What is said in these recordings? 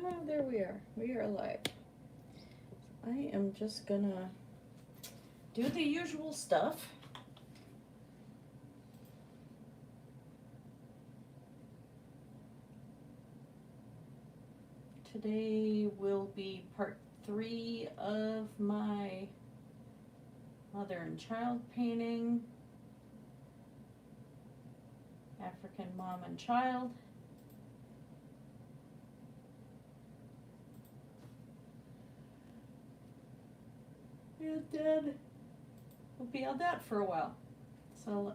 Oh, there we are. We are live. I am just gonna do the usual stuff. Today will be part 3 of my mother and child painting. African mom and child. And then we'll be on that for a while. So,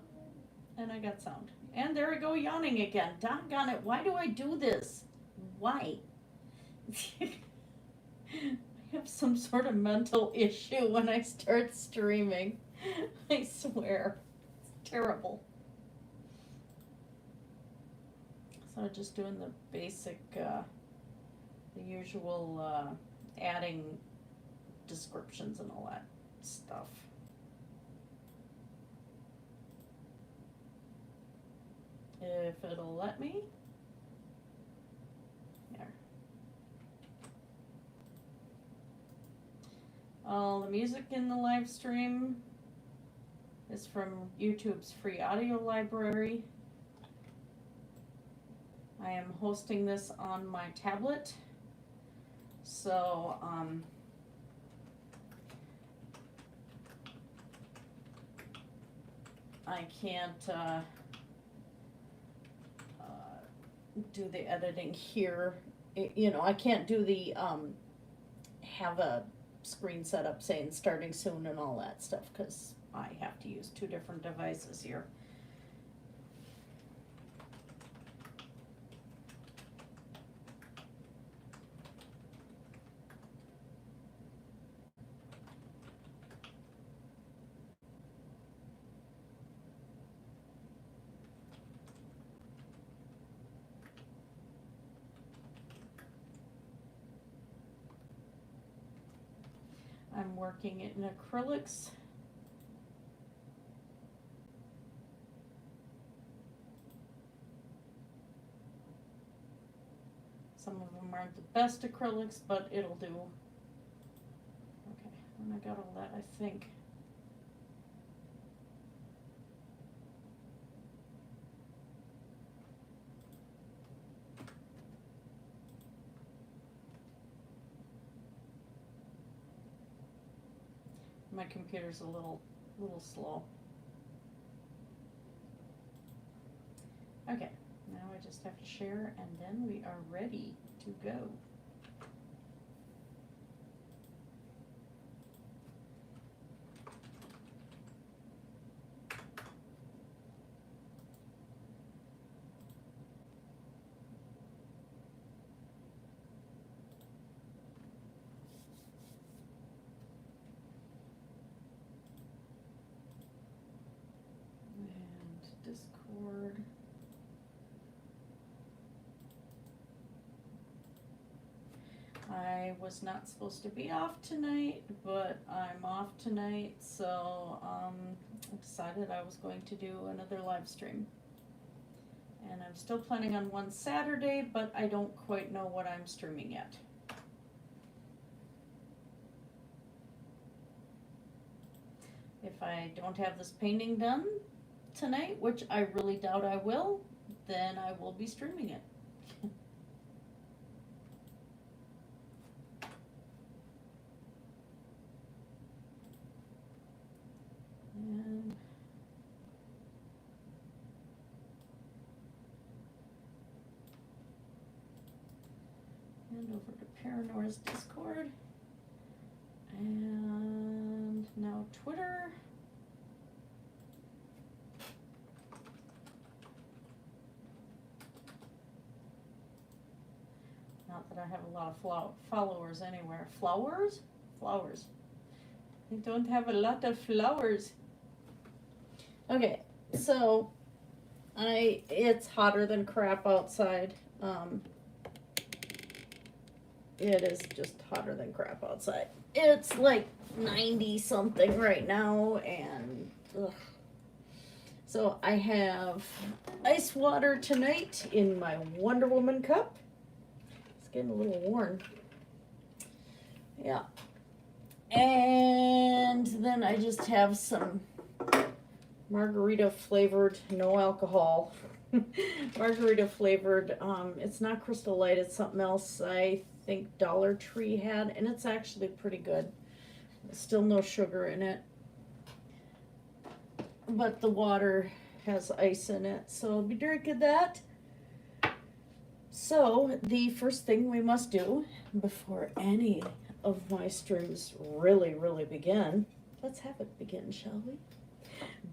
and I got sound. And there I go yawning again. Doggone it, why do I do this? Why? I have some sort of mental issue when I start streaming. I swear. It's terrible. So just doing the basic, the usual adding descriptions and all that stuff. If it'll let me. There. All the music in the live stream is from YouTube's free audio library. I am hosting this on my tablet, so I can't do the editing here. You know, I can't do the have a screen set up saying starting soon and all that stuff because I have to use 2 different devices here. I'm working it in acrylics. Some of them aren't the best acrylics, but it'll do. Okay, and I got all that, I think. My computer's a little slow. Okay, now I just have to share and then we are ready to go. Discord. I was not supposed to be off tonight, but I'm off tonight, so I decided I was going to do another live stream. And I'm still planning on one Saturday, but I don't quite know what I'm streaming yet. If I don't have this painting done tonight, which I really doubt I will, then I will be streaming it. And over to Paranoia's Discord. And now Twitter. Not that I have a lot of followers anywhere. Flowers? Flowers. I don't have a lot of flowers. Okay, so it's hotter than crap outside. It is just hotter than crap outside. It's like 90 something right now, and ugh. So I have ice water tonight in my Wonder Woman cup. It's getting a little worn. Yeah. And then I just have some margarita flavored, no alcohol. Margarita flavored, it's not Crystal Light, it's something else I think Dollar Tree had, and it's actually pretty good. Still no sugar in it, but the water has ice in it, so I'll be drinking that. So the first thing we must do before any of my streams really begin, let's have it begin, shall we?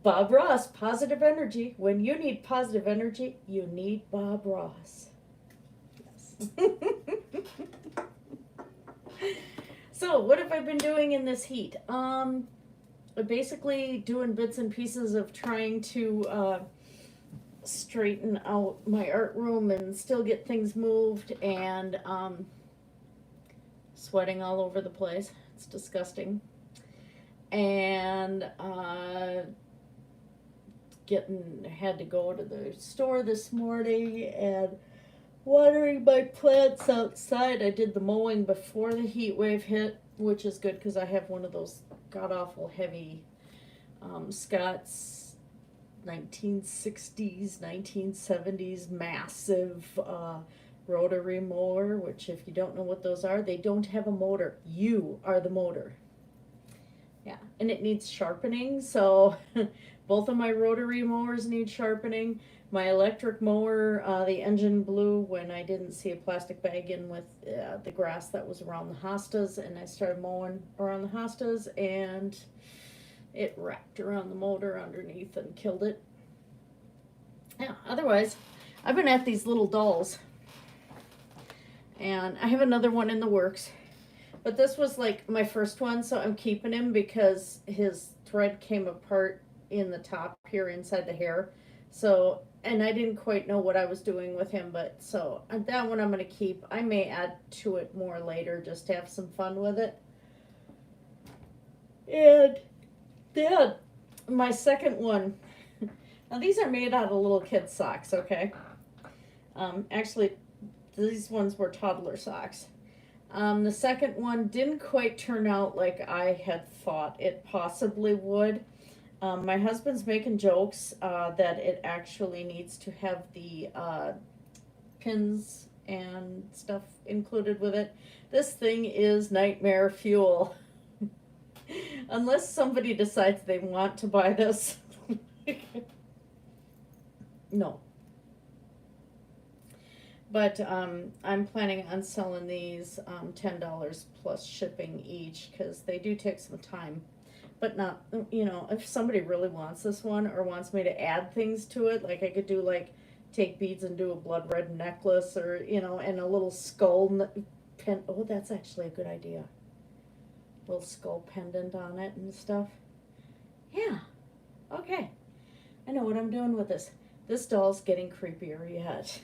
Bob Ross, positive energy. When you need positive energy, you need Bob Ross. Yes. So, what have I been doing in this heat? Basically doing bits and pieces of trying to straighten out my art room and still get things moved, and sweating all over the place. It's disgusting. And had to go to the store this morning and watering my plants outside. I did the mowing before the heat wave hit, which is good because I have one of those god-awful heavy Scott's 1960s, 1970s massive rotary mower, which if you don't know what those are, they don't have a motor. You are the motor. Yeah, and it needs sharpening, so both of my rotary mowers need sharpening. My electric mower, the engine blew when I didn't see a plastic bag in with the grass that was around the hostas, and I started mowing around the hostas, and it wrapped around the motor underneath and killed it. Yeah, otherwise, I've been at these little dolls, and I have another one in the works. But this was like my first one, so I'm keeping him because his thread came apart in the top here inside the hair. So, and I didn't quite know what I was doing with him, but so that one I'm going to keep. I may add to it more later just to have some fun with it. And then my second one, now these are made out of little kid socks, okay? Actually, these ones were toddler socks. The second one didn't quite turn out like I had thought it possibly would. My husband's making jokes that it actually needs to have the pins and stuff included with it. This thing is nightmare fuel. Unless somebody decides they want to buy this. No. But I'm planning on selling these $10 plus shipping each because they do take some time. But not, you know, if somebody really wants this one or wants me to add things to it, like I could do like take beads and do a blood red necklace, or, you know, and a little skull pen. Oh, that's actually a good idea. Little skull pendant on it and stuff. Yeah. Okay. I know what I'm doing with this. This doll's getting creepier yet.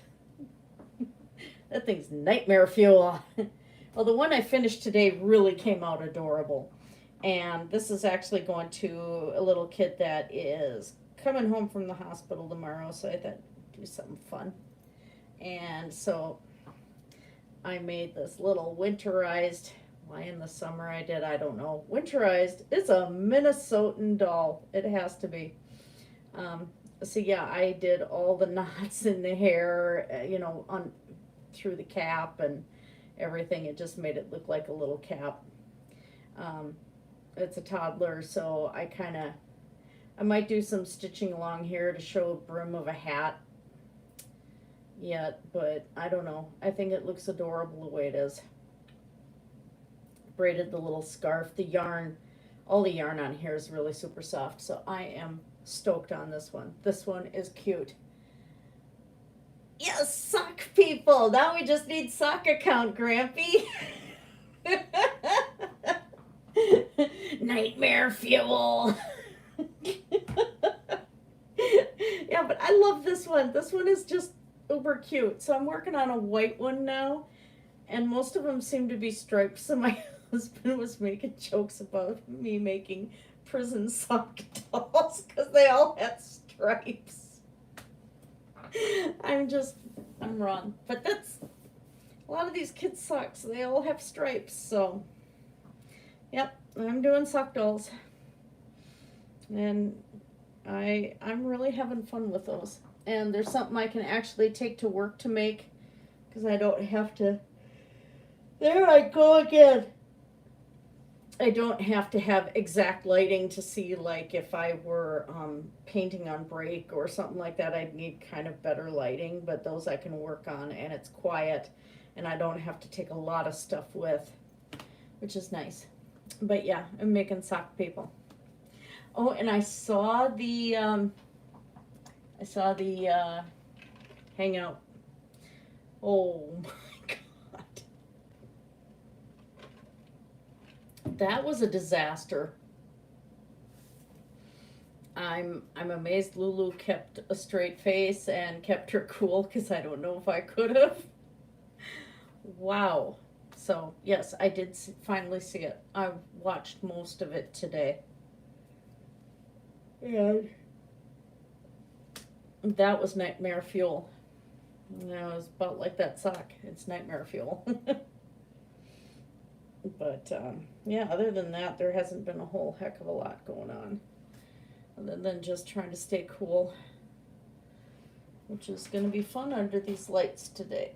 That thing's nightmare fuel. Well, the one I finished today really came out adorable. And this is actually going to a little kid that is coming home from the hospital tomorrow, so I thought I'd do something fun. And so I made this little winterized, why in the summer I did, I don't know. Winterized, it's a Minnesotan doll. It has to be. So yeah, I did all the knots in the hair, you know, on through the cap and everything. It just made it look like a little cap. It's a toddler, so I might do some stitching along here to show a brim of a hat yet, but I don't know. I think it looks adorable the way it is. Braided the little scarf. The yarn, all the yarn on here is really super soft, so I am stoked on this one. This one is cute. Yes, sock people! Now we just need sock account, Grampy. Nightmare fuel. Yeah, but I love this one. This one is just uber cute. So I'm working on a white one now, and most of them seem to be striped. So my husband was making jokes about me making prison sock dolls because they all had stripes. I'm wrong. But A lot of these kids' socks, they all have stripes, so yep, I'm doing sock dolls. And I'm really having fun with those. And there's something I can actually take to work to make, because I don't have to, there I go again. I don't have to have exact lighting to see, like if I were painting on break or something like that, I'd need kind of better lighting, but those I can work on, and it's quiet, and I don't have to take a lot of stuff with, which is nice. But yeah, I'm making sock people. Oh, and I saw the hangout. Oh my God. That was a disaster. I'm amazed Lulu kept a straight face and kept her cool, because I don't know if I could have. Wow. So, yes, I did finally see it. I watched most of it today. And that was nightmare fuel. You know, it was about like that sock. It's nightmare fuel. But, yeah, other than that, there hasn't been a whole heck of a lot going on. Other than just trying to stay cool. Which is going to be fun under these lights today.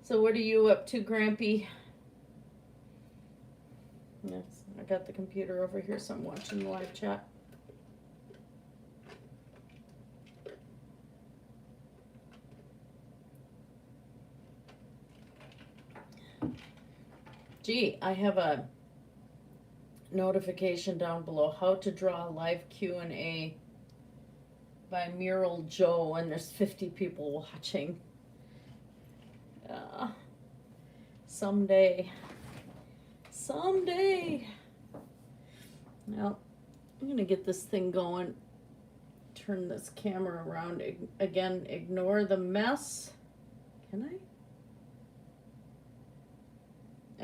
So what are you up to, Grampy? Yes, I got the computer over here, so I'm watching the live chat. Gee, I have a notification down below, how to draw a live Q&A by Mural Joe, and there's 50 people watching. Someday. Well, I'm gonna get this thing going. Turn this camera around again. Ignore the mess. Can I?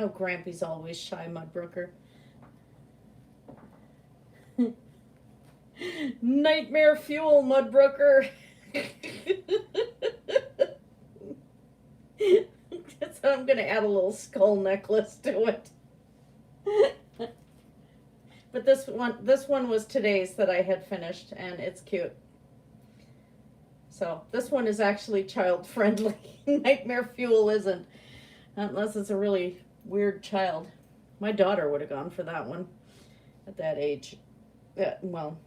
Oh, Grampy's always shy, Mudbrooker. Nightmare fuel, Mudbrooker. So I'm gonna add a little skull necklace to it. But this one was today's that I had finished, and it's cute. So this one is actually child friendly. Nightmare fuel isn't, unless it's a really weird child. My daughter would have gone for that one at that age. Yeah, well,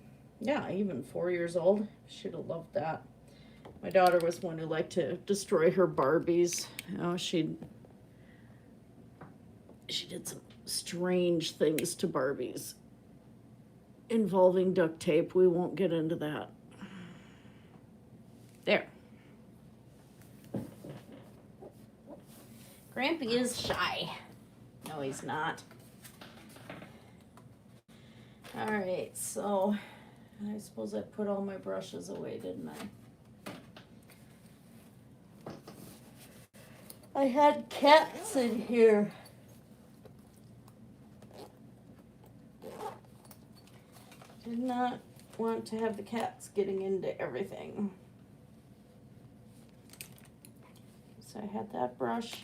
yeah, even 4 years old, she'd have loved that. My daughter was one who liked to destroy her Barbies. You know, she did some strange things to Barbies involving duct tape. We won't get into that. There. Grampy is shy. No, he's not. All right, so I suppose I put all my brushes away, didn't I? I had cats in here. Did not want to have the cats getting into everything. So I had that brush.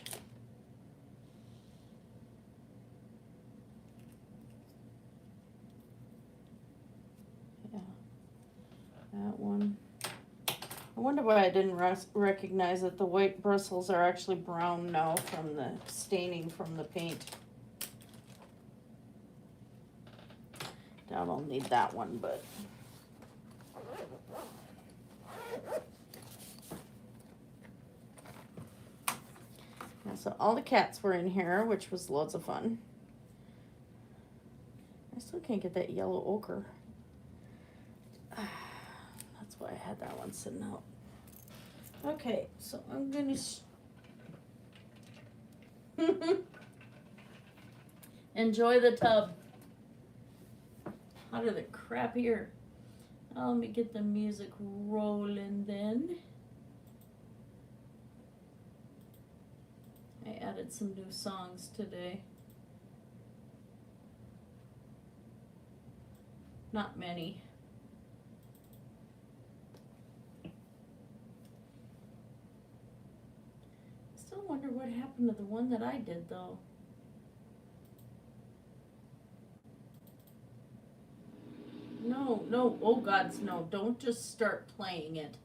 Yeah, that one. I wonder why I didn't recognize that the white bristles are actually brown now from the staining from the paint. Doubt I'll need that one, but yeah, so all the cats were in here, which was loads of fun. I still can't get that yellow ochre. That's why I had that one sitting out. Okay, so I'm gonna enjoy the tub. Hotter than crap here. Let me get the music rolling then. I added some new songs today. Not many. Still wonder what happened to the one that I did though. No, no, oh gods, no, don't just start playing it.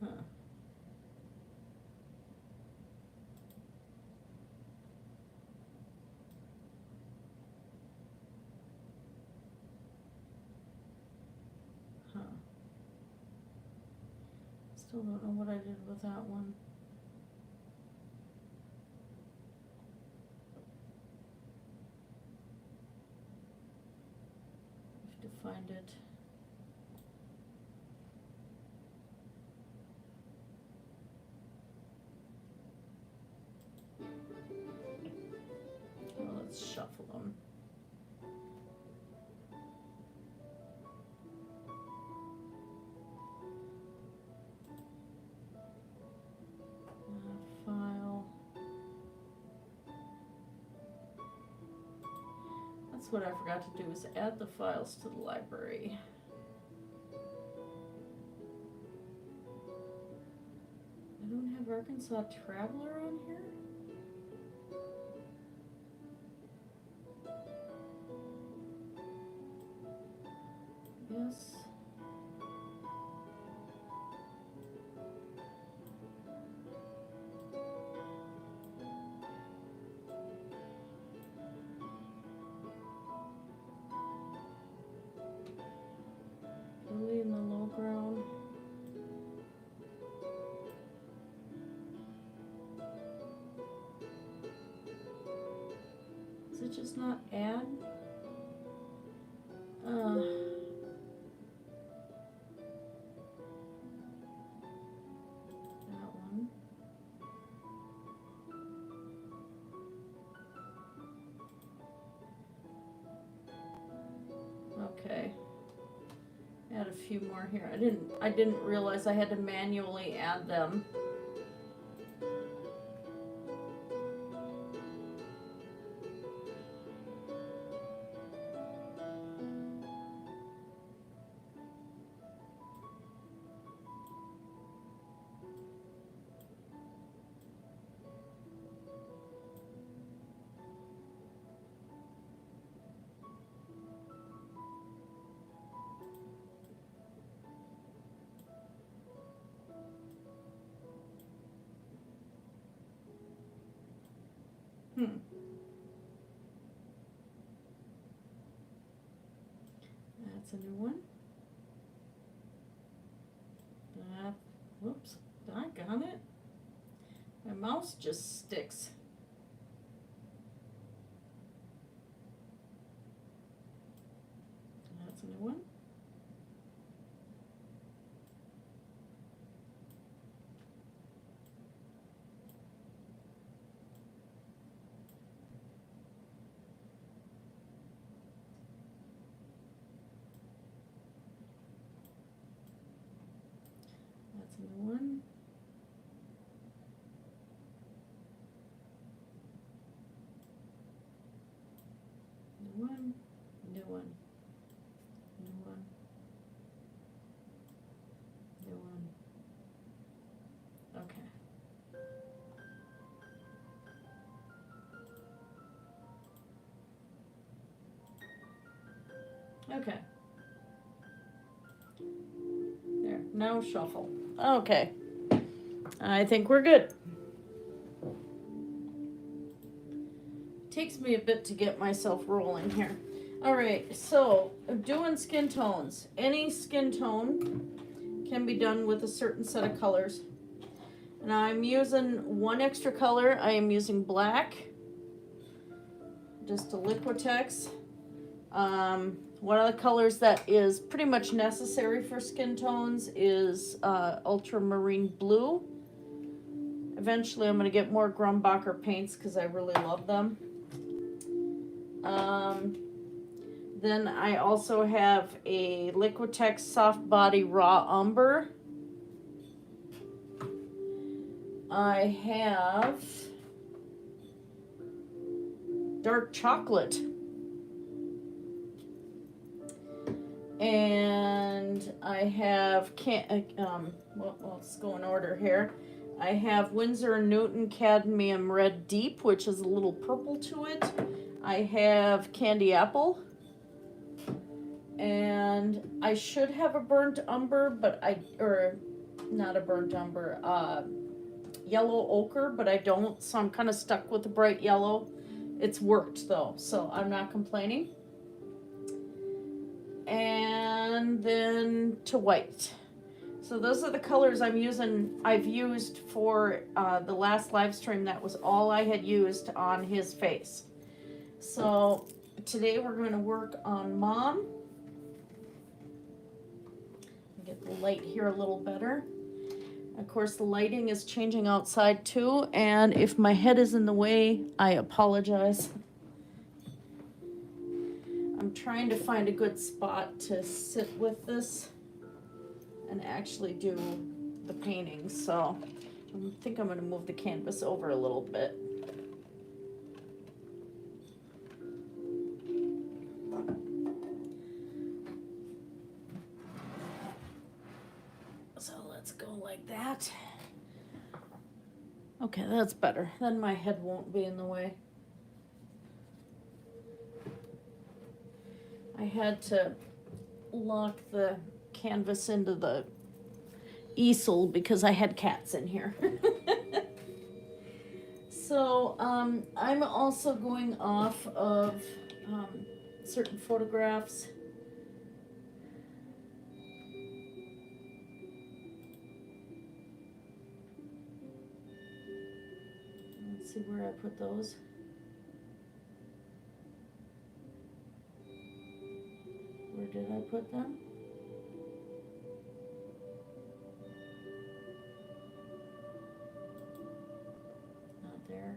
Huh. Huh. Still don't know what I did with that one. Have to find it. Well, let's shuffle them. File. That's what I forgot to do, is add the files to the library. I don't have Arkansas Traveler on here? Yes. Really in the Lowground. Is it just not add? That one. Okay. Add a few more here. I didn't realize I had to manually add them. That's a new one. Whoops, I got it. My mouse just sticks. That's a new one. That's a new one. New one. New one. New one. New one. Okay. Okay. There, now shuffle. Okay. I think we're good. Takes me a bit to get myself rolling here. All right, so doing skin tones. Any skin tone can be done with a certain set of colors. And I'm using one extra color. I am using black. Just a Liquitex. One of the colors that is pretty much necessary for skin tones is ultramarine blue. Eventually I'm going to get more Grumbacher paints because I really love them. Then I also have a Liquitex Soft Body Raw Umber. I have Dark Chocolate. And I have, well, let's go in order here. I have Winsor & Newton Cadmium Red Deep, which is a little purple to it. I have Candy Apple. And I should have a Burnt Umber, or not a Burnt Umber, Yellow Ochre, but I don't, so I'm kind of stuck with the bright yellow. It's worked though, so I'm not complaining. And then to white. So those are the colors I've used for the last live stream. That was all I had used on his face. So today we're going to work on Mom. Get the light here a little better. Of course, the lighting is changing outside too, and if my head is in the way, I apologize. I'm trying to find a good spot to sit with this and actually do the painting, so I think I'm going to move the canvas over a little bit. So let's go like that. Okay, that's better. Then my head won't be in the way. I had to lock the canvas into the easel because I had cats in here. So I'm also going off of certain photographs. Let's see where I put those. Where did I put them? Not there.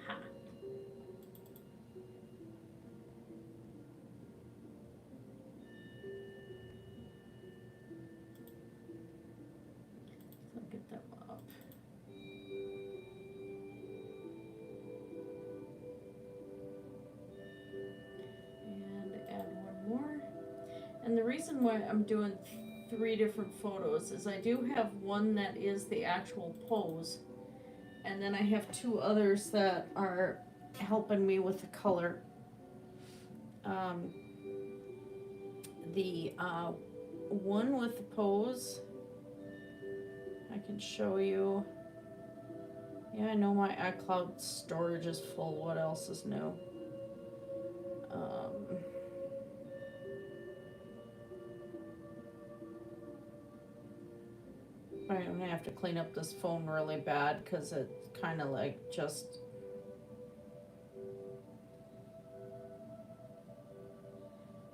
Ha. So get them up. And add one more. And the reason why I'm doing 3 different photos is I do have one that is the actual pose, and then I have 2 others that are helping me with the color. The one with the pose, I can show you. Yeah, I know my iCloud storage is full. What else is new? I'm gonna have to clean up this phone really bad because it kind of like just.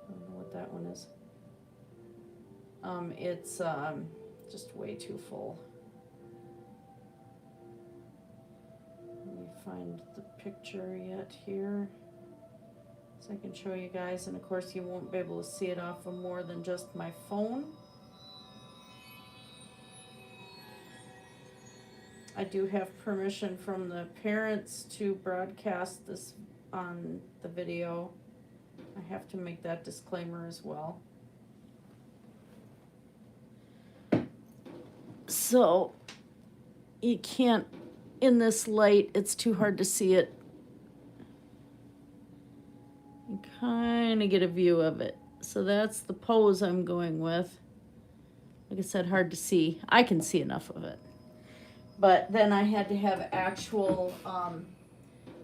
I don't know what that one is. It's just way too full. Let me find the picture yet here so I can show you guys, and of course you won't be able to see it off of more than just my phone. I do have permission from the parents to broadcast this on the video. I have to make that disclaimer as well. So you can't, in this light, it's too hard to see it. You kind of get a view of it. So that's the pose I'm going with. Like I said, hard to see. I can see enough of it. But then I had to have actual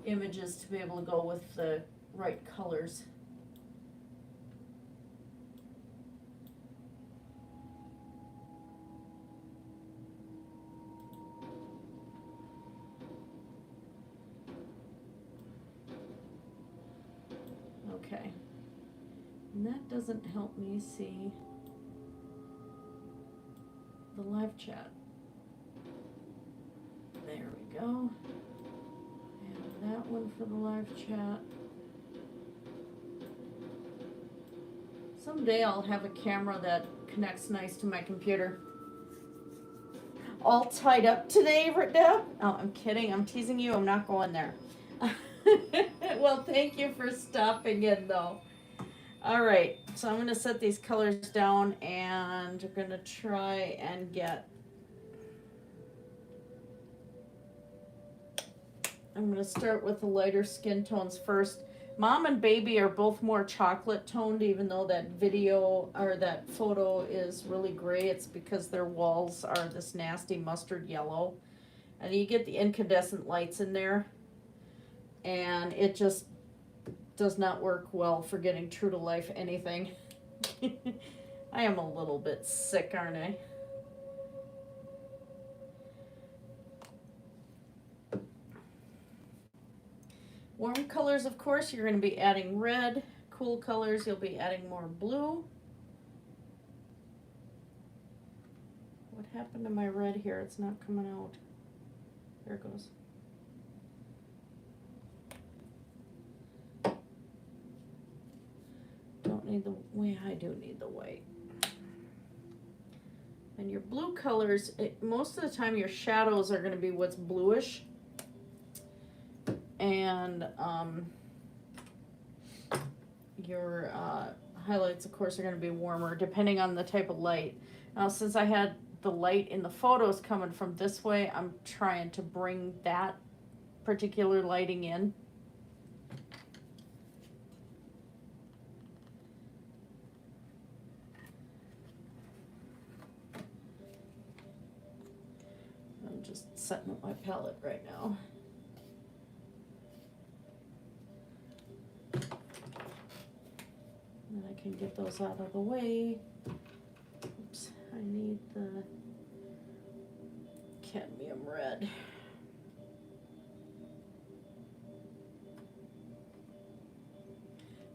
images to be able to go with the right colors. Okay. And that doesn't help me see the live chat. There we go. And that one for the live chat. Someday I'll have a camera that connects nice to my computer. all tied up today, Deb? Oh, I'm kidding. I'm teasing you. I'm not going there. Well, thank you for stopping in, though. All right, so I'm going to set these colors down, and we're going to try and get... I'm going to start with the lighter skin tones first. Mom and baby are both more chocolate toned, even though that video or that photo is really gray. It's because their walls are this nasty mustard yellow. And you get the incandescent lights in there, and it just does not work well for getting true to life anything. I am a little bit sick, aren't I? Warm colors, of course, you're going to be adding red. Cool colors, you'll be adding more blue. What happened to my red here? It's not coming out. There it goes. Don't need the, well, I do need the white. And your blue colors, most of the time your shadows are going to be what's bluish. And your highlights, of course, are going to be warmer depending on the type of light. Now, since I had the light in the photos coming from this way, I'm trying to bring that particular lighting in. I'm just setting up my palette right now. And I can get those out of the way. Oops, I need the cadmium red.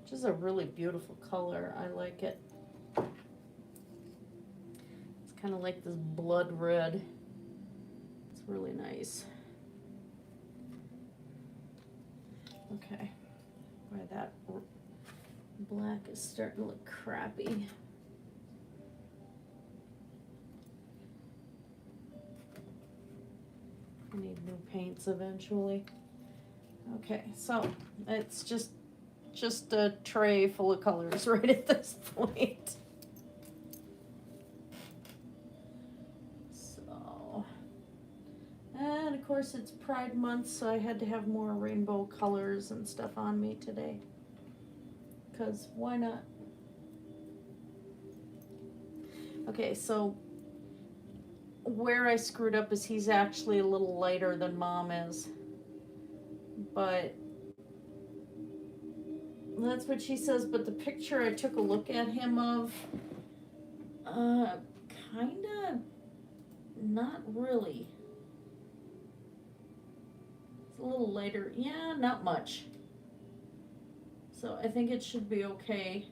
Which is a really beautiful color. I like it. It's kind of like this blood red. It's really nice. Okay, why that black is starting to look crappy. I need new paints eventually. Okay, so it's just a tray full of colors right at this point. So, and of course it's Pride Month, so I had to have more rainbow colors and stuff on me today. Because why not? Okay, so where I screwed up is he's actually a little lighter than Mom is. But that's what she says, but the picture I took a look at him of, kinda not really. It's a little lighter. Yeah, not much. So I think it should be okay.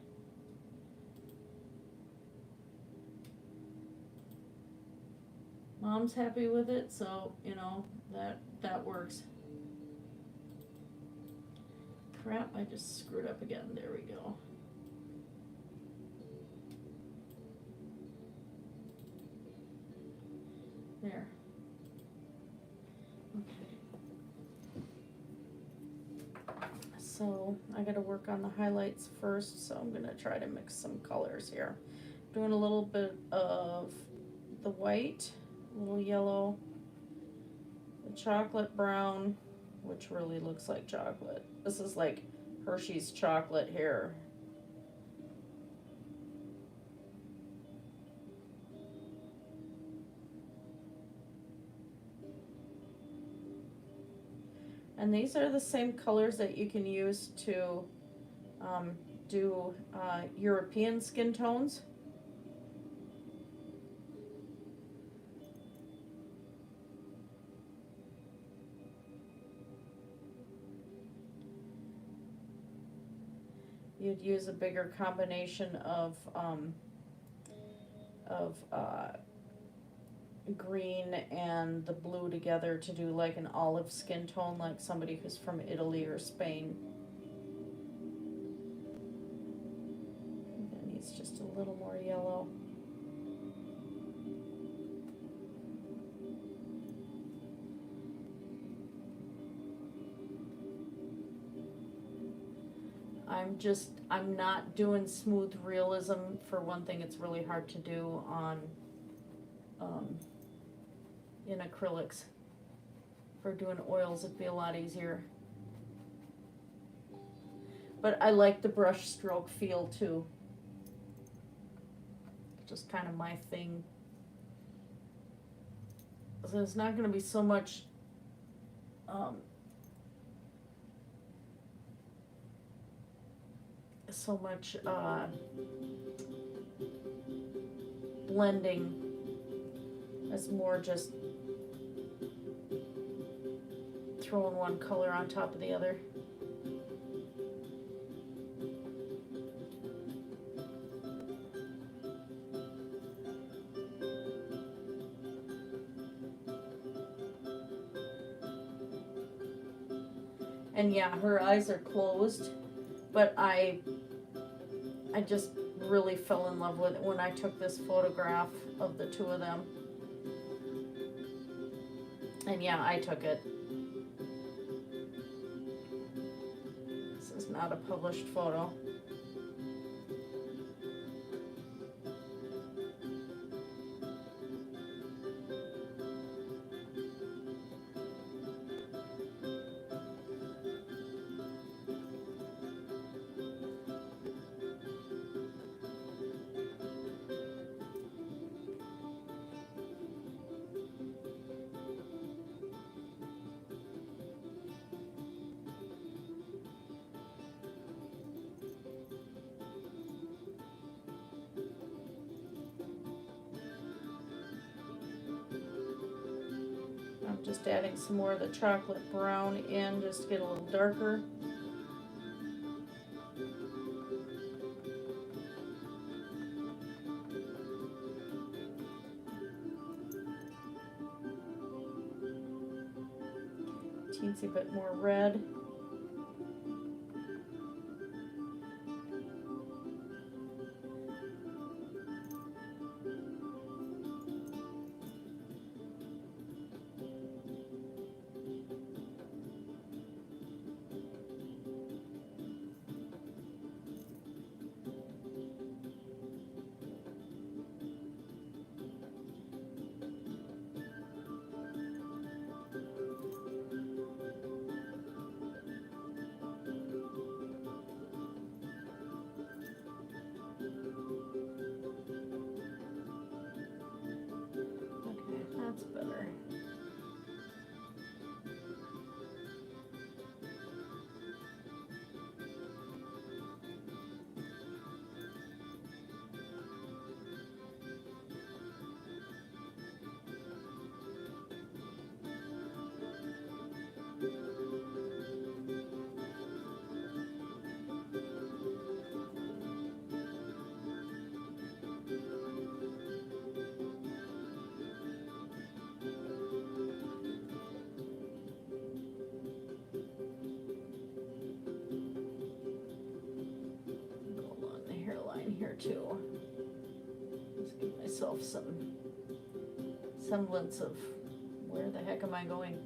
Mom's happy with it, so, you know, that works. Crap, I just screwed up again. There we go. There. So I gotta work on the highlights first, so I'm gonna try to mix some colors here. Doing a little bit of the white, a little yellow, the chocolate brown, which really looks like chocolate. This is like Hershey's chocolate here. And these are the same colors that you can use to do European skin tones. You'd use a bigger combination of green and the blue together to do like an olive skin tone, like somebody who's from Italy or Spain. That needs just a little more yellow. I'm not doing smooth realism. For one thing, it's really hard to do on, in acrylics. For doing oils, it'd be a lot easier. But I like the brush stroke feel too. Just kind of my thing. So it's not gonna be so much, blending. It's more just throwing one color on top of the other. And yeah, her eyes are closed, but I just really fell in love with it when I took this photograph of the two of them. And yeah, I took it. This is not a published photo. I'm just adding some more of the chocolate brown in just to get a little darker. Teensy bit more red. That's better. Here too. Just give myself some semblance of where the heck am I going?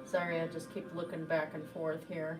Sorry, I just keep looking back and forth here.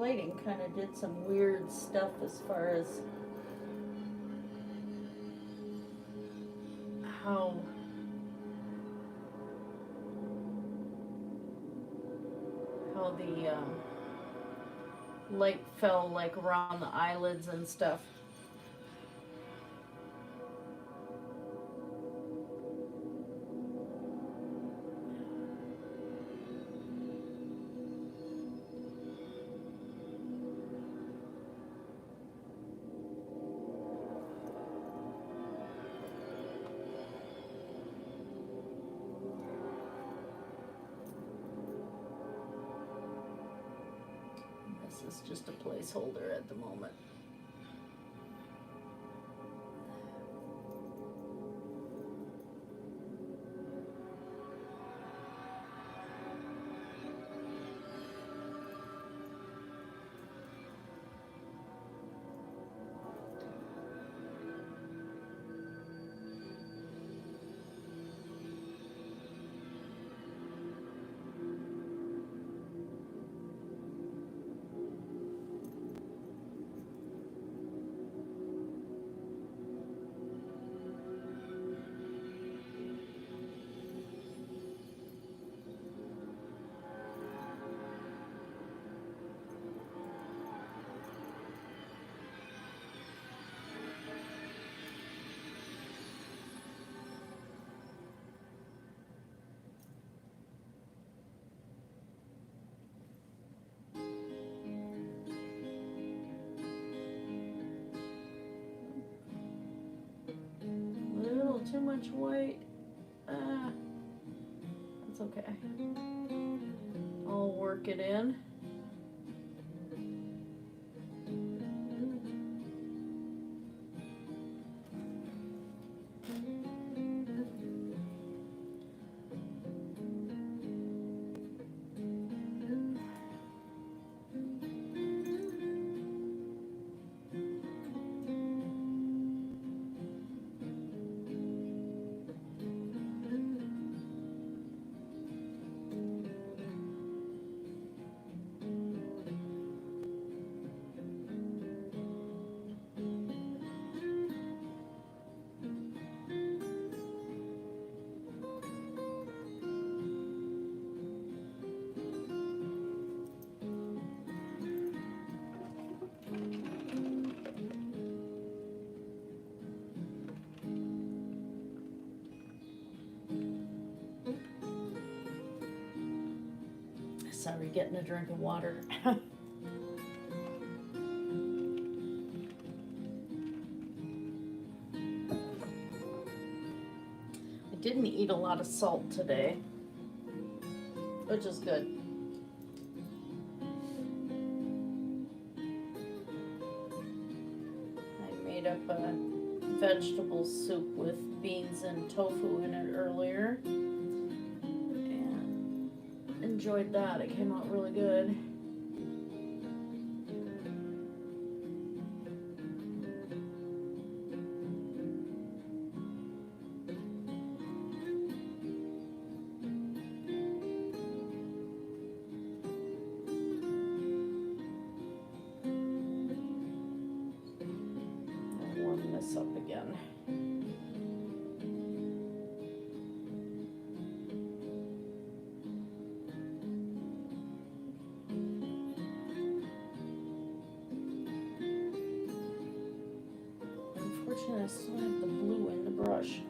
lighting kind of did some weird stuff as far as how the light fell like around the eyelids and stuff. This is just a placeholder at the moment. Too much white. That's okay. I'll work it in. Sorry, getting a drink of water. I didn't eat a lot of salt today, which is good. I made up a vegetable soup with beans and tofu in it earlier. Enjoyed that. It came out really good. I'll warm this up again. I still have the blue in the brush.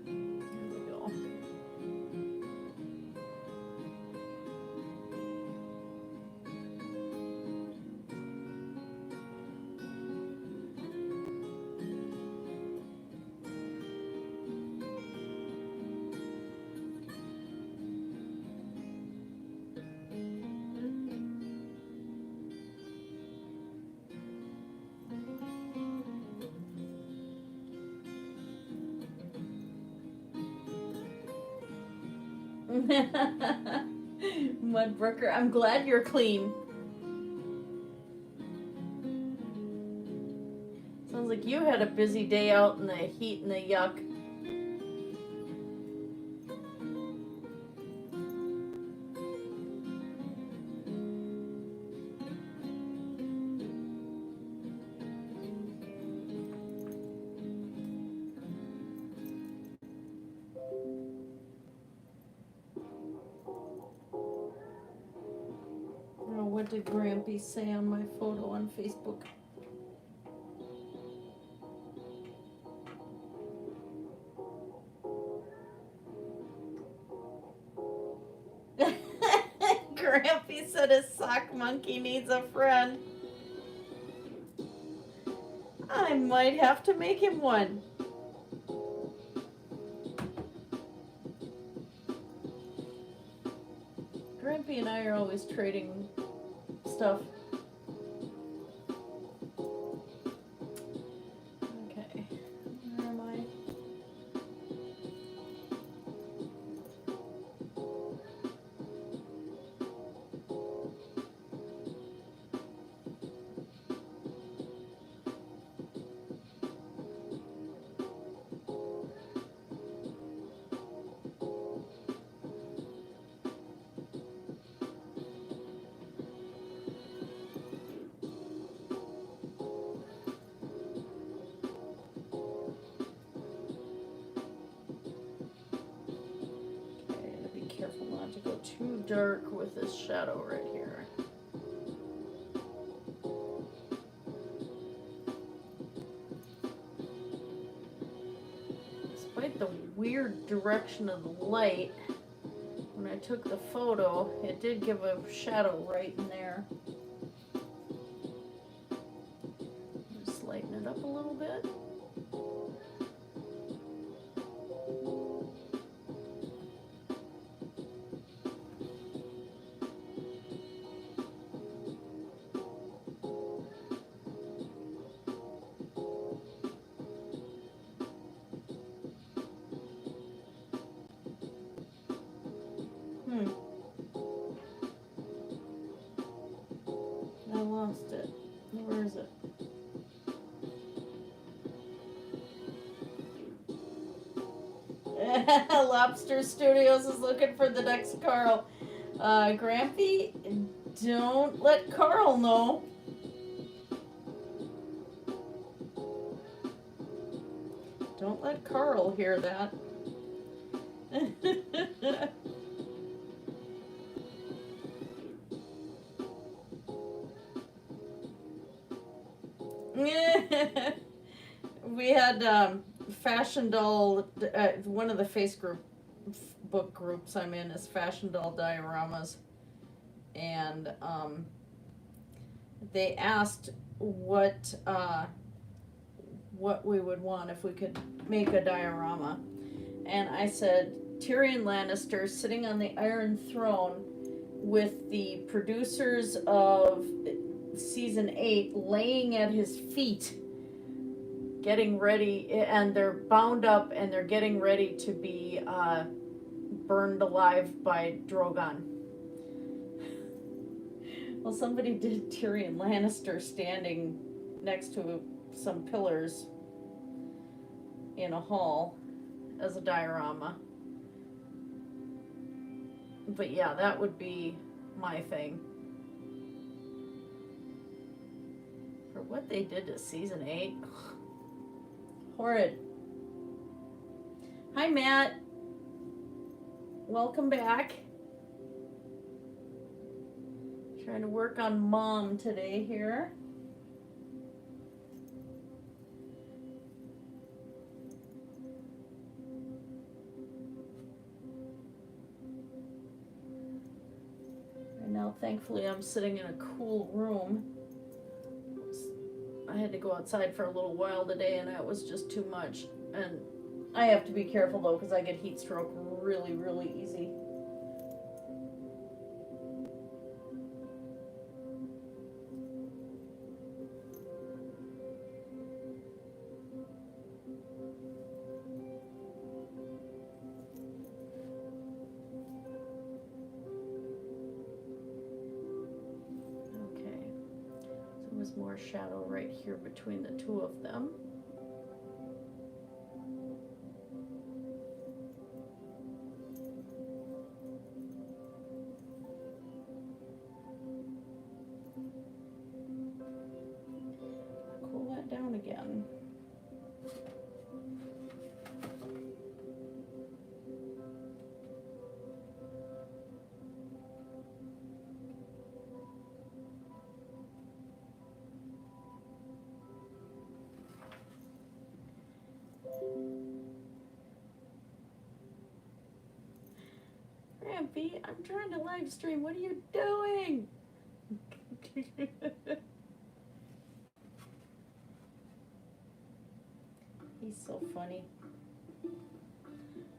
There we go. Mudbrooker, I'm glad you're clean. like you had a busy day out in the heat and the yuck. Oh, what did Grampy say on my photo on Facebook? Grampy said his sock monkey needs a friend. I might have to make him one. Grampy and I are always trading stuff. Okay, where am I? Too dark with this shadow right here. Despite the weird direction of the light, when I took the photo, it did give a shadow right in there. Just lighten it up a little bit. I lost it. Where is it? Lobster Studios is looking for the next Carl. Grampy, don't let Carl know. Don't let Carl hear that. We had Fashion Doll, one of the Facebook groups I'm in is Fashion Doll Dioramas, and they asked what we would want if we could make a diorama, and I said Tyrion Lannister sitting on the Iron Throne with the producers of season 8 laying at his feet, getting ready, and they're bound up and they're getting ready to be burned alive by Drogon. Well, somebody did Tyrion Lannister standing next to some pillars in a hall as a diorama. But yeah, that would be my thing. For what they did to season 8. Horrid. Hi, Matt. Welcome back. Trying to work on Mom today here. And now, thankfully, I'm sitting in a cool room. I had to go outside for a little while today, and that was just too much. And I have to be careful, though, because I get heat stroke really, really easy. More shadow right here between the two of them. puppy. I'm trying to live stream. What are you doing? He's so funny.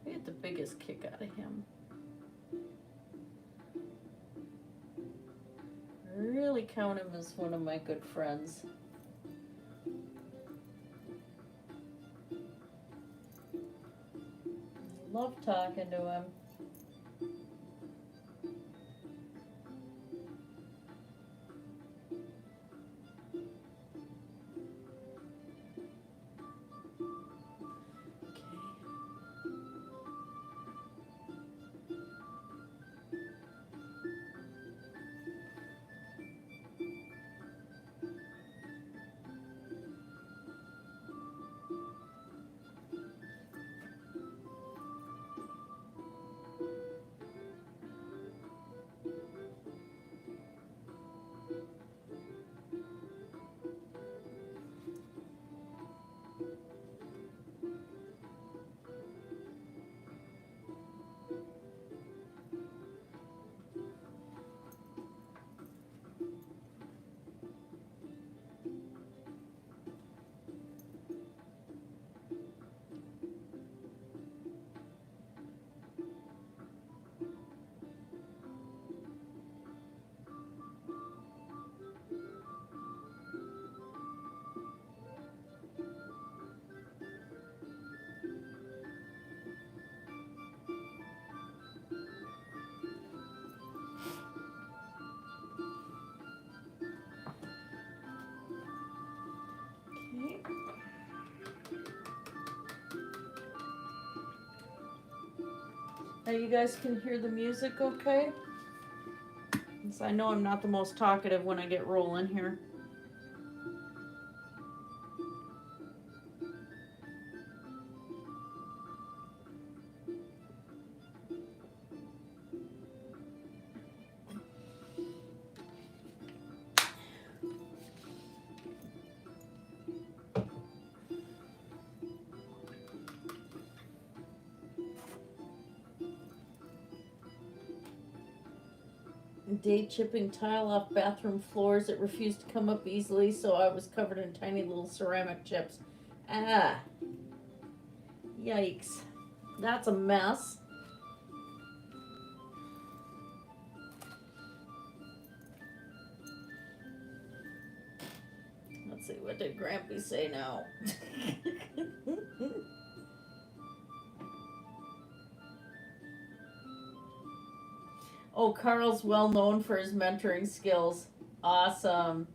I get the biggest kick out of him. I really count him as one of my good friends. Love talking to him. Now you guys can hear the music okay? So I know I'm not the most talkative when I get rolling here. Day chipping tile off bathroom floors. It refused to come up easily, so I was covered in tiny little ceramic chips. Ah. Yikes. That's a mess. Let's see, what did Grampy say now? Oh, Carl's well known for his mentoring skills. Awesome.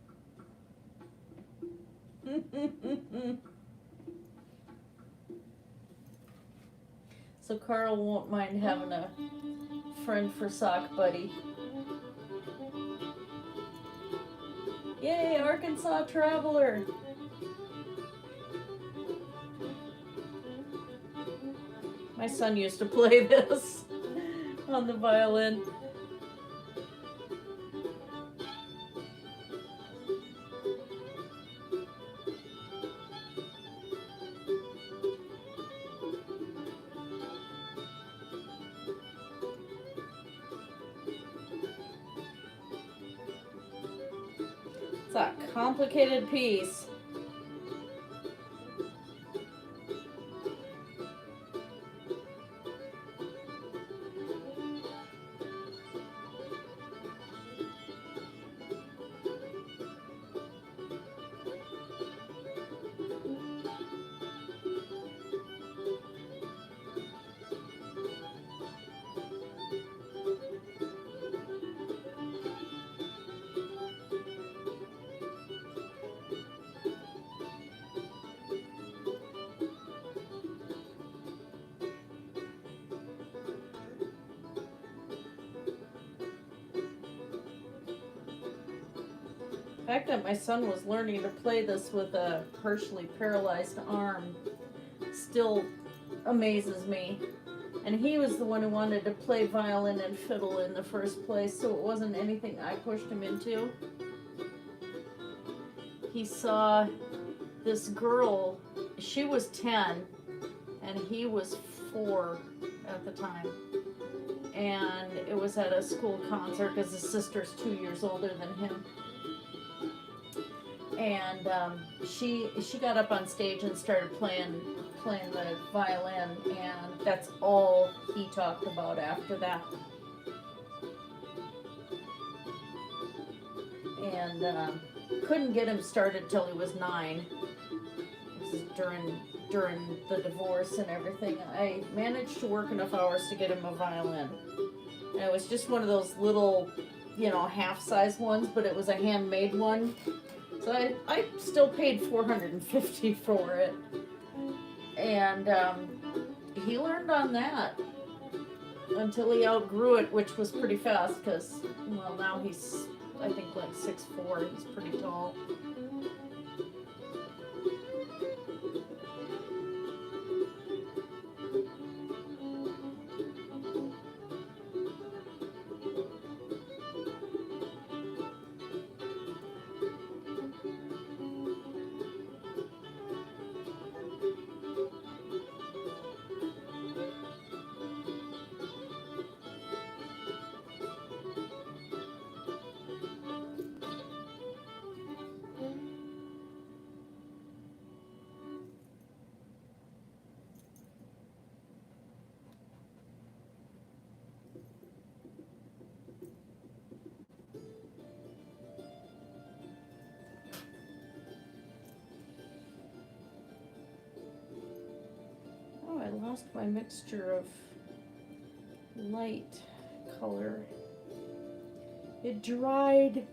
So Carl won't mind having a friend for sock buddy. Yay, Arkansas Traveler. My son used to play this on the violin. It's a complicated piece. The fact that my son was learning to play this with a partially paralyzed arm still amazes me. And he was the one who wanted to play violin and fiddle in the first place, so it wasn't anything I pushed him into. He saw this girl, she was 10, and he was 4 at the time. and it was at a school concert because his sister's 2 years older than him. And she got up on stage and started playing the violin, and that's all he talked about after that. And couldn't get him started till he was 9. This is during the divorce and everything. I managed to work enough hours to get him a violin. And it was just one of those little, half-size ones, but it was a handmade one. So I still paid $450 for it. And he learned on that until he outgrew it, which was pretty fast because, well, now he's, I think, like 6'4". He's pretty tall. I lost my mixture of light color. It dried.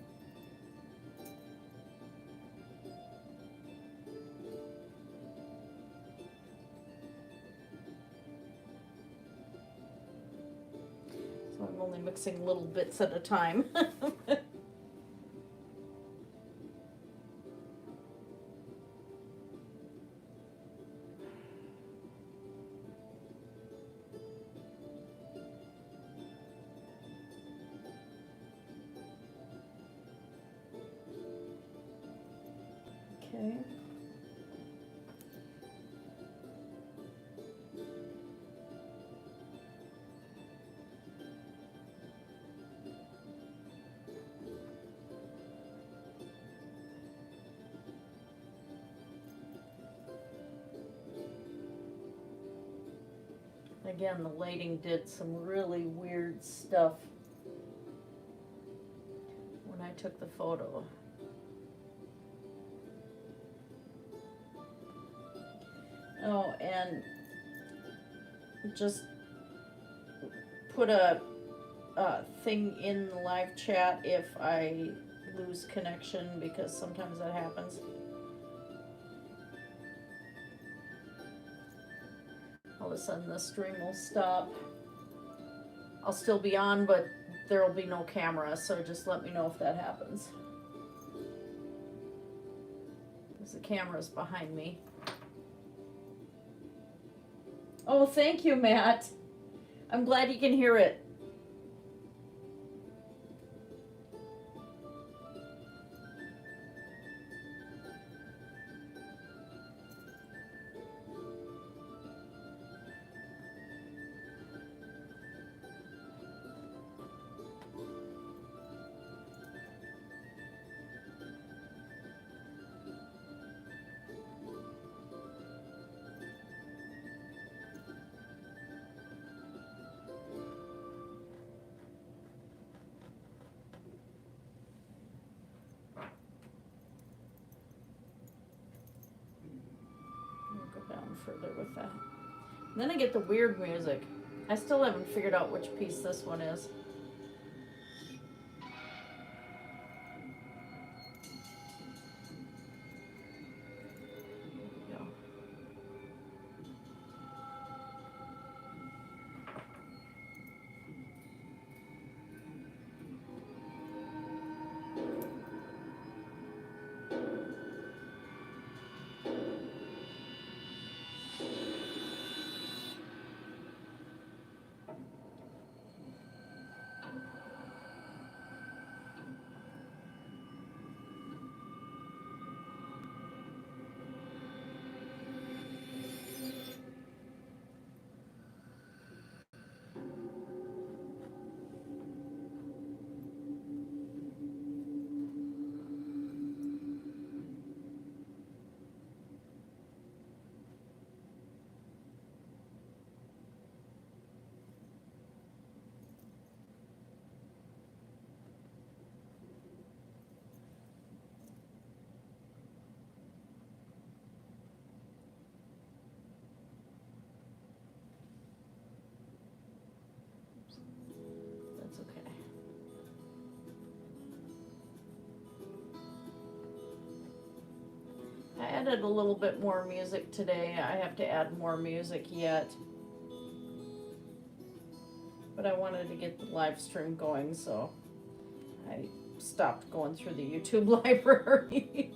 So I'm only mixing little bits at a time. Okay. Again, the lighting did some really weird stuff when I took the photo. Oh, and just put a thing in the live chat if I lose connection, because sometimes that happens. All of a sudden the stream will stop. I'll still be on, but there will be no camera, so just let me know if that happens. Because the camera's behind me. Oh, thank you, Matt. I'm glad you can hear it. Further with that. And then I get the weird music. I still haven't figured out which piece this one is. There we go. added a little bit more music today. I have to add more music yet. But I wanted to get the live stream going, so I stopped going through the YouTube library.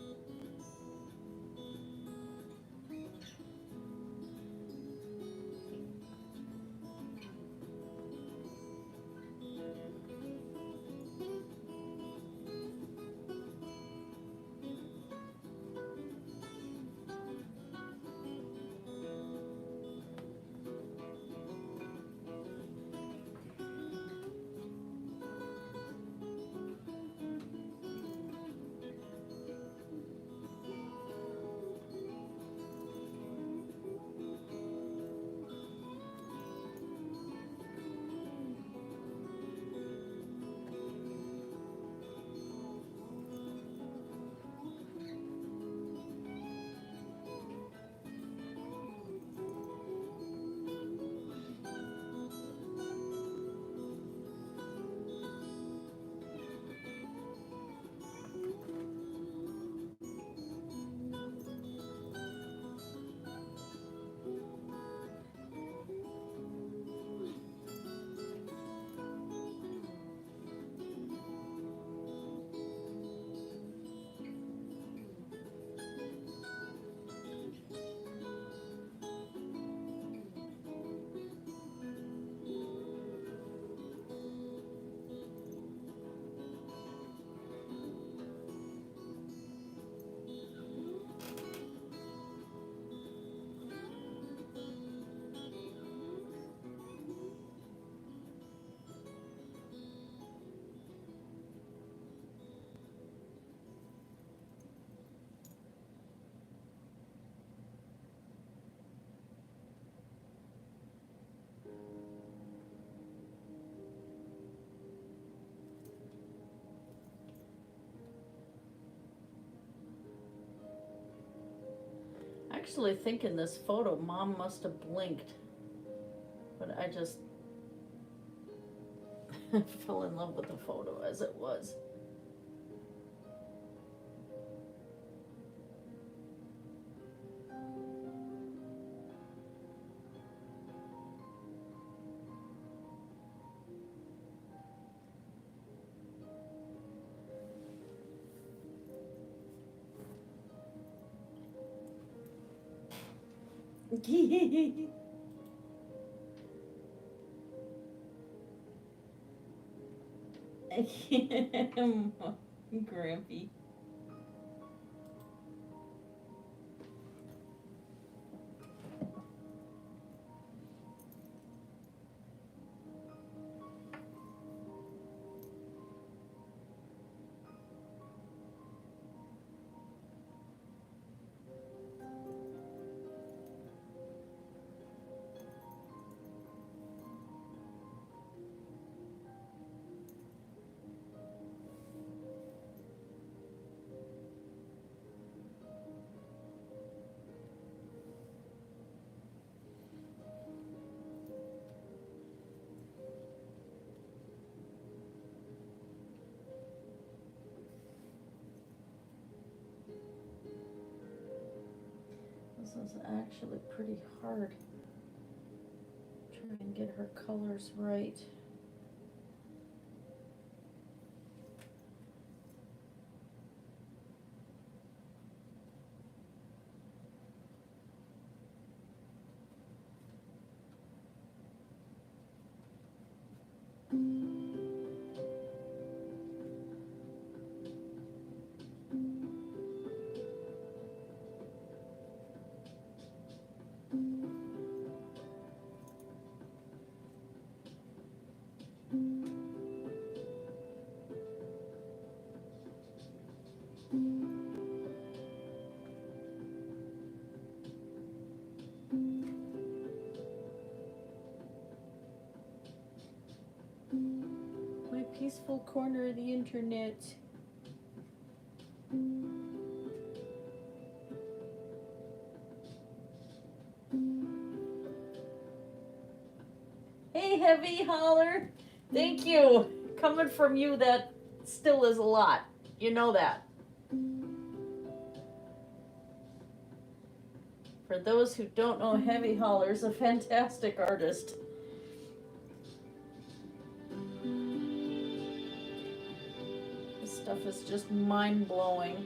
Actually think in this photo, Mom must have blinked, but I just fell in love with the photo as it was. Grampy. This is actually pretty hard. Try and get her colors right. Peaceful corner of the internet. Hey, Heavy Holler. Thank you. Coming from you, that still is a lot. You know that. For those who don't know, Heavy Hauler's a fantastic artist. This stuff is just mind-blowing.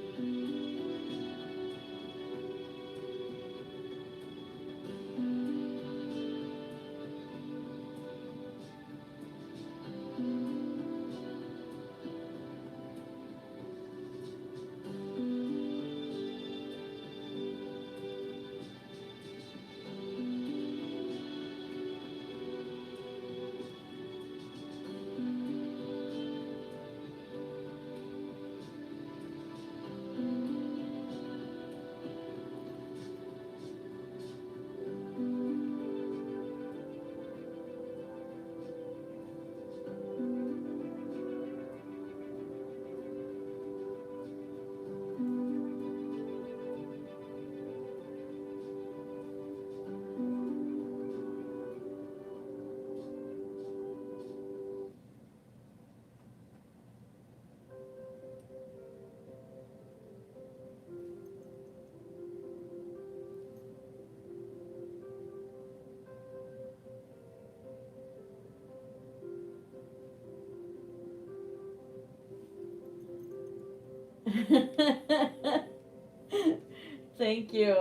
Thank you.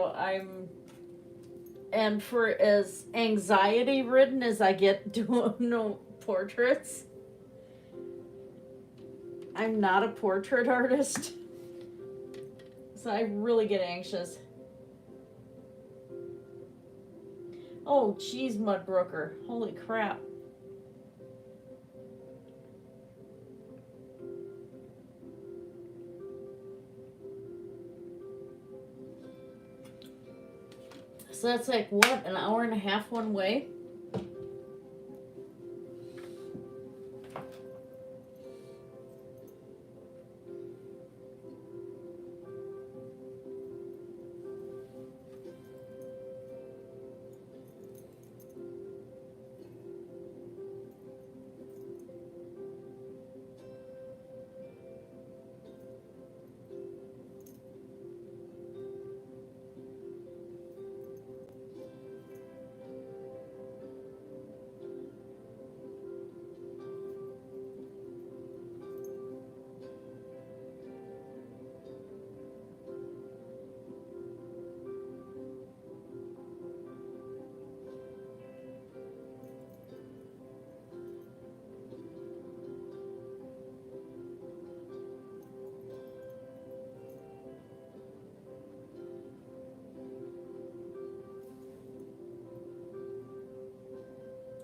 And for as anxiety ridden as I get doing no portraits, I'm not a portrait artist. So I really get anxious. Oh, geez, Mudbrooker. Holy crap. So that's like, what, an hour and a half one way?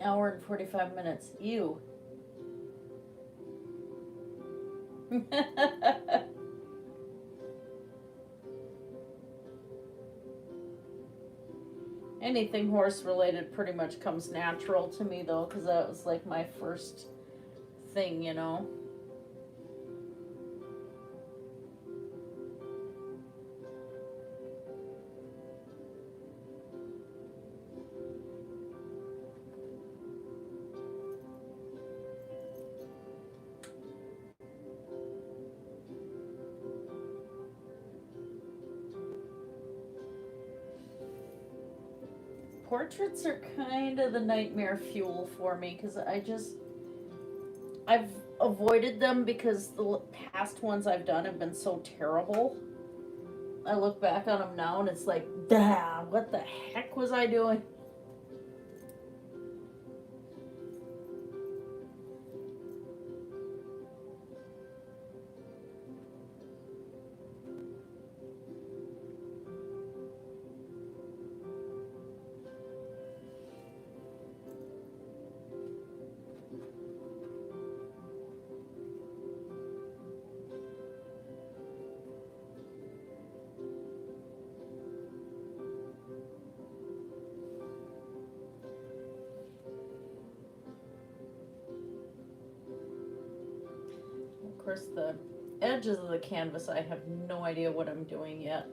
Hour and 45 minutes. Ew. Anything horse related pretty much comes natural to me though, because that was like my first thing, you know. Portraits are kind of the nightmare fuel for me because I've avoided them because the past ones I've done have been so terrible. I look back on them now and it's like, damn, what the heck was I doing? Of course, the edges of the canvas, I have no idea what I'm doing yet.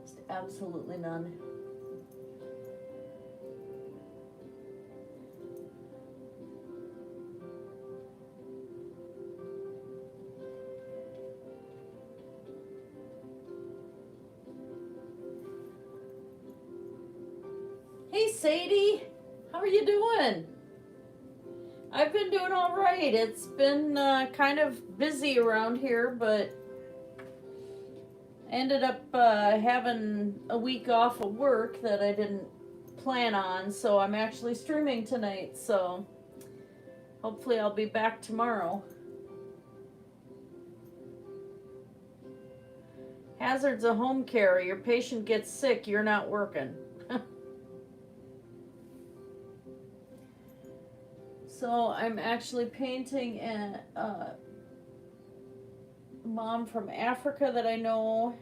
Just absolutely none. Hey Sadie, how are you doing? I've been doing all right. It's been kind of busy around here, but ended up having a week off of work that I didn't plan on, so I'm actually streaming tonight, so hopefully I'll be back tomorrow. Hazards of home care. Your patient gets sick, you're not working. So I'm actually painting a mom from Africa that I know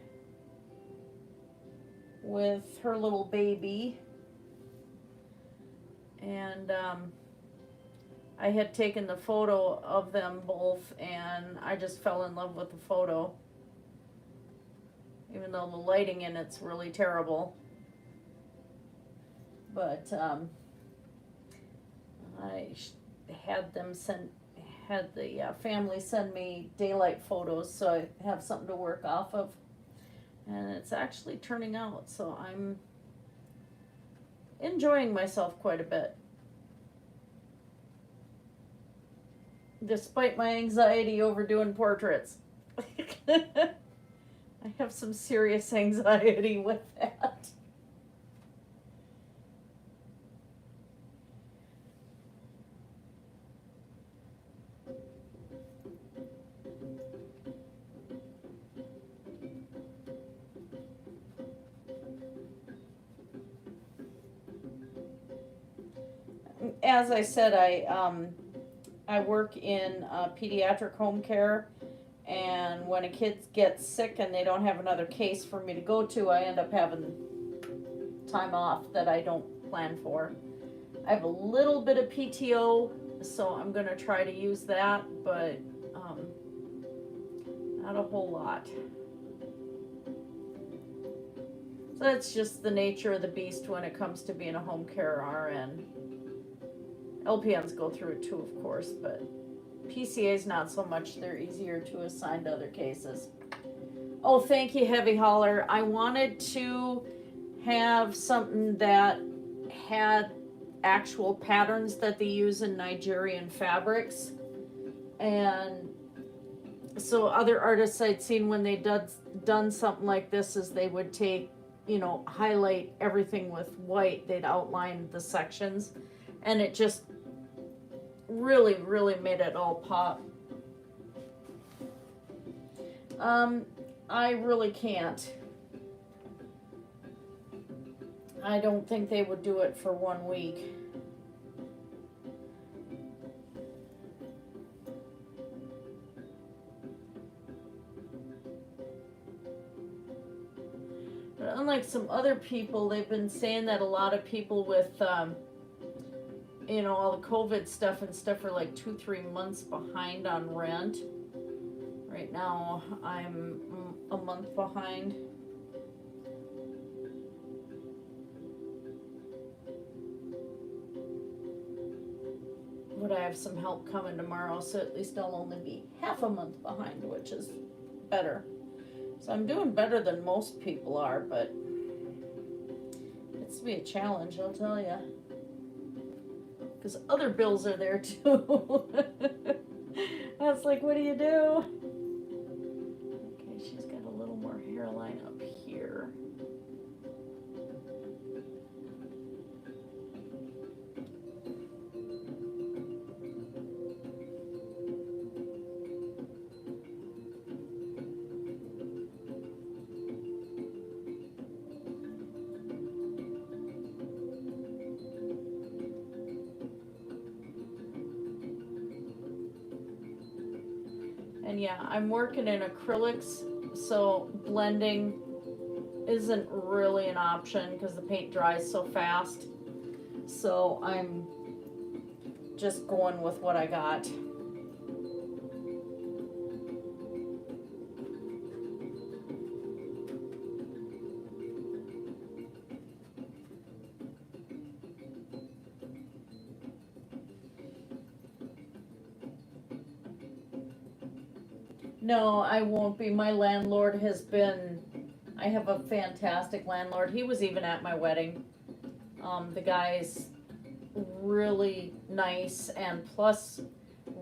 with her little baby. And I had taken the photo of them both, and I just fell in love with the photo. Even though the lighting in it's really terrible. But I had the family send me daylight photos, so I have something to work off of. And it's actually turning out, so I'm enjoying myself quite a bit. Despite my anxiety over doing portraits. I have some serious anxiety with that. As I said, I work in pediatric home care, and when a kid gets sick and they don't have another case for me to go to, I end up having time off that I don't plan for. I have a little bit of PTO, so I'm going to try to use that, but not a whole lot. So that's just the nature of the beast when it comes to being a home care RN. LPNs go through it too, of course, but PCA's not so much. They're easier to assign to other cases. Oh, thank you, Heavy Holler. I wanted to have something that had actual patterns that they use in Nigerian fabrics. And so other artists I'd seen when they'd done something like this is they would take, highlight everything with white. They'd outline the sections. And it just really, really made it all pop. I really can't. I don't think they would do it for 1 week. But unlike some other people, they've been saying that a lot of people with all the COVID stuff and stuff are like 2-3 months behind on rent. Right now, I'm a month behind. But I have some help coming tomorrow, so at least I'll only be half a month behind, which is better. So I'm doing better than most people are, but it's to be a challenge, I'll tell you. Because other bills are there too. I was like, what do you do? Okay, she's got a little more hairline up here. And yeah, I'm working in acrylics, so blending isn't really an option because the paint dries so fast. So I'm just going with what I got. No, I won't be. My landlord has been, I have a fantastic landlord. He was even at my wedding. The guy's really nice, and plus,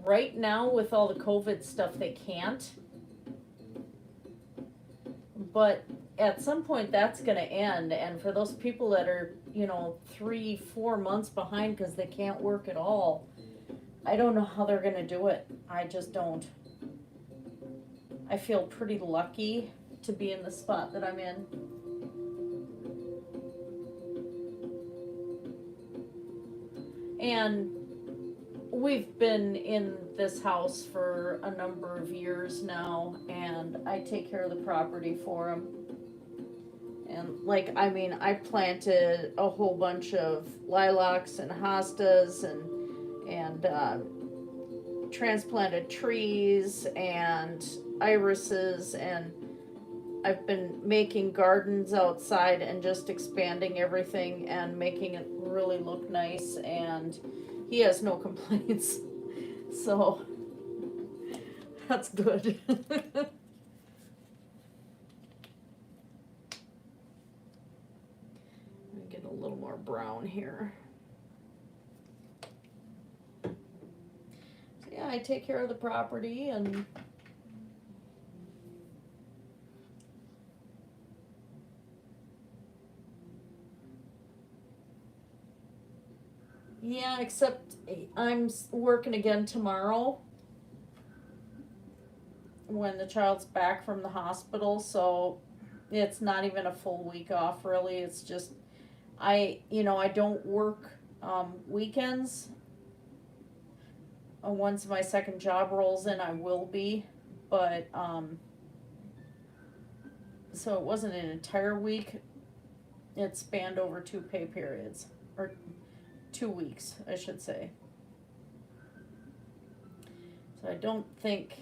right now with all the COVID stuff, they can't. But at some point, that's going to end, and for those people that are, 3-4 months behind because they can't work at all, I don't know how they're going to do it. I just don't. I feel pretty lucky to be in the spot that I'm in. And we've been in this house for a number of years now, and I take care of the property for them. And I planted a whole bunch of lilacs and hostas and transplanted trees and irises, and I've been making gardens outside and just expanding everything and making it really look nice, and he has no complaints. So that's good. Get a little more brown here. So yeah, I take care of the property, and yeah, except I'm working again tomorrow when the child's back from the hospital, so it's not even a full week off really. It's just I don't work weekends. Once my second job rolls in, I will be, but so it wasn't an entire week. It spanned over 2 pay periods, or 2 weeks, I should say. So I don't think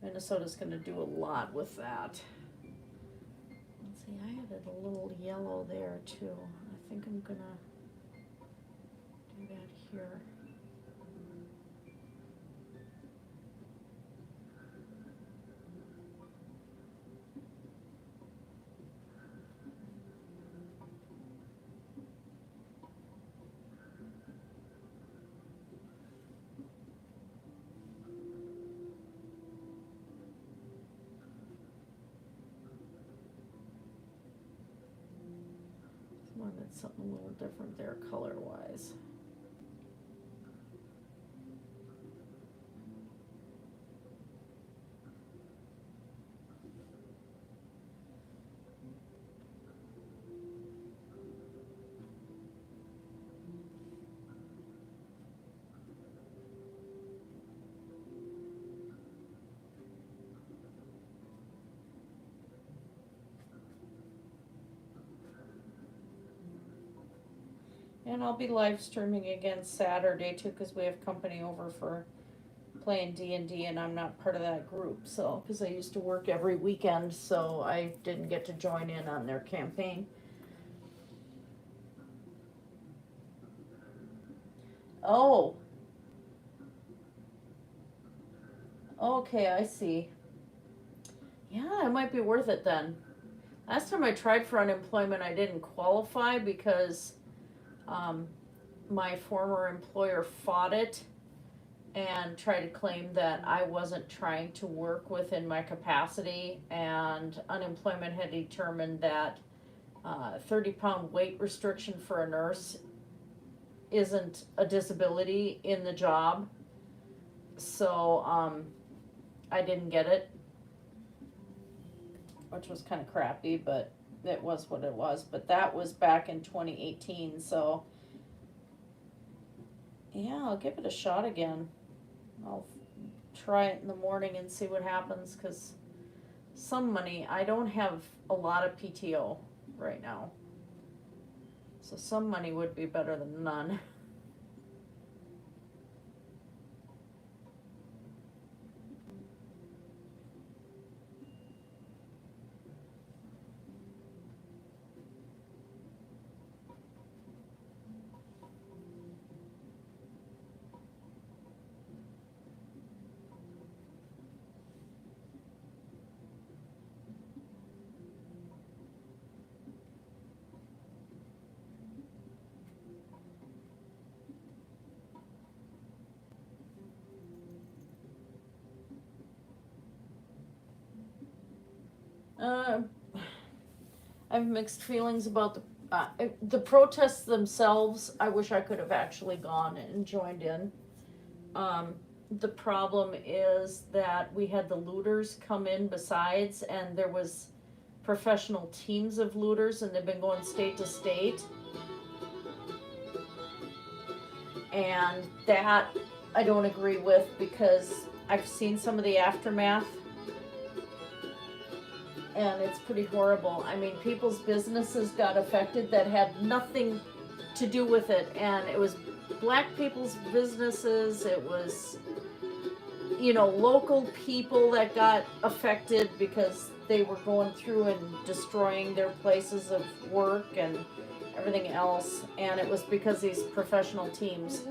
Minnesota's going to do a lot with that. Let's see, I added a little yellow there too. I think I'm going to do that here. Wanted something a little different there color-wise. And I'll be live streaming again Saturday too, because we have company over for playing D&D, and I'm not part of that group, so because I used to work every weekend, so I didn't get to join in on their campaign. Oh. Okay, I see. Yeah, it might be worth it then. Last time I tried for unemployment, I didn't qualify because my former employer fought it and tried to claim that I wasn't trying to work within my capacity, and unemployment had determined that 30-pound weight restriction for a nurse isn't a disability in the job. So I didn't get it, which was kind of crappy, but it was what it was. But that was back in 2018, so yeah, I'll give it a shot again. I'll try it in the morning and see what happens, because some money, I don't have a lot of PTO right now, so some money would be better than none. I have mixed feelings about the protests themselves. I wish I could have actually gone and joined in. The problem is that we had the looters come in besides, and there was professional teams of looters, and they've been going state to state. And that I don't agree with, because I've seen some of the aftermath, and it's pretty horrible. I mean, people's businesses got affected that had nothing to do with it, and it was black people's businesses, it was, you know, local people that got affected because they were going through and destroying their places of work and everything else, and it was because these professional teams,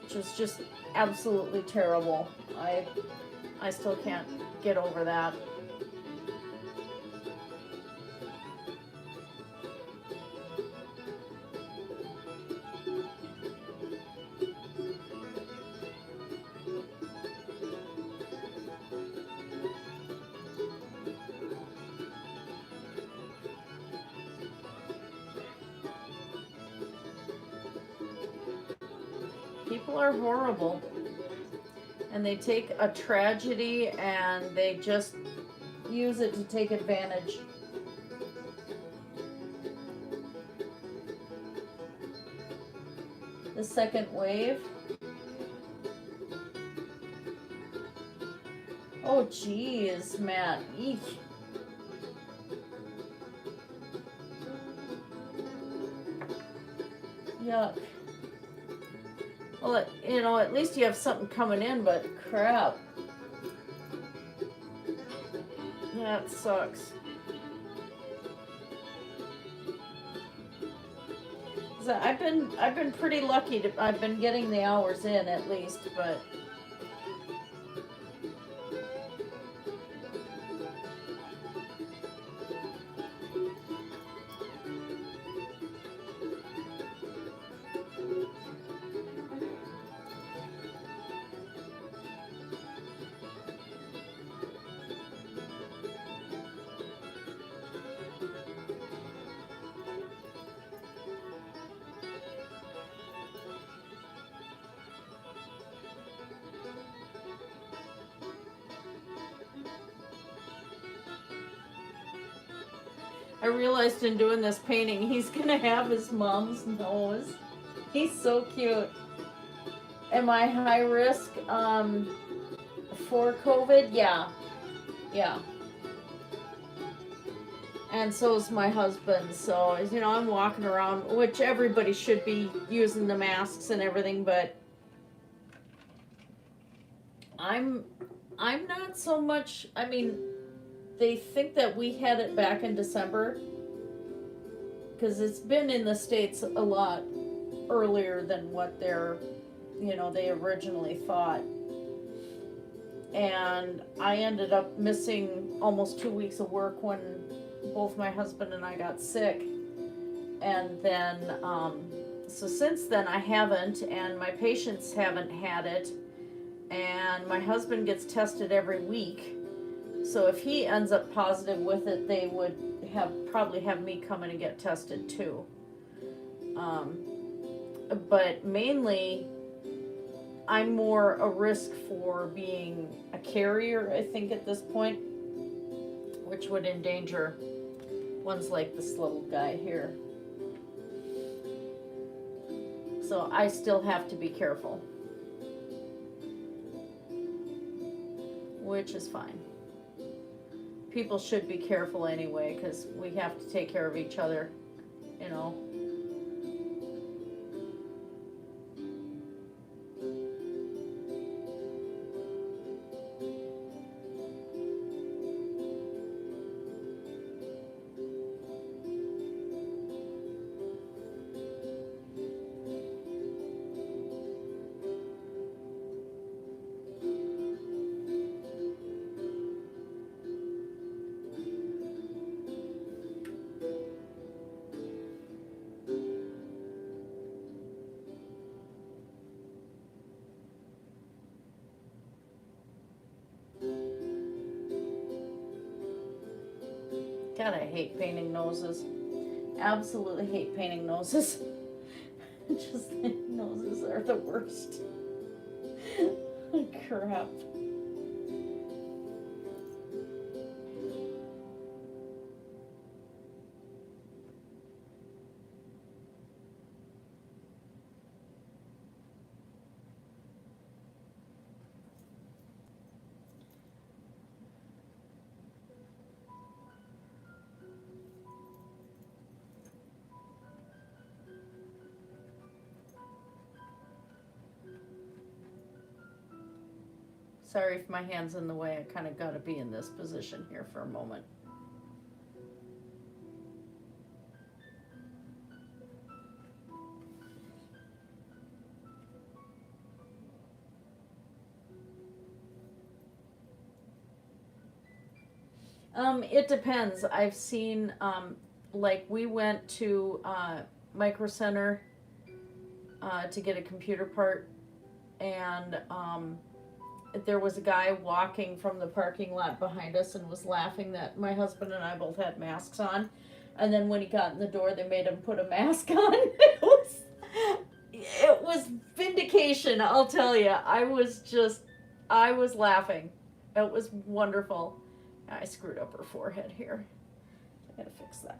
which was just absolutely terrible. I still can't get over that. People are horrible, and they take a tragedy and they just use it to take advantage. The second wave. Oh geez, Matt. Eek. Yuck. Well, you know, at least you have something coming in, but crap. That sucks. So I've been pretty lucky to, I've been getting the hours in at least, but I realized in doing this painting, he's gonna have his mom's nose. He's so cute. Am I high risk for COVID? Yeah. Yeah. And so is my husband. So, you know, I'm walking around, which everybody should be using the masks and everything, but I'm not so much. I mean, they think that we had it back in December, because it's been in the States a lot earlier than what they're, you know, they originally thought. And I ended up missing almost 2 weeks of work when both my husband and I got sick. And then, so since then I haven't, and my patients haven't had it, and my husband gets tested every week. So if he ends up positive with it, they would probably have me come in and get tested too. But mainly, I'm more a risk for being a carrier, I think, at this point, which would endanger ones like this little guy here. So I still have to be careful, which is fine. People should be careful anyway, because we have to take care of each other, you know. God, I hate painting noses. Absolutely hate painting noses. Just noses are the worst. Crap. Sorry if my hand's in the way. I kind of got to be in this position here for a moment. It depends. I've seen, like we went to Micro Center to get a computer part, and there was a guy walking from the parking lot behind us and was laughing that my husband and I both had masks on. And then when he got in the door, they made him put a mask on. It was vindication, I'll tell you. I was laughing. It was wonderful. I screwed up her forehead here. I gotta fix that.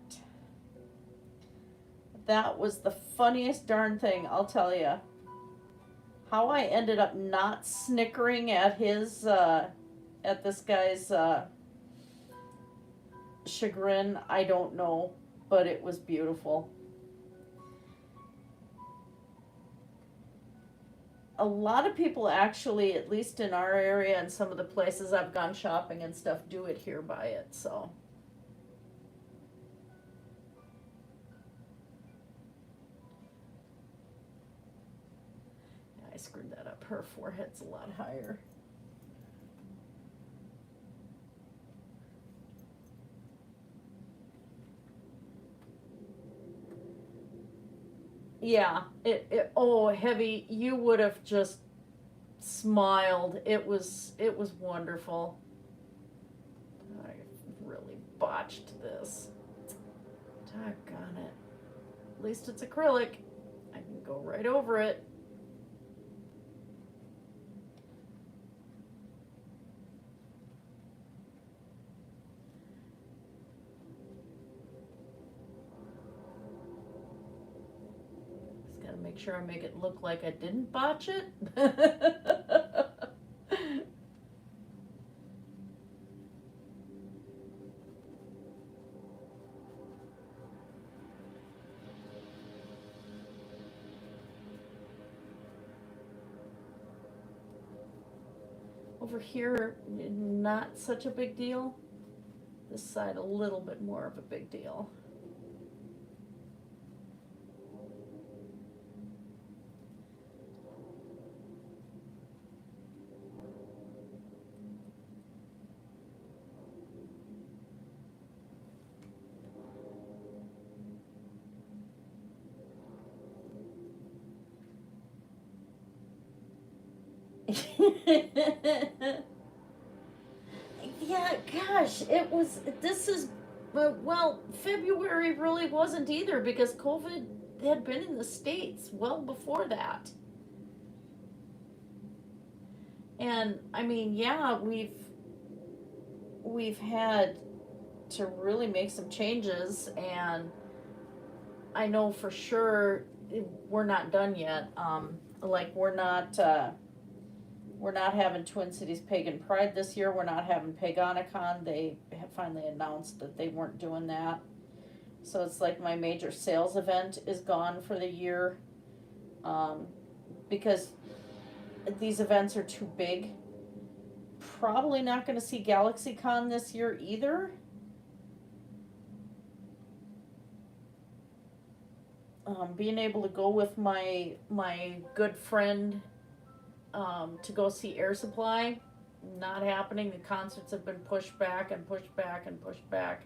That was the funniest darn thing, I'll tell you. How I ended up not snickering at his, at this guy's chagrin, I don't know, but it was beautiful. A lot of people actually, at least in our area and some of the places I've gone shopping and stuff, do it here by it, so. Yeah, I screwed that up. Her forehead's a lot higher. Yeah, oh, Heavy, you would have just smiled. It was wonderful. I really botched this. Doggone it. At least it's acrylic. I can go right over it. Make sure I make it look like I didn't botch it. Over here, not such a big deal. This side, a little bit more of a big deal. Yeah, gosh, well, February really wasn't either because COVID had been in the States well before that. And I mean, yeah, we've had to really make some changes, and I know for sure we're not done yet. Like we're not having Twin Cities Pagan Pride this year. We're not having Paganicon. They have finally announced that they weren't doing that. So it's like my major sales event is gone for the year, because these events are too big. Probably not going to see GalaxyCon this year either. Being able to go with my good friend to go see Air Supply, not happening. The concerts have been pushed back and pushed back and pushed back.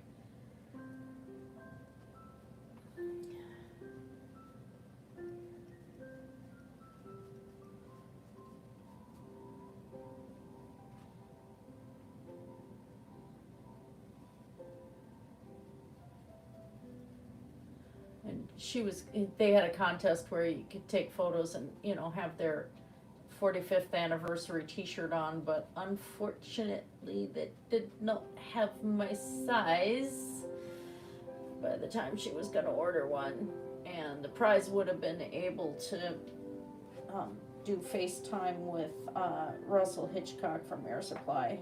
And they had a contest where you could take photos and, have their 45th anniversary t-shirt on, but unfortunately they did not have my size by the time she was going to order one. And the prize would have been able to do FaceTime with Russell Hitchcock from Air Supply.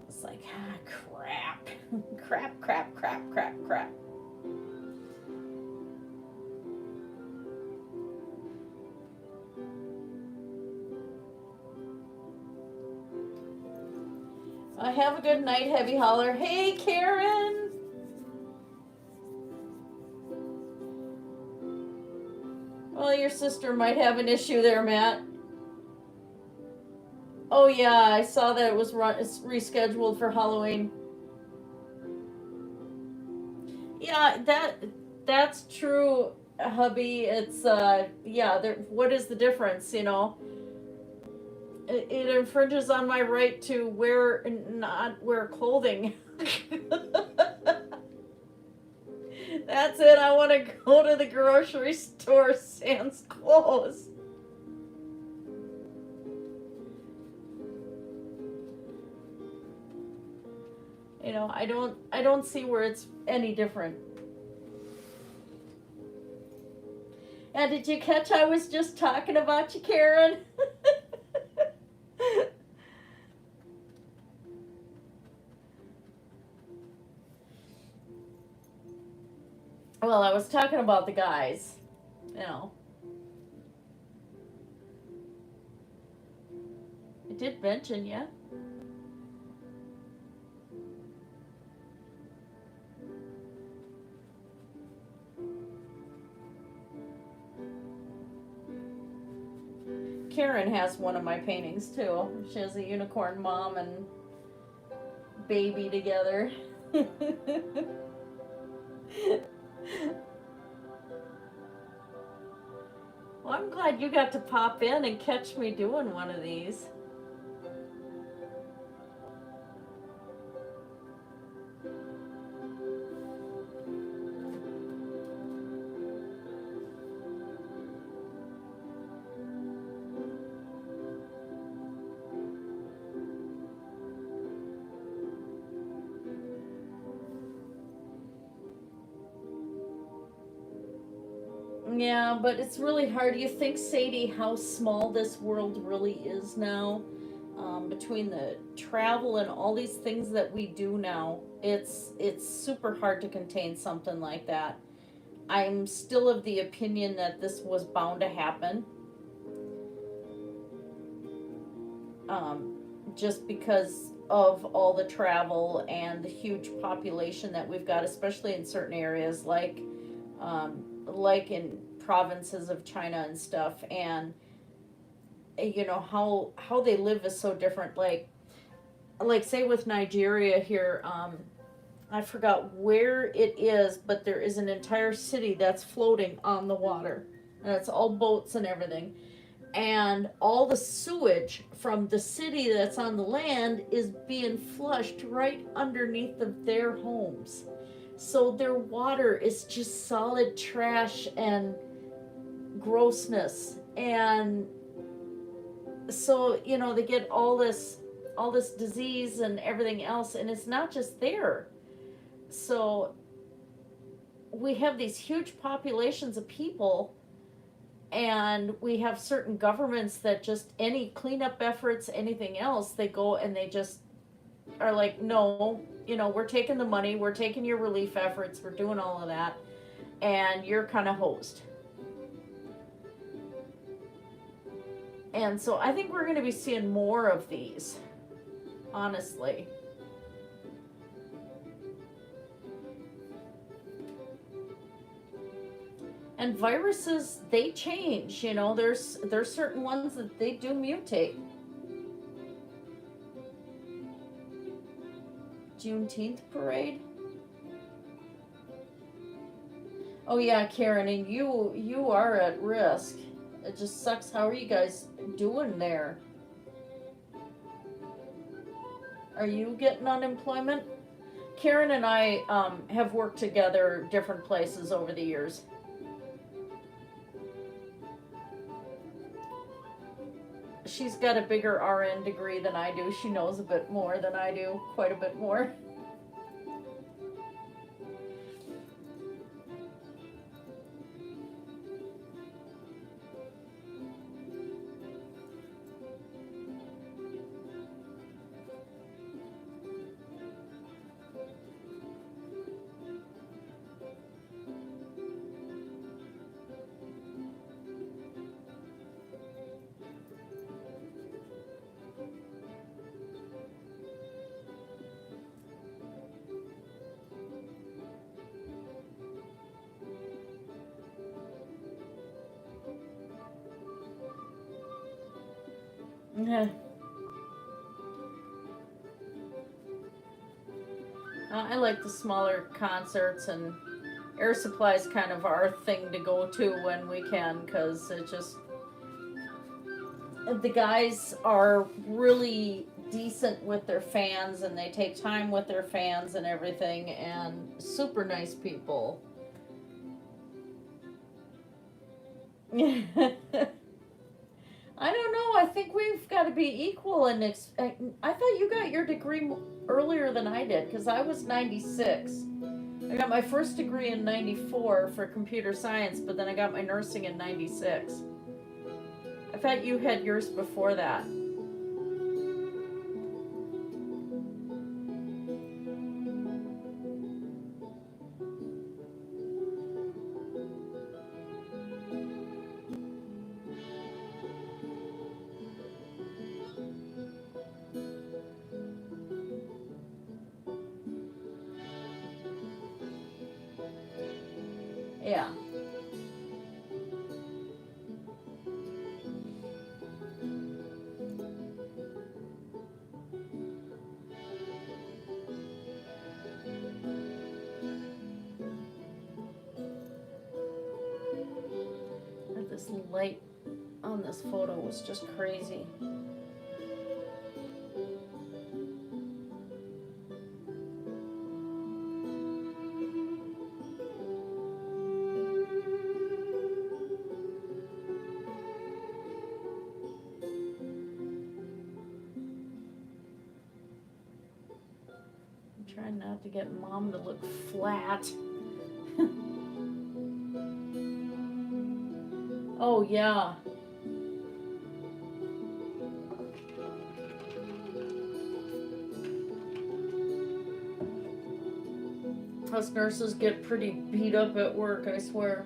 It's like, crap. crap. Have a good night, Heavy Holler. Hey, Karen. Well, your sister might have an issue there, Matt. Oh yeah, I saw that it was it's rescheduled for Halloween. Yeah, that's true, hubby. It's what is the difference, It infringes on my right to not wear clothing. That's it. I want to go to the grocery store sans clothes. I don't see where it's any different. And did you catch I was just talking about you, Karen? Well, I was talking about the guys, I did mention, yeah. Karen has one of my paintings too. She has a unicorn mom and baby together. Well, I'm glad you got to pop in and catch me doing one of these. Yeah, but it's really hard. You think, Sadie, how small this world really is now? Between the travel and all these things that we do now, it's super hard to contain something like that. I'm still of the opinion that this was bound to happen. Just because of all the travel and the huge population that we've got, especially in certain areas like in provinces of China and stuff, and how they live is so different. Like say with Nigeria here, I forgot where it is, but there is an entire city that's floating on the water, and it's all boats and everything, and all the sewage from the city that's on the land is being flushed right underneath of their homes. So their water is just solid trash and grossness. And so, they get all this disease and everything else, and it's not just there. So we have these huge populations of people, and we have certain governments that just any cleanup efforts, anything else, they go and they just are like, no, we're taking the money, we're taking your relief efforts, we're doing all of that, and you're kind of hosed. And so I think we're going to be seeing more of these, honestly. And viruses, they change, there's certain ones that they do mutate. Juneteenth parade. Oh yeah, Karen, and you are at risk. It just sucks. How are you guys doing there? Are you getting unemployment? Karen and I have worked together different places over the years. She's got a bigger RN degree than I do. She knows a bit more than I do, quite a bit more. Yeah. I like the smaller concerts, and Air Supply is kind of our thing to go to when we can, because it just, the guys are really decent with their fans, and they take time with their fans and everything, and super nice people. I don't know. I think we've got to be equal. And I thought you got your degree earlier than I did, because I was 96. I got my first degree in 94 for computer science, but then I got my nursing in 96. I thought you had yours before that. Yeah. This light on this photo was just crazy. I'm trying not to get Mom to look flat. Oh, yeah. Us nurses get pretty beat up at work, I swear.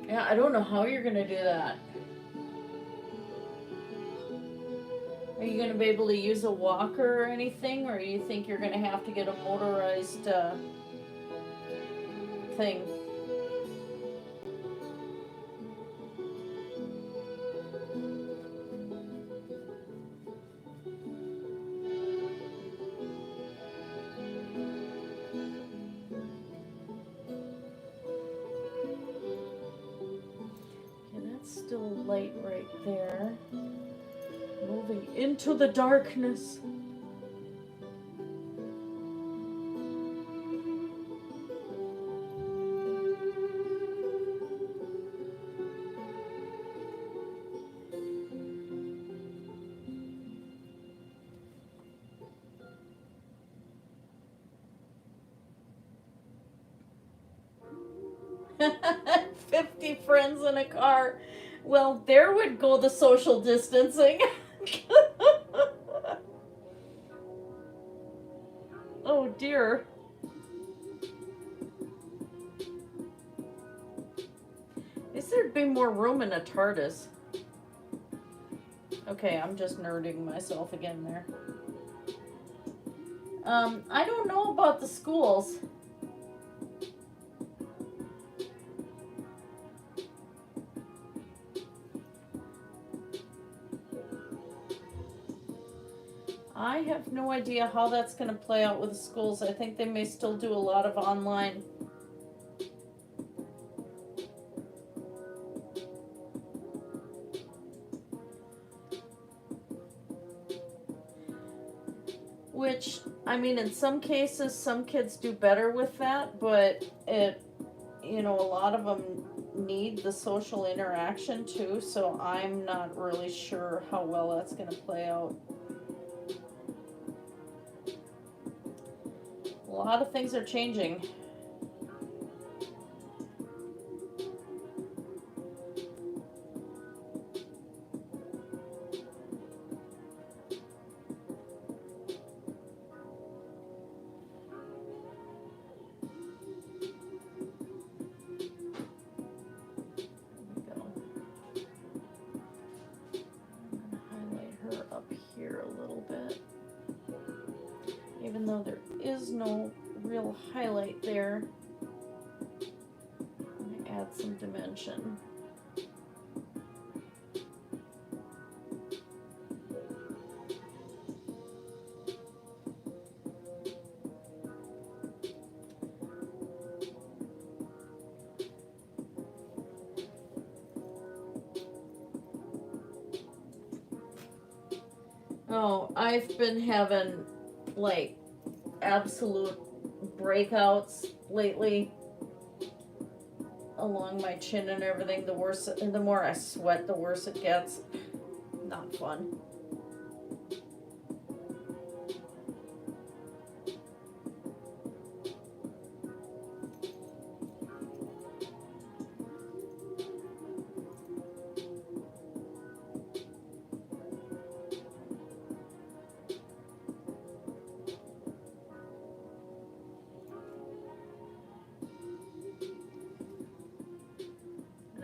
Yeah, I don't know how you're gonna do that. Are you gonna be able to use a walker or anything, or do you think you're gonna have to get a motorized thing? Still light right there. Moving into the darkness. "50 friends in a car." Well, there would go the social distancing. Oh dear. Is there'd be more room in a TARDIS? Okay, I'm just nerding myself again there. I don't know about the schools. I have no idea how that's going to play out with the schools. I think they may still do a lot of online. Which, I mean, in some cases, some kids do better with that, but a lot of them need the social interaction too, so I'm not really sure how well that's going to play out. A lot of things are changing. Even though there is no real highlight there, I'm going to add some dimension. Oh, I've been having like absolute breakouts lately along my chin and everything. The worse, the more I sweat, the worse it gets. Not fun.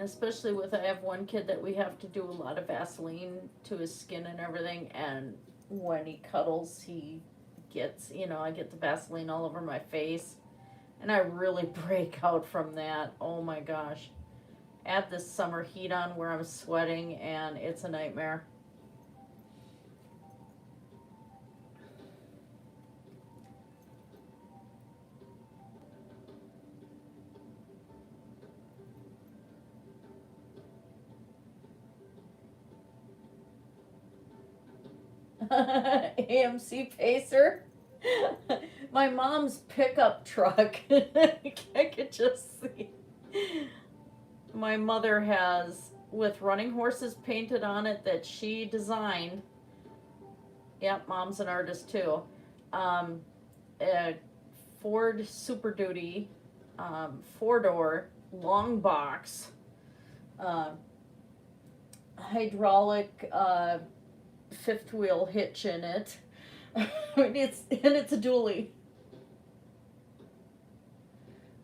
Especially with, I have one kid that we have to do a lot of Vaseline to his skin and everything, and when he cuddles, he gets, I get the Vaseline all over my face, and I really break out from that. Oh my gosh. Add this summer heat on where I'm sweating, and it's a nightmare. AMC Pacer. My mom's pickup truck. I could just see. My mother has, with running horses painted on it that she designed. Yep, mom's an artist too. A Ford Super Duty, 4-door, long box, hydraulic, fifth wheel hitch in it. I mean, it's a dually.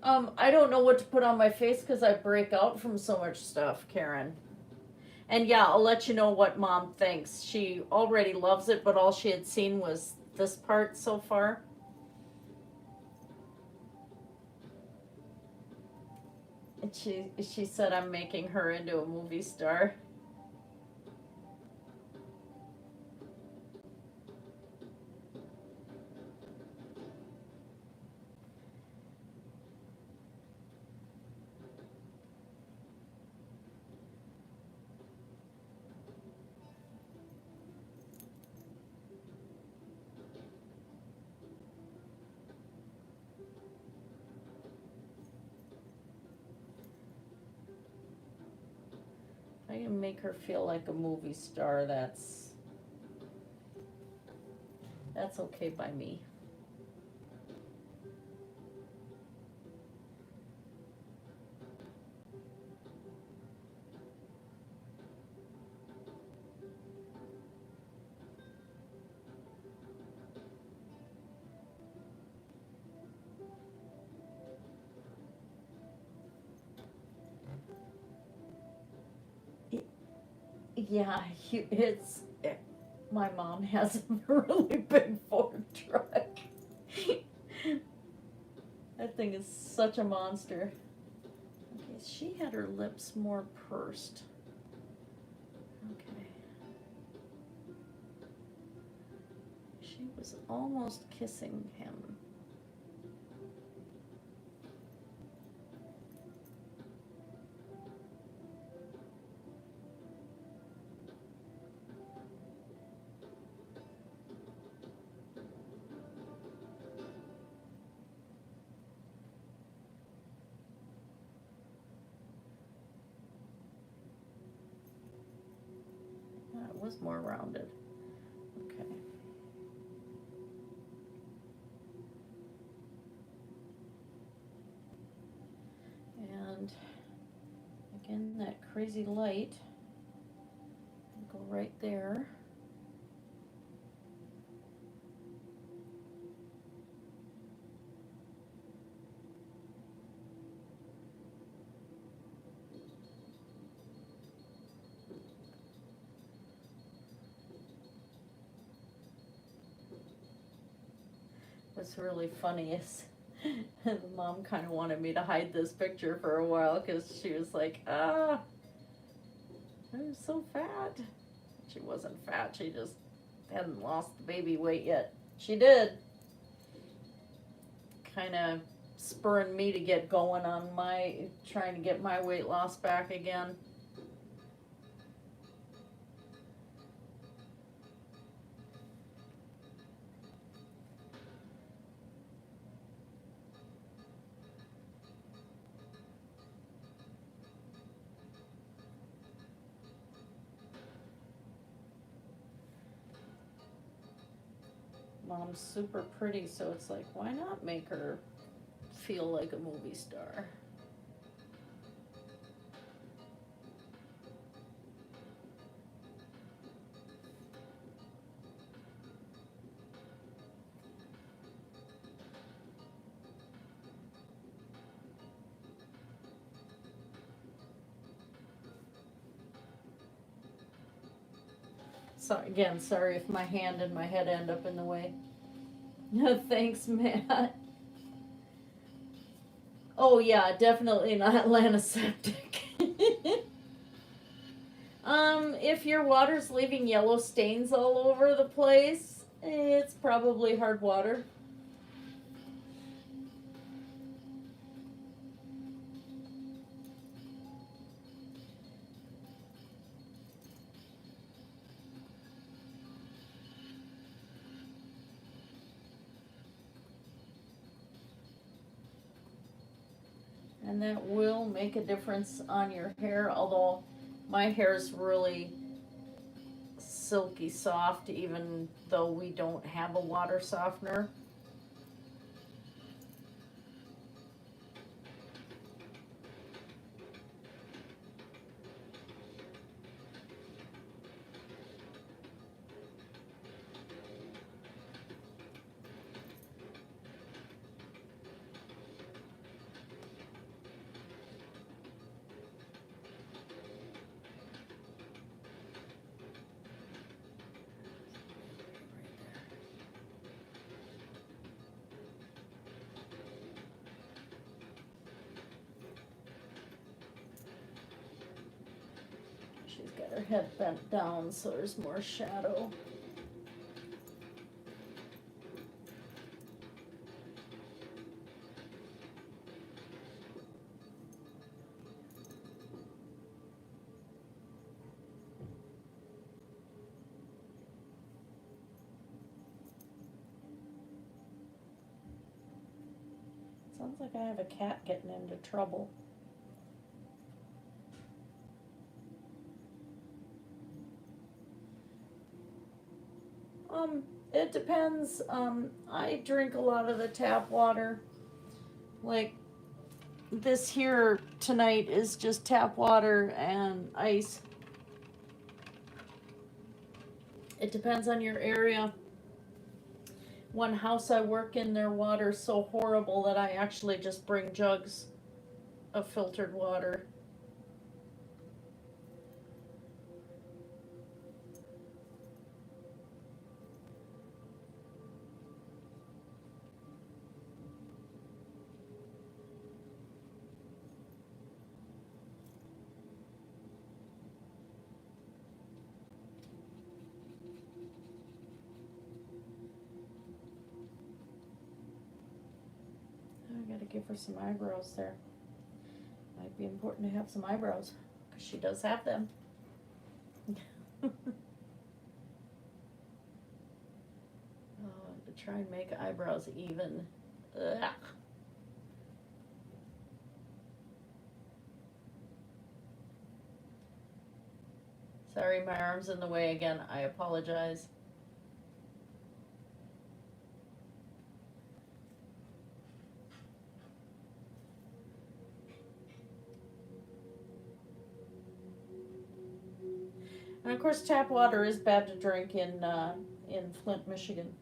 I don't know what to put on my face because I break out from so much stuff, Karen. And yeah, I'll let you know what Mom thinks. She already loves it, but all she had seen was this part so far. And she said I'm making her into a movie star. I can make her feel like a movie star. That's okay by me. Yeah, my mom has a really big Ford truck. That thing is such a monster. Okay, she had her lips more pursed. Okay. She was almost kissing him. was more rounded. Okay. And again, that crazy light, go right there. What's really funny is the mom kind of wanted me to hide this picture for a while because she was like, I'm so fat. She wasn't fat, she just hadn't lost the baby weight yet. She did. Kind of spurring me to get going on trying to get my weight loss back again. Mom's super pretty, so it's like, why not make her feel like a movie star? So again, sorry if my hand and my head end up in the way. Thanks, Matt. Oh yeah, definitely not antiseptic. If your water's leaving yellow stains all over the place, it's probably hard water. And that will make a difference on your hair, although my hair is really silky soft, even though we don't have a water softener. She's got her head bent down, so there's more shadow. Sounds like I have a cat getting into trouble. It depends. I drink a lot of the tap water. Like this here tonight is just tap water and ice. It depends on your area. One house I work in, their water's so horrible that I actually just bring jugs of filtered water. I gotta give her some eyebrows there. Might be important to have some eyebrows, because she does have them. To try and make eyebrows even. Ugh. Sorry, my arm's in the way again. I apologize. And of course, tap water is bad to drink in Flint, Michigan.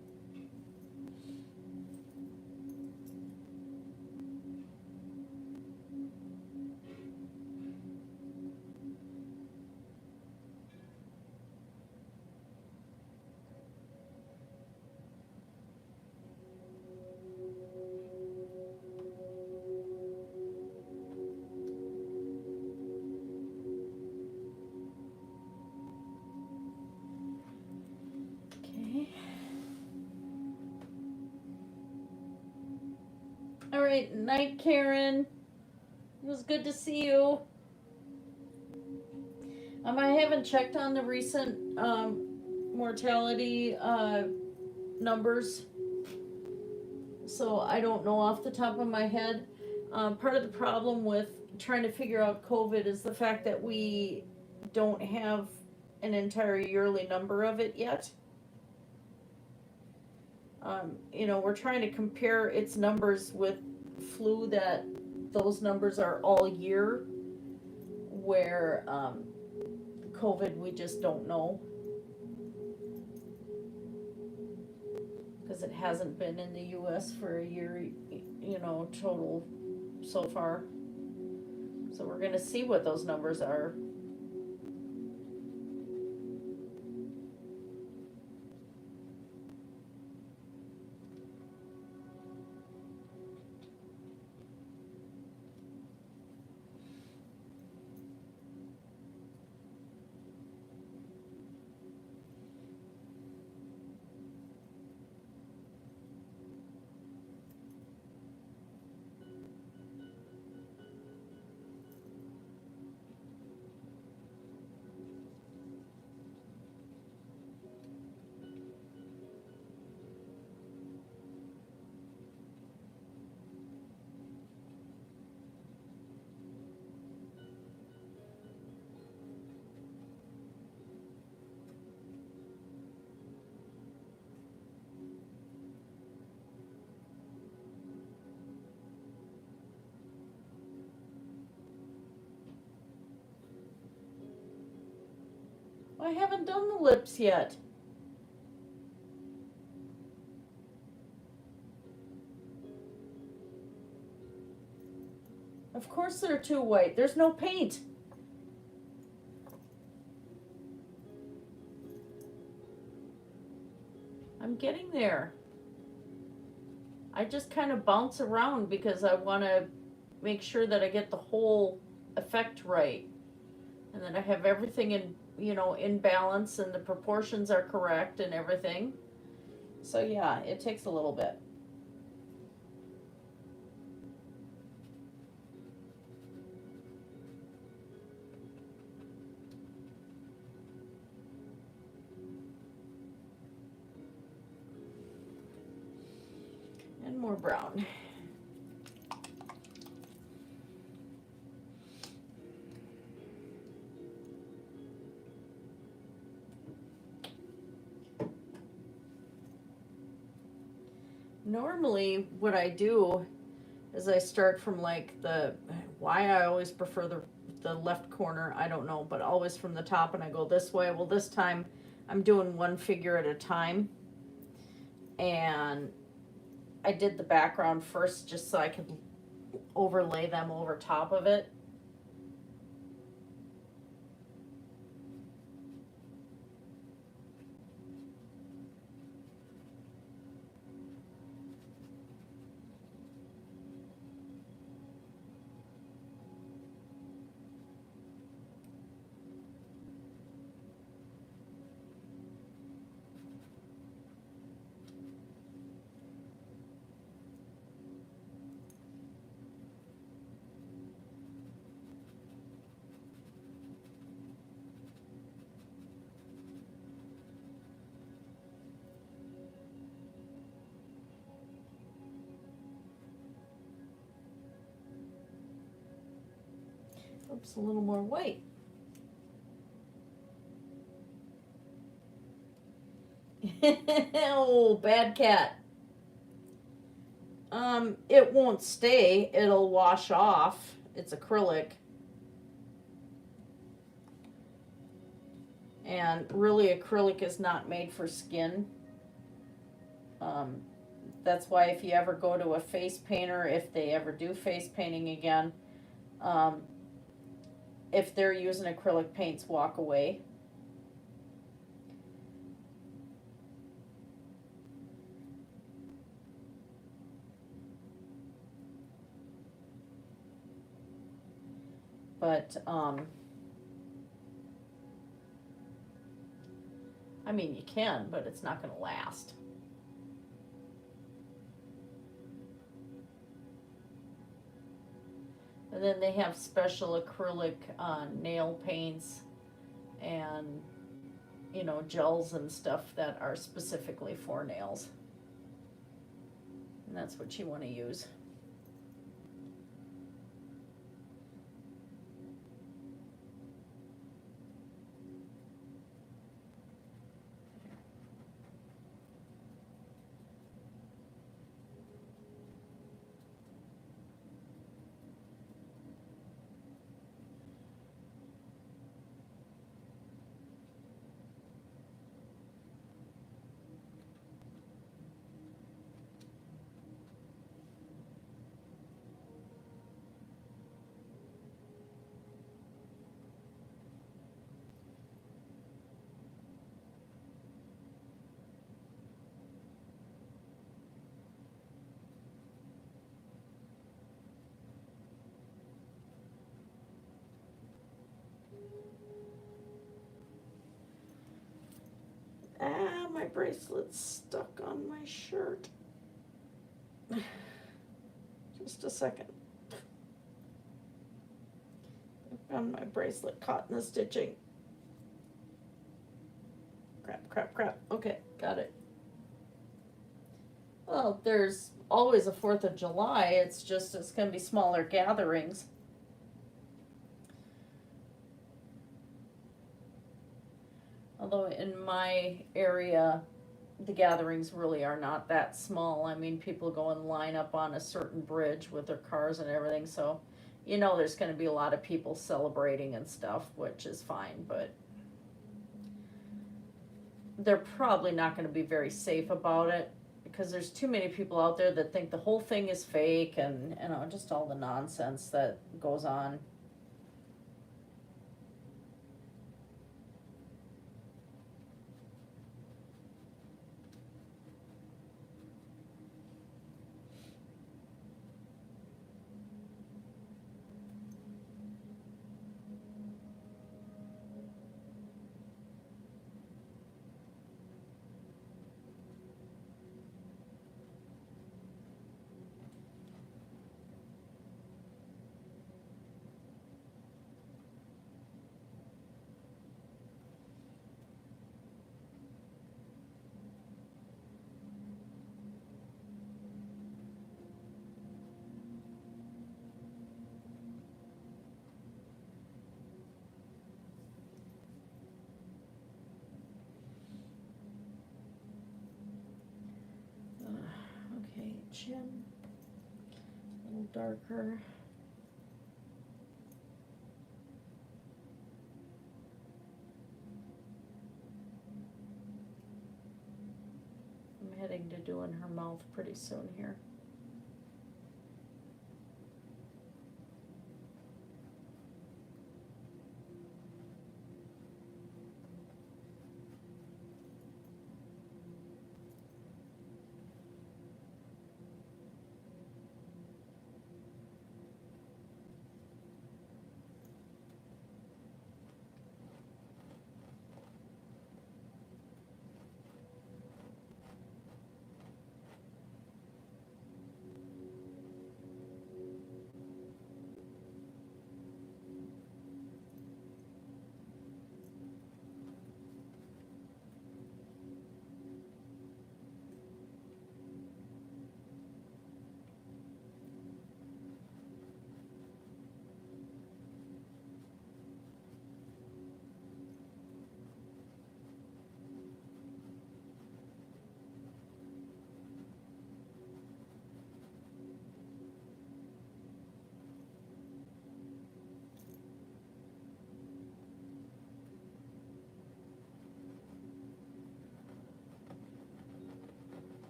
All right, night, Karen. It was good to see you. I haven't checked on the recent mortality numbers, so I don't know off the top of my head. Part of the problem with trying to figure out COVID is the fact that we don't have an entire yearly number of it yet. We're trying to compare its numbers with flu, that those numbers are all year, where COVID, we just don't know. Because it hasn't been in the US for a year, total so far. So we're going to see what those numbers are. I haven't done the lips yet. Of course they're too white. There's no paint. I'm getting there. I just kind of bounce around because I want to make sure that I get the whole effect right. And that I have everything in balance and the proportions are correct and everything. So yeah, it takes a little bit. And more brown. Normally what I do is I start from why I always prefer the left corner, I don't know, but always from the top, and I go this way. Well, this time I'm doing one figure at a time, and I did the background first just so I could overlay them over top of it. Oops, a little more white. Oh, bad cat. It won't stay. It'll wash off. It's acrylic. And really, acrylic is not made for skin. That's why if you ever go to a face painter, if they ever do face painting again, if they're using acrylic paints, walk away. But, I mean, you can, but it's not going to last. And then they have special acrylic nail paints and, you know, gels and stuff that are specifically for nails. And that's what you want to use. Ah, my bracelet's stuck on my shirt. Just a second. I found my bracelet caught in the stitching. Crap. Okay, got it. Well, there's always a 4th of July. It's just, it's going to be smaller gatherings. Although in my area, the gatherings really are not that small. I mean, people go and line up on a certain bridge with their cars and everything, so you know there's going to be a lot of people celebrating and stuff, which is fine, but they're probably not going to be very safe about it because there's too many people out there that think the whole thing is fake and, you know, just all the nonsense that goes on. Okay, chin, a little darker. I'm heading to doing her mouth pretty soon here.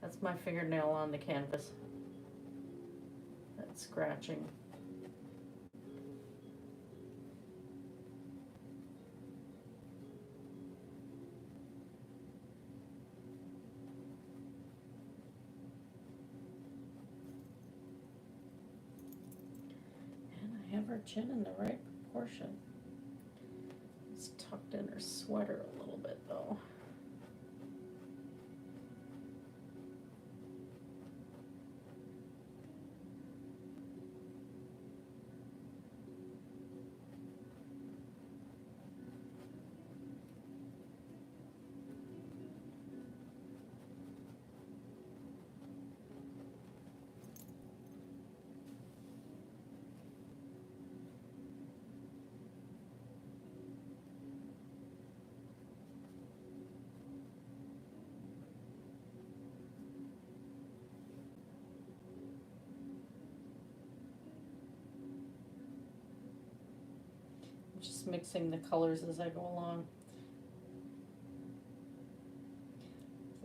That's my fingernail on the canvas. That's scratching. And I have her chin in the right proportion. It's tucked in her sweater a little bit though. Just mixing the colors as I go along.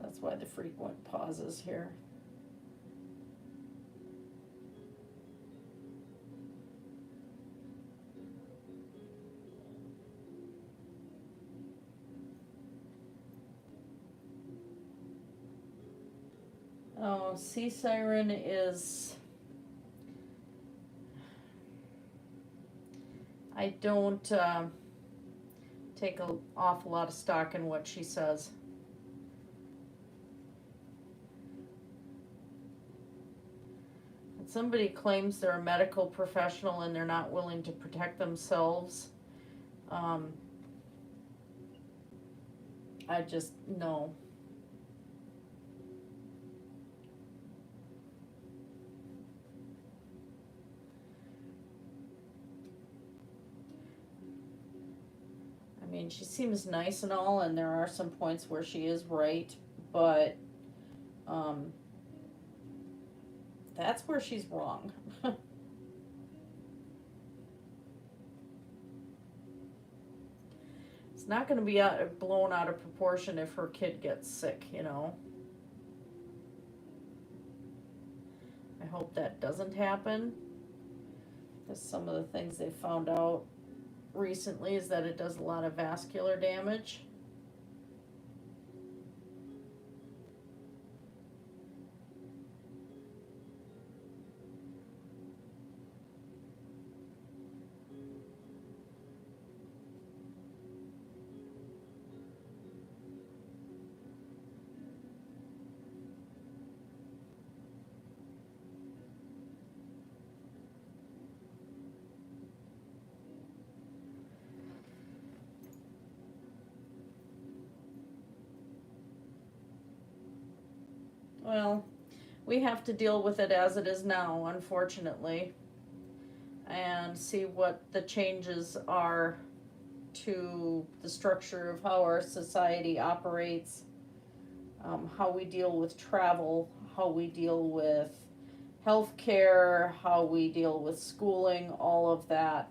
That's why the frequent pauses here. Oh, sea siren is... I don't take an awful lot of stock in what she says. When somebody claims they're a medical professional and they're not willing to protect themselves, I just, no. I mean, she seems nice and all, and there are some points where she is right, but that's where she's wrong. It's not going to be blown out of proportion if her kid gets sick, you know. I hope that doesn't happen, because some of the things they found out recently is that it does a lot of vascular damage. Well, we have to deal with it as it is now, unfortunately, and see what the changes are to the structure of how our society operates, how we deal with travel, how we deal with healthcare, how we deal with schooling. All of that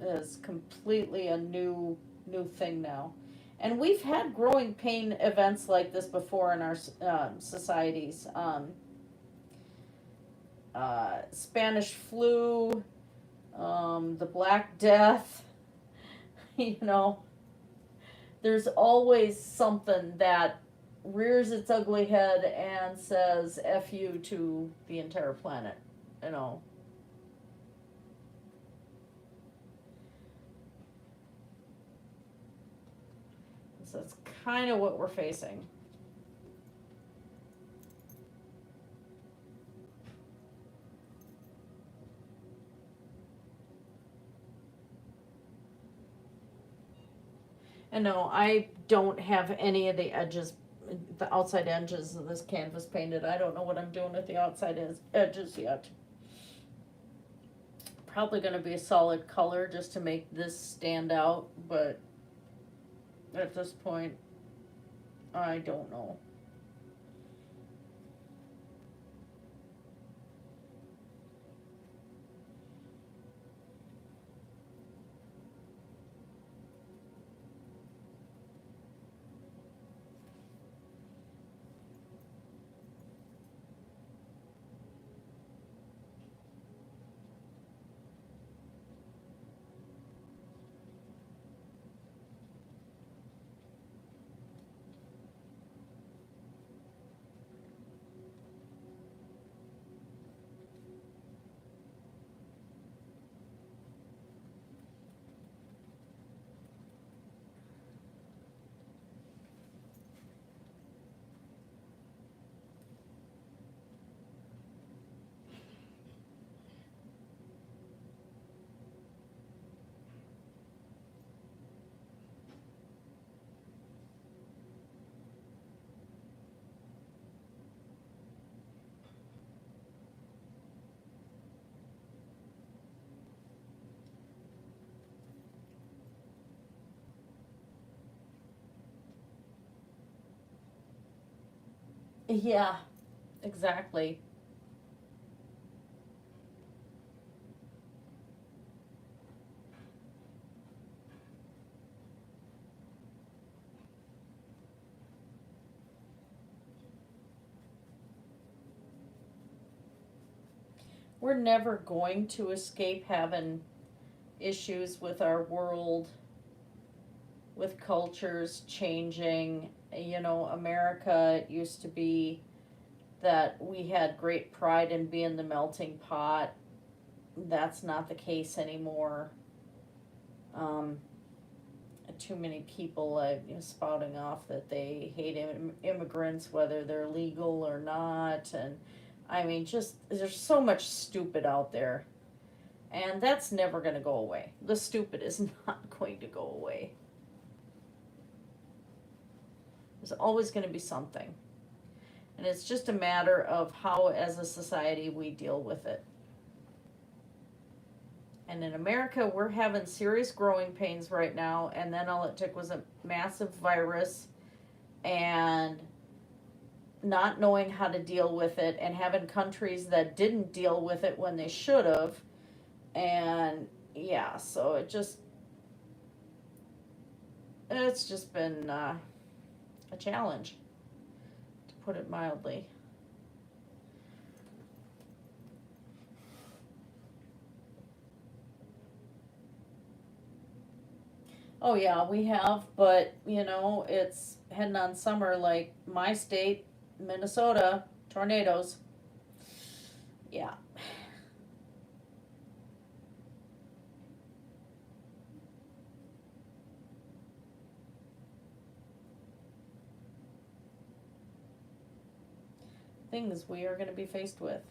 is completely a new thing now. And we've had growing pain events like this before in our societies. Spanish flu, the Black Death, you know, there's always something that rears its ugly head and says F you to the entire planet, you know. So that's kind of what we're facing. And no, I don't have any of the edges, the outside edges of this canvas painted. I don't know what I'm doing with the outside edges yet. Probably going to be a solid color just to make this stand out, but at this point, I don't know. Yeah, exactly. We're never going to escape having issues with our world, with cultures changing. You know, America, it used to be that we had great pride in being the melting pot. That's not the case anymore. Um, Too many people spouting off that they hate immigrants, whether they're legal or not. And I mean, just there's so much stupid out there. And that's never going to go away. The stupid is not going to go away. There's always going to be something. And it's just a matter of how, as a society, we deal with it. And in America, we're having serious growing pains right now. And then all it took was a massive virus and not knowing how to deal with it, and having countries that didn't deal with it when they should have. And yeah, so it's just been a challenge, to put it mildly. Oh yeah, we have, but you know, it's heading on summer, like my state, Minnesota, tornadoes. Yeah. Things we are going to be faced with.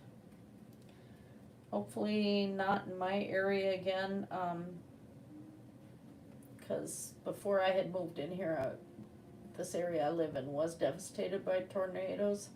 Hopefully not in my area again, because before I had moved in here, this area I live in was devastated by tornadoes.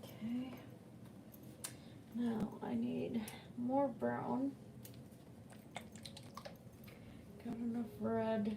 Okay. Now I need more brown. Got enough red.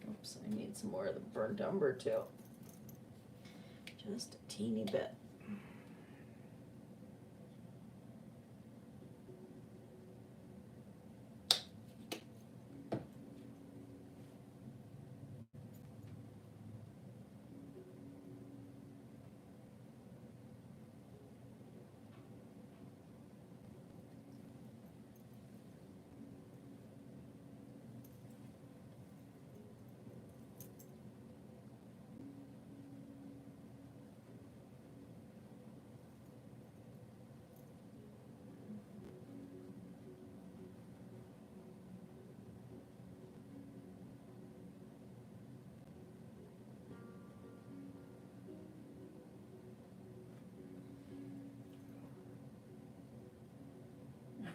Oops, I need some more of the burnt umber too. Just a teeny bit.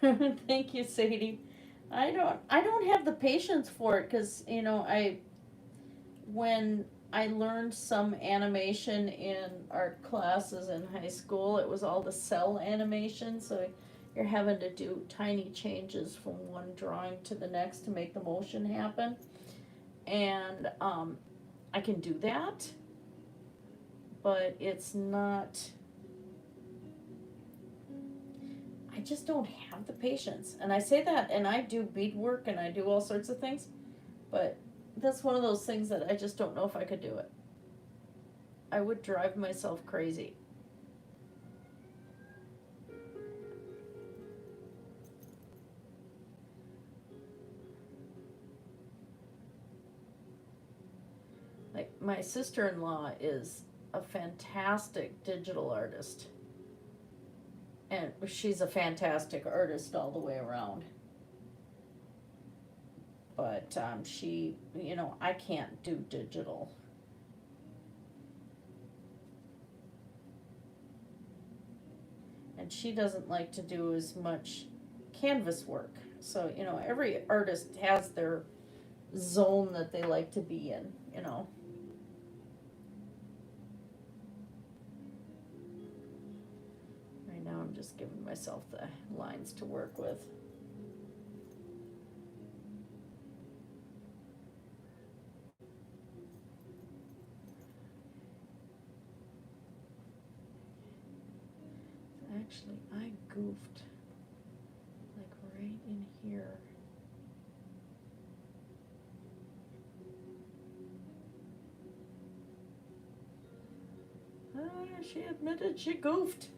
Thank you, Sadie. I don't have the patience for it because when I learned some animation in art classes in high school, it was all the cell animation, so you're having to do tiny changes from one drawing to the next to make the motion happen. And I can do that, but it's not, I just don't have the patience. And I say that, and I do beadwork and I do all sorts of things, but that's one of those things that I just don't know if I could do it. I would drive myself crazy. Like, my sister-in-law is a fantastic digital artist. And she's a fantastic artist all the way around. But she, I can't do digital. And she doesn't like to do as much canvas work. So, every artist has their zone that they like to be in. Right now I'm just giving myself the lines to work with. Actually, I goofed, like right in here. She admitted she goofed.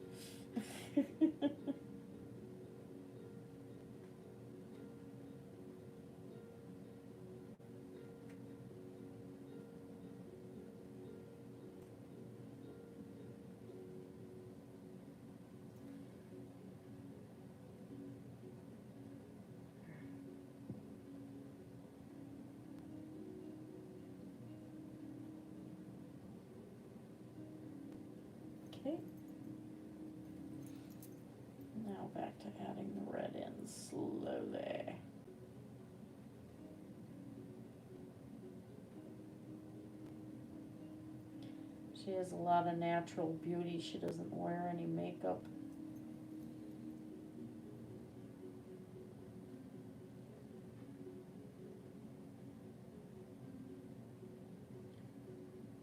Okay. Now back to adding the red in slowly. She has a lot of natural beauty. She doesn't wear any makeup.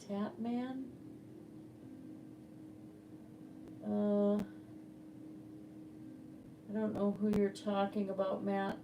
Tatman? I don't know who you're talking about, Matt.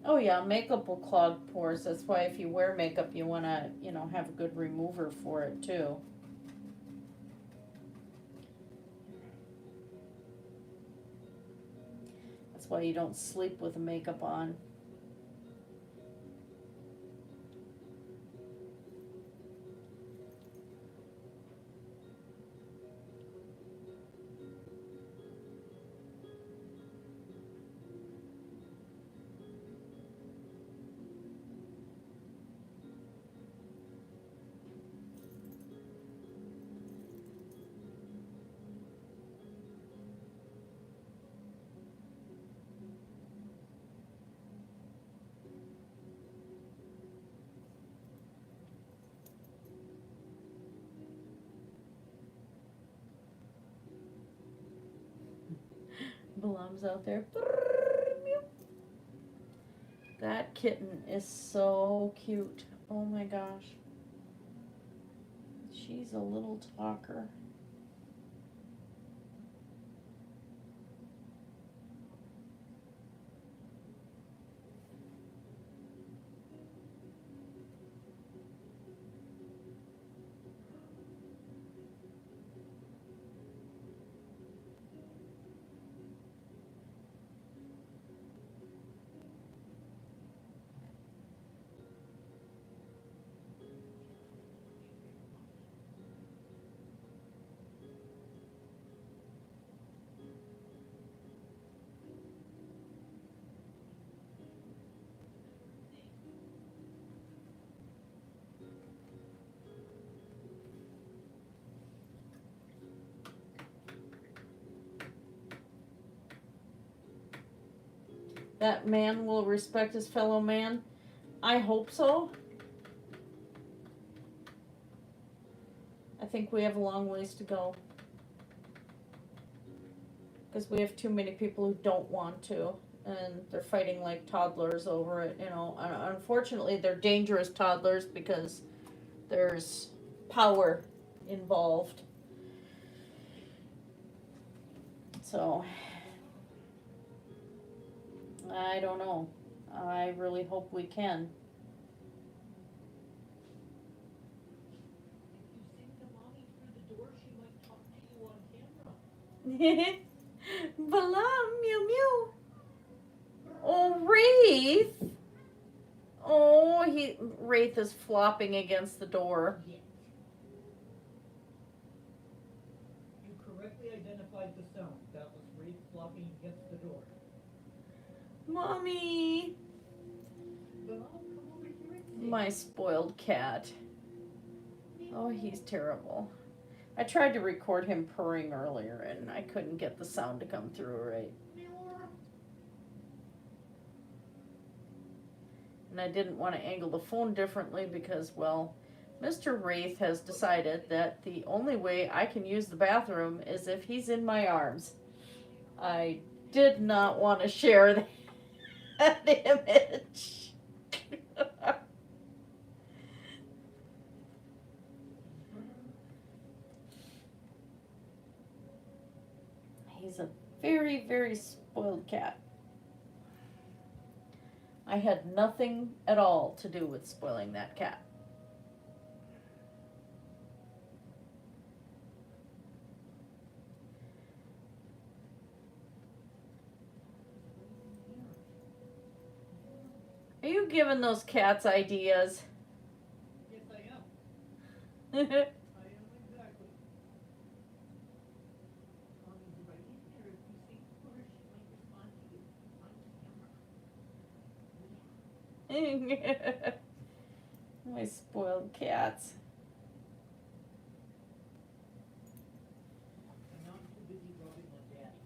Oh yeah, makeup will clog pores. That's why if you wear makeup, you want to, have a good remover for it too. That's why you don't sleep with the makeup on. Balam's out there. That kitten is so cute. Oh my gosh. She's a little talker. That man will respect his fellow man. I hope so. I think we have a long ways to go. Because we have too many people who don't want to. And they're fighting like toddlers over it, you know. Unfortunately, they're dangerous toddlers because there's power involved. So, I don't know. I really hope we can. Bala, mew mew. Oh, Wraith. Oh, Wraith is flopping against the door. Yes. You correctly identified the sound. That was Wraith flopping against the door. Mommy. But I'll come over here and see. My spoiled cat. Oh, he's terrible. I tried to record him purring earlier and I couldn't get the sound to come through right. And I didn't want to angle the phone differently because, well, Mr. Wraith has decided that the only way I can use the bathroom is if he's in my arms. I did not want to share that image. He's a very, very spoiled cat. I had nothing at all to do with spoiling that cat. Are you giving those cats ideas? Yes, I am. I am exactly. Mommy's right in there. If you say to her, she might respond to you on camera. My spoiled cats. And now I'm too busy rubbing on Daddy.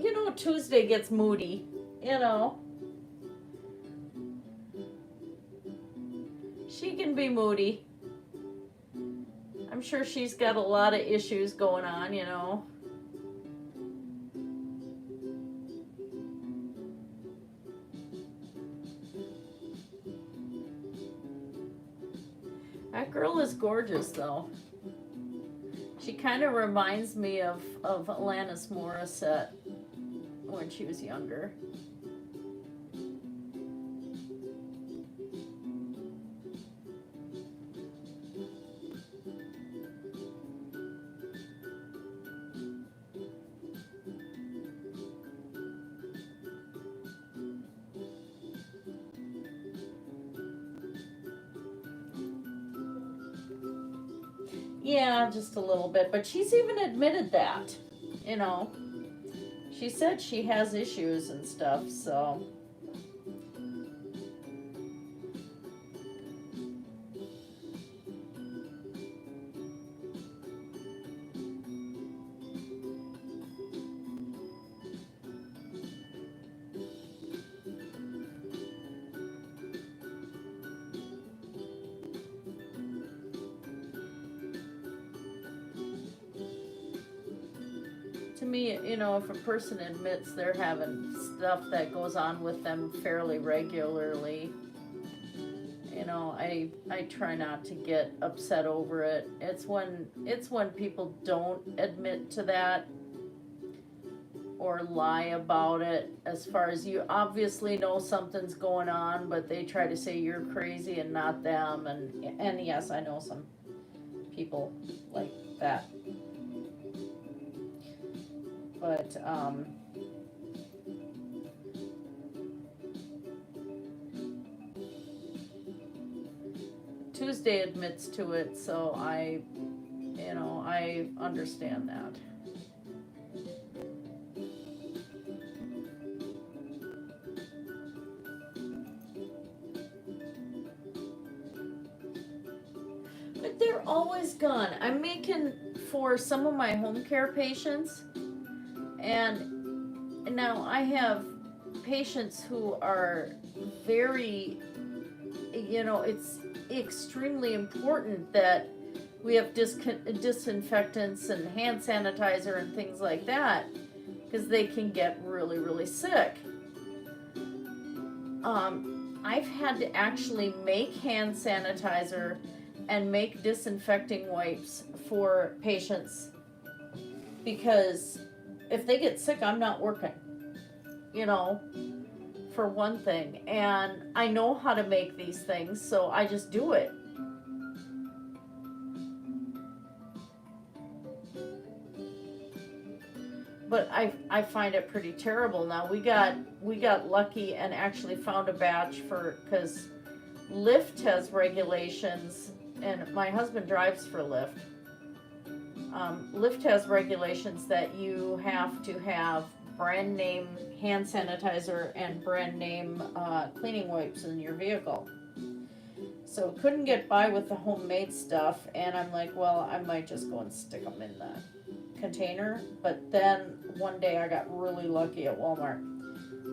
You know, Tuesday gets moody, you know. She can be moody. I'm sure she's got a lot of issues going on, you know. That girl is gorgeous, though. She kind of reminds me of Alanis Morissette when she was younger. Yeah, just a little bit, but she's even admitted that, you know. She said she has issues and stuff, so. To me, you know, if a person admits they're having stuff that goes on with them fairly regularly, you know, I try not to get upset over it. It's when people don't admit to that or lie about it, as far as you obviously know something's going on, but they try to say you're crazy and not them, and yes, I know some people like that. But Tuesday admits to it, so I understand that. But they're always gone. I'm making for some of my home care patients, and now I have patients who are very, you know, it's extremely important that we have disinfectants and hand sanitizer and things like that, because they can get really, really sick. I've had to actually make hand sanitizer and make disinfecting wipes for patients, because if they get sick, I'm not working, you know, for one thing. And I know how to make these things, so I just do it. But I find it pretty terrible. Now we got lucky and actually found a batch because Lyft has regulations, and my husband drives for Lyft. Lyft has regulations that you have to have brand name hand sanitizer and brand name cleaning wipes in your vehicle. So couldn't get by with the homemade stuff, and I'm like, well, I might just go and stick them in the container. But then one day I got really lucky at Walmart.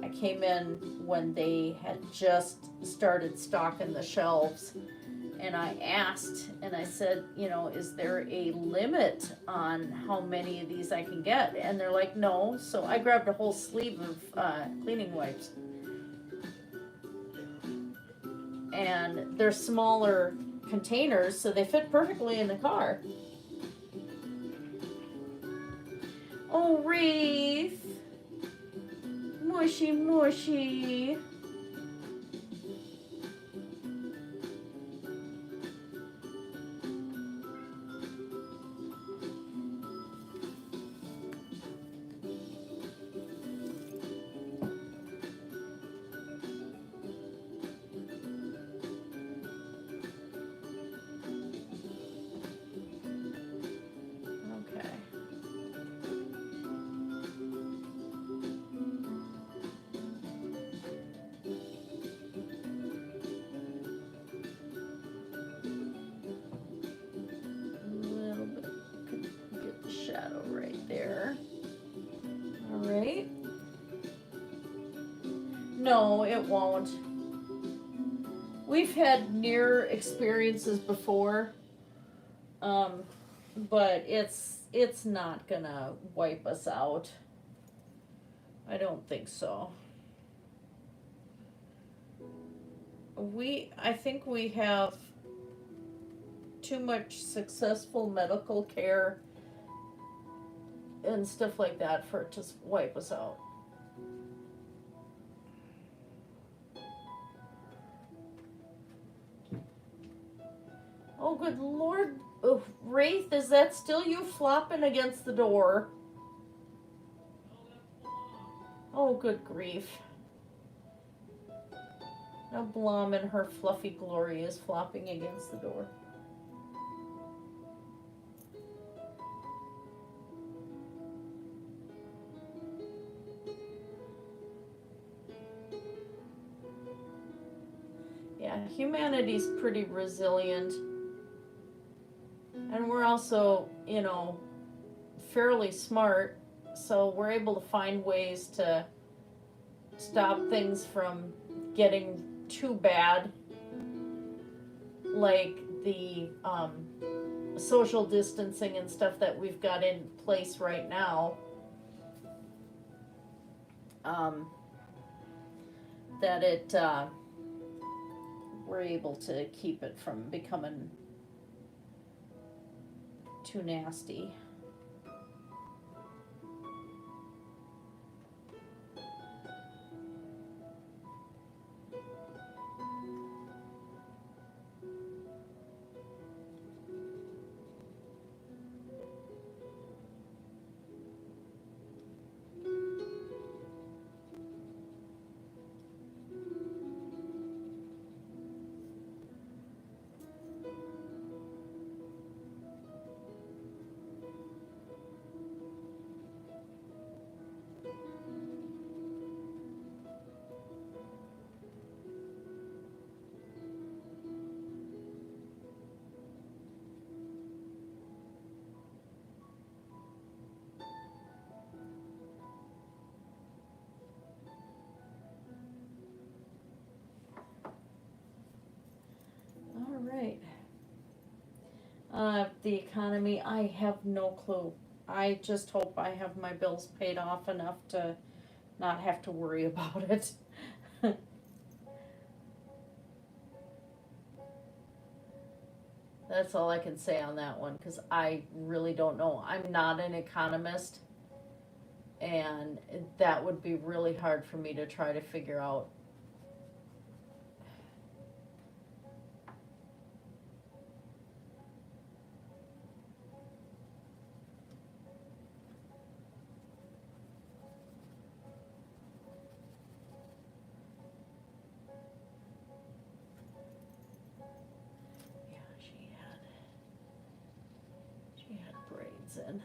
I came in when they had just started stocking the shelves, and I asked, and I said, you know, is there a limit on how many of these I can get? And they're like, no. So I grabbed a whole sleeve of cleaning wipes. And they're smaller containers, so they fit perfectly in the car. Oh, Wreath. Mushy, mushy. No, it won't. We've had near experiences before, but it's not gonna wipe us out. I don't think so. I think we have too much successful medical care and stuff like that for it to wipe us out. Oh, good Lord. Oh, Wraith, is that still you flopping against the door? Oh, good grief. Now Blom in her fluffy glory is flopping against the door. Yeah, humanity's pretty resilient. And we're also, you know, fairly smart, so we're able to find ways to stop things from getting too bad, like the social distancing and stuff that we've got in place right now. we're able to keep it from becoming too nasty. Right. The economy, I have no clue. I just hope I have my bills paid off enough to not have to worry about it. That's all I can say on that one, because I really don't know. I'm not an economist, and that would be really hard for me to try to figure out. She had braids in.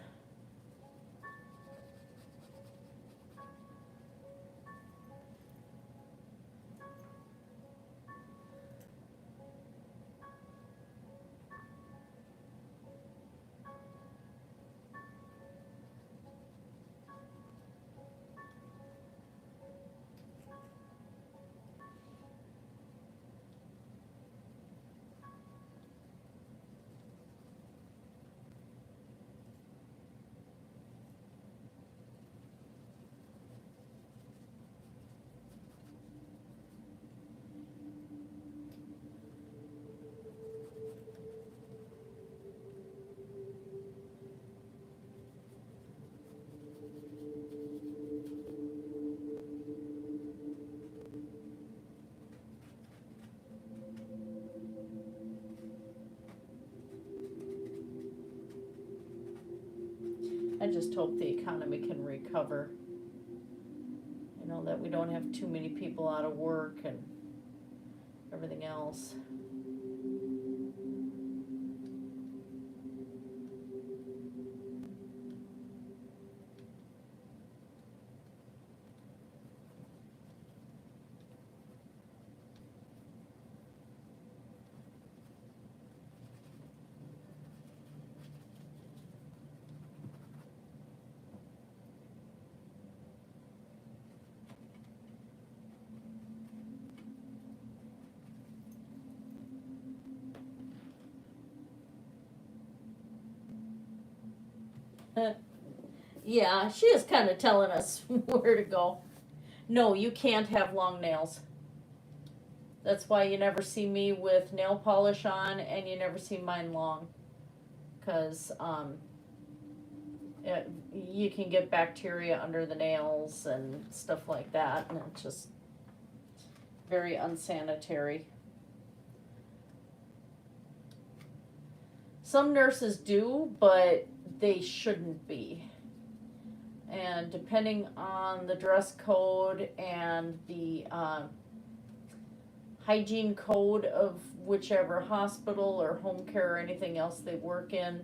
I just hope the economy can recover. You know, that we don't have too many people out of work and everything else. Yeah, she is kind of telling us where to go. No, you can't have long nails. That's why you never see me with nail polish on, and you never see mine long. Because you can get bacteria under the nails and stuff like that, and it's just very unsanitary. Some nurses do, but they shouldn't be. And depending on the dress code and the hygiene code of whichever hospital or home care or anything else they work in,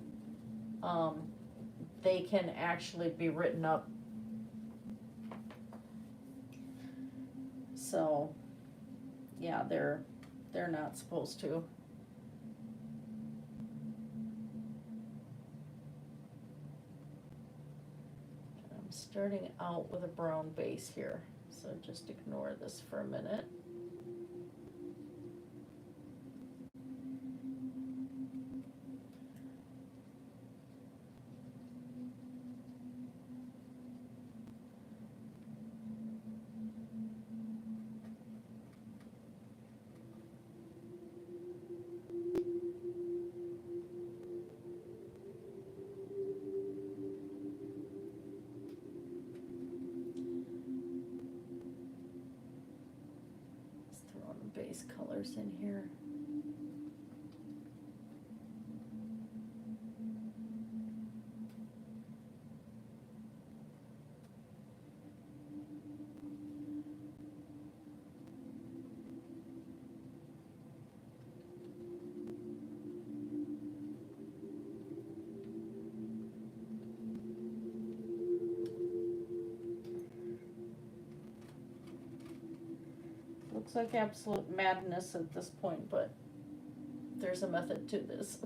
they can actually be written up. So, yeah, they're not supposed to. I'm starting out with a brown base here, so just ignore this for a minute. these colors in here. Looks like absolute madness at this point, but there's a method to this.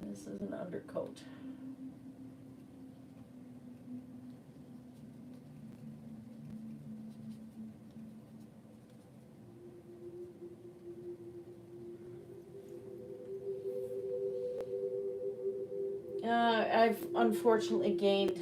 This is an undercoat. I've unfortunately gained,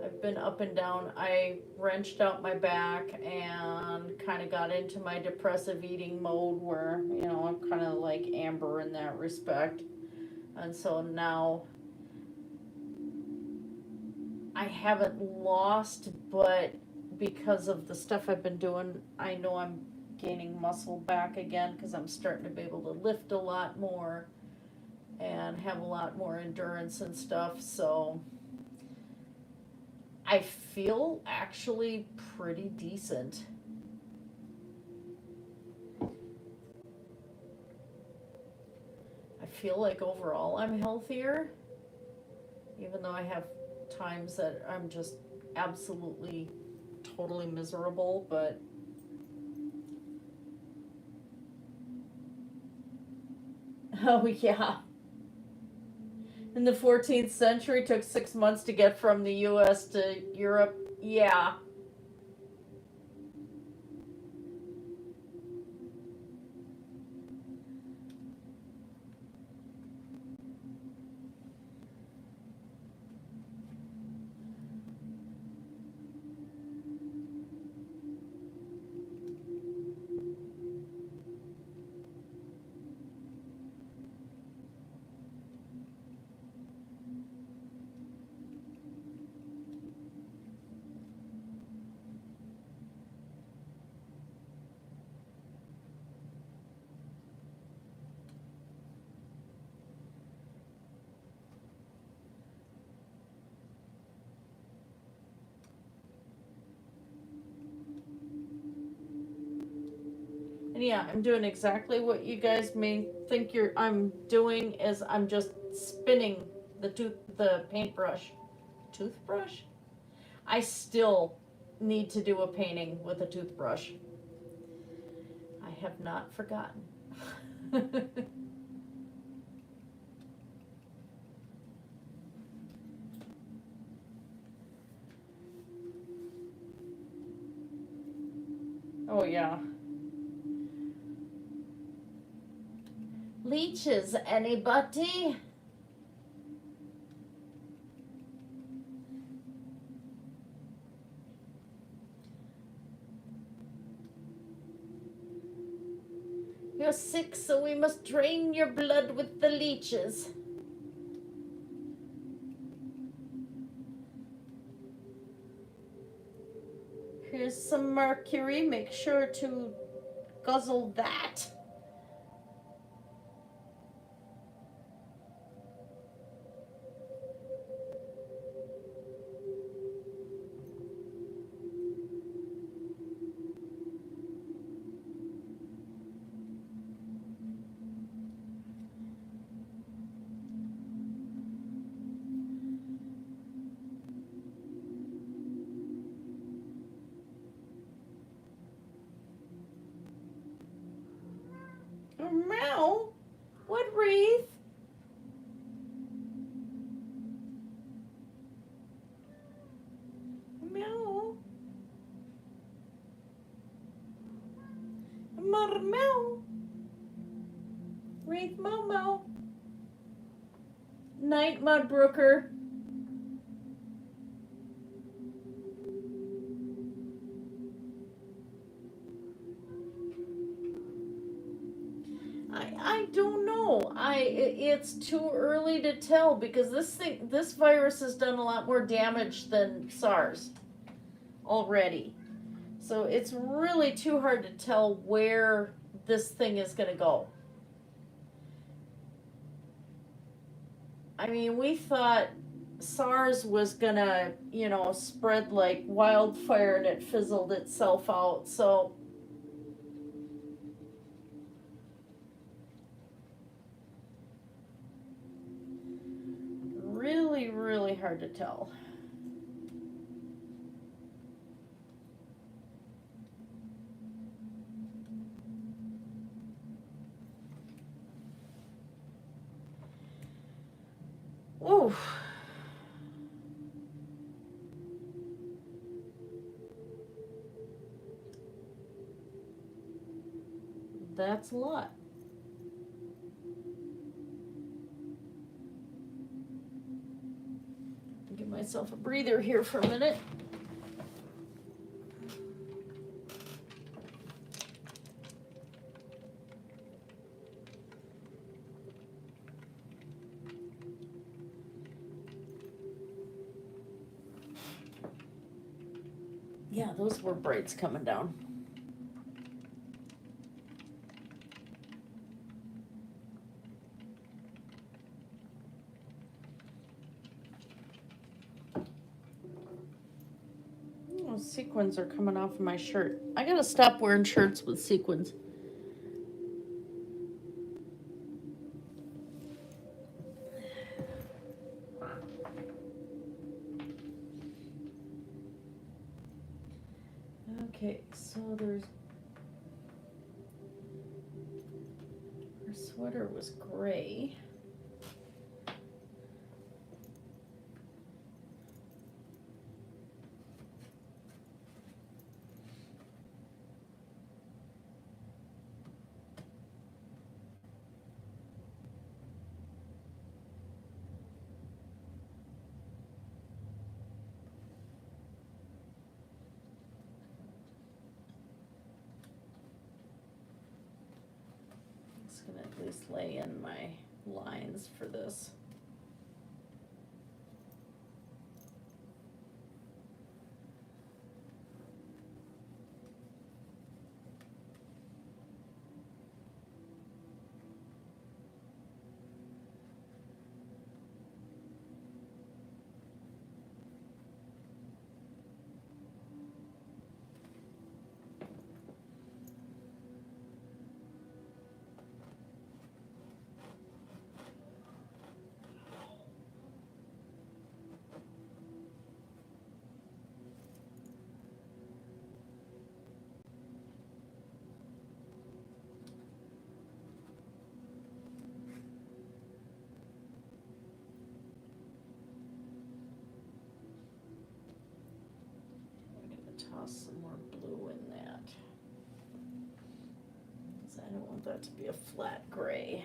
I've been up and down. I wrenched out my back and kind of got into my depressive eating mode where, you know, I'm kind of like Amber in that respect. And so now I haven't lost, but because of the stuff I've been doing, I know I'm gaining muscle back again because I'm starting to be able to lift a lot more and have a lot more endurance and stuff. So I feel actually pretty decent. I feel like overall I'm healthier, even though I have times that I'm just absolutely totally miserable, but oh yeah. In the 14th century, it took 6 months to get from the US to Europe. Yeah. And yeah, I'm doing exactly what you guys may think I'm doing is I'm just spinning the paintbrush. Toothbrush? I still need to do a painting with a toothbrush. I have not forgotten. Oh yeah. Leeches, anybody? You're sick, so we must drain your blood with the leeches. Here's some mercury. Make sure to guzzle that. Meow? What wreath? Meow. Meow. Wreath Momo. Night Mudbrooker. I don't know. It's too early to tell because this virus has done a lot more damage than SARS already. So it's really too hard to tell where this thing is going to go. I mean, we thought SARS was going to, spread like wildfire and it fizzled itself out. So really, really hard to tell. Ooh. That's a lot. Give myself a breather here for a minute. Yeah, those were braids coming down. Oh, sequins are coming off of my shirt. I gotta stop wearing shirts with sequins. Okay, so her sweater was gray. Gonna at least lay in my lines for this. Toss some more blue in that, because I don't want that to be a flat gray.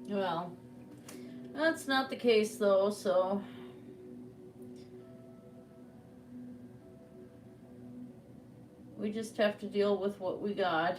Well, that's not the case though, so we just have to deal with what we got.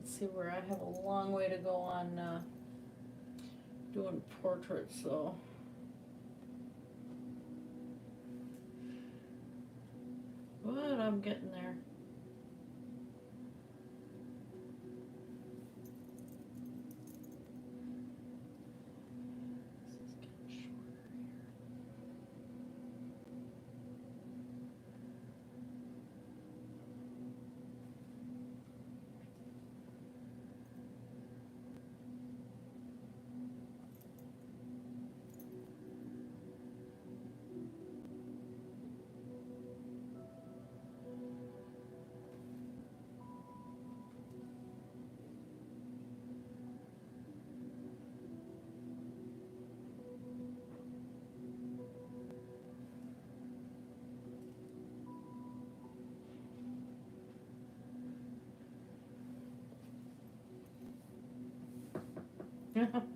Let's see where I have a long way to go on doing portraits though. But I'm getting there. This is getting shorter here.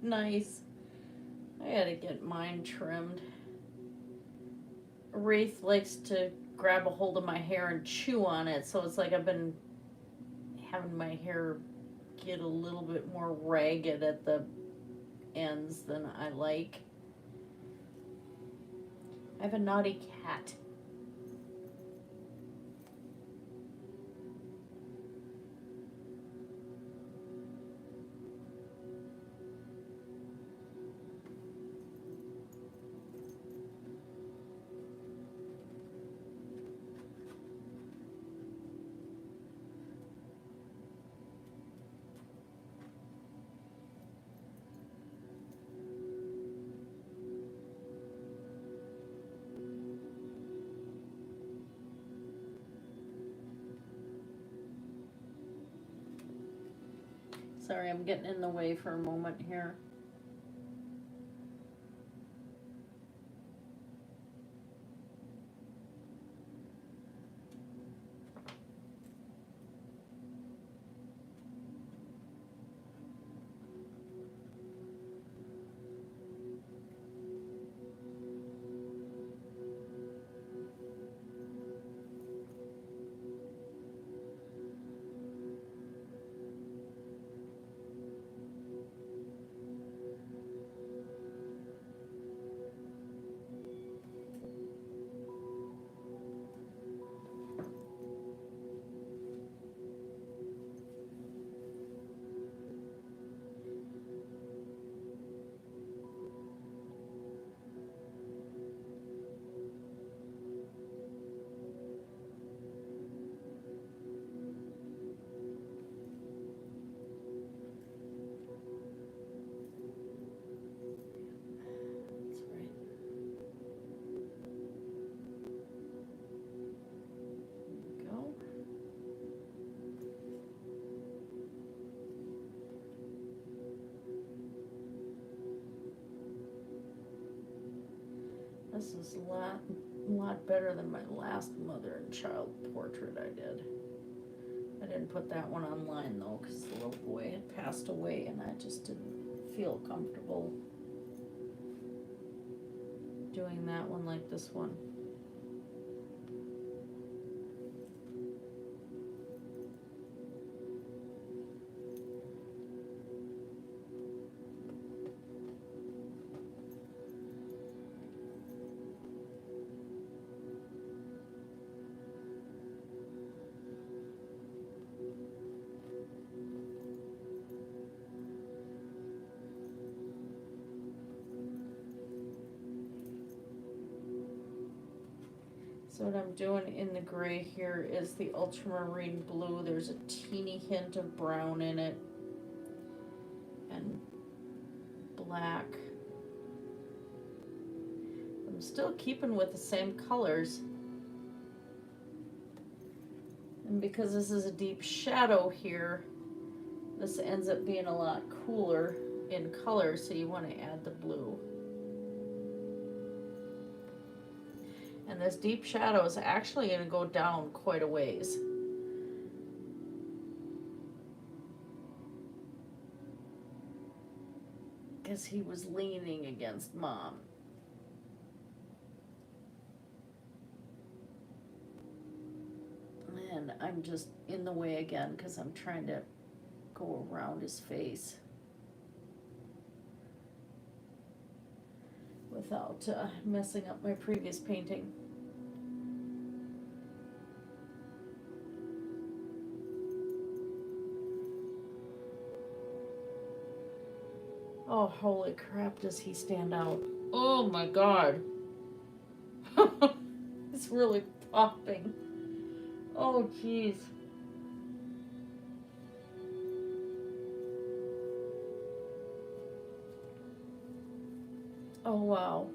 Nice. I gotta get mine trimmed. Wraith likes to grab a hold of my hair and chew on it, so it's like I've been having my hair get a little bit more ragged at the ends than I like. I have a naughty cat. Sorry, I'm getting in the way for a moment here. This is a lot better than my last mother and child portrait I did. I didn't put that one online though, because the little boy had passed away and I just didn't feel comfortable doing that one like this one. So what I'm doing in the gray here is the ultramarine blue. There's a teeny hint of brown in it. And black. I'm still keeping with the same colors. And because this is a deep shadow here, this ends up being a lot cooler in color, so you want to add the blue. And this deep shadow is actually going to go down quite a ways. Because he was leaning against Mom. And I'm just in the way again because I'm trying to go around his face without messing up my previous painting. Oh, holy crap, does he stand out. Oh my god. It's really popping. Oh, jeez. Oh, wow.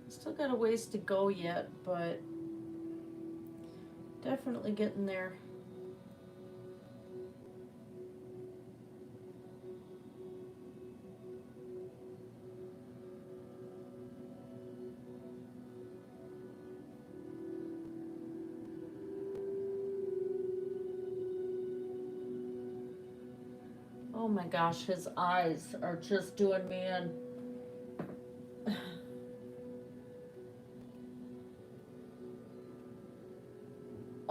Still got a ways to go yet, but definitely getting there. Oh my gosh, his eyes are just doing me in.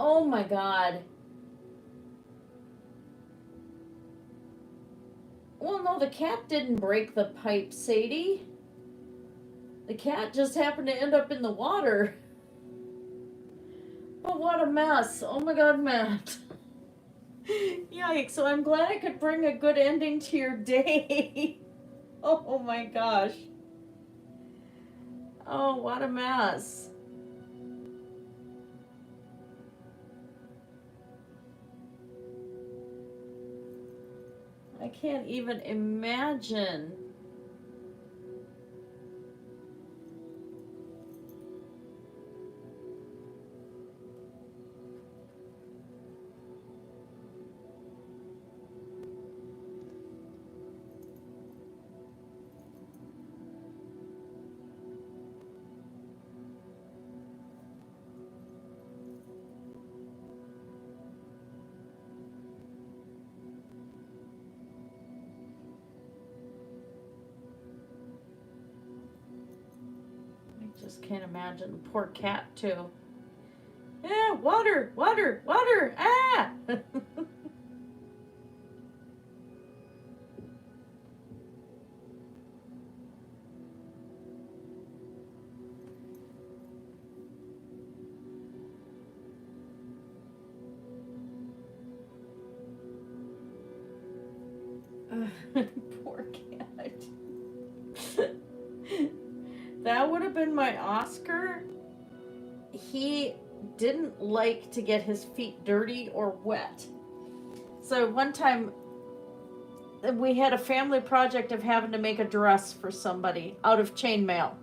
Oh my god. Well, no, the cat didn't break the pipe, Sadie. The cat just happened to end up in the water. Oh, what a mess. Oh my god, Matt. Yikes, so I'm glad I could bring a good ending to your day. Oh my gosh. Oh, what a mess. I can't even imagine. Just can't imagine the poor cat too. Yeah, water, water, water, ah! Poor cat. That would have been my Oscar. He didn't like to get his feet dirty or wet. So one time we had a family project of having to make a dress for somebody out of chainmail.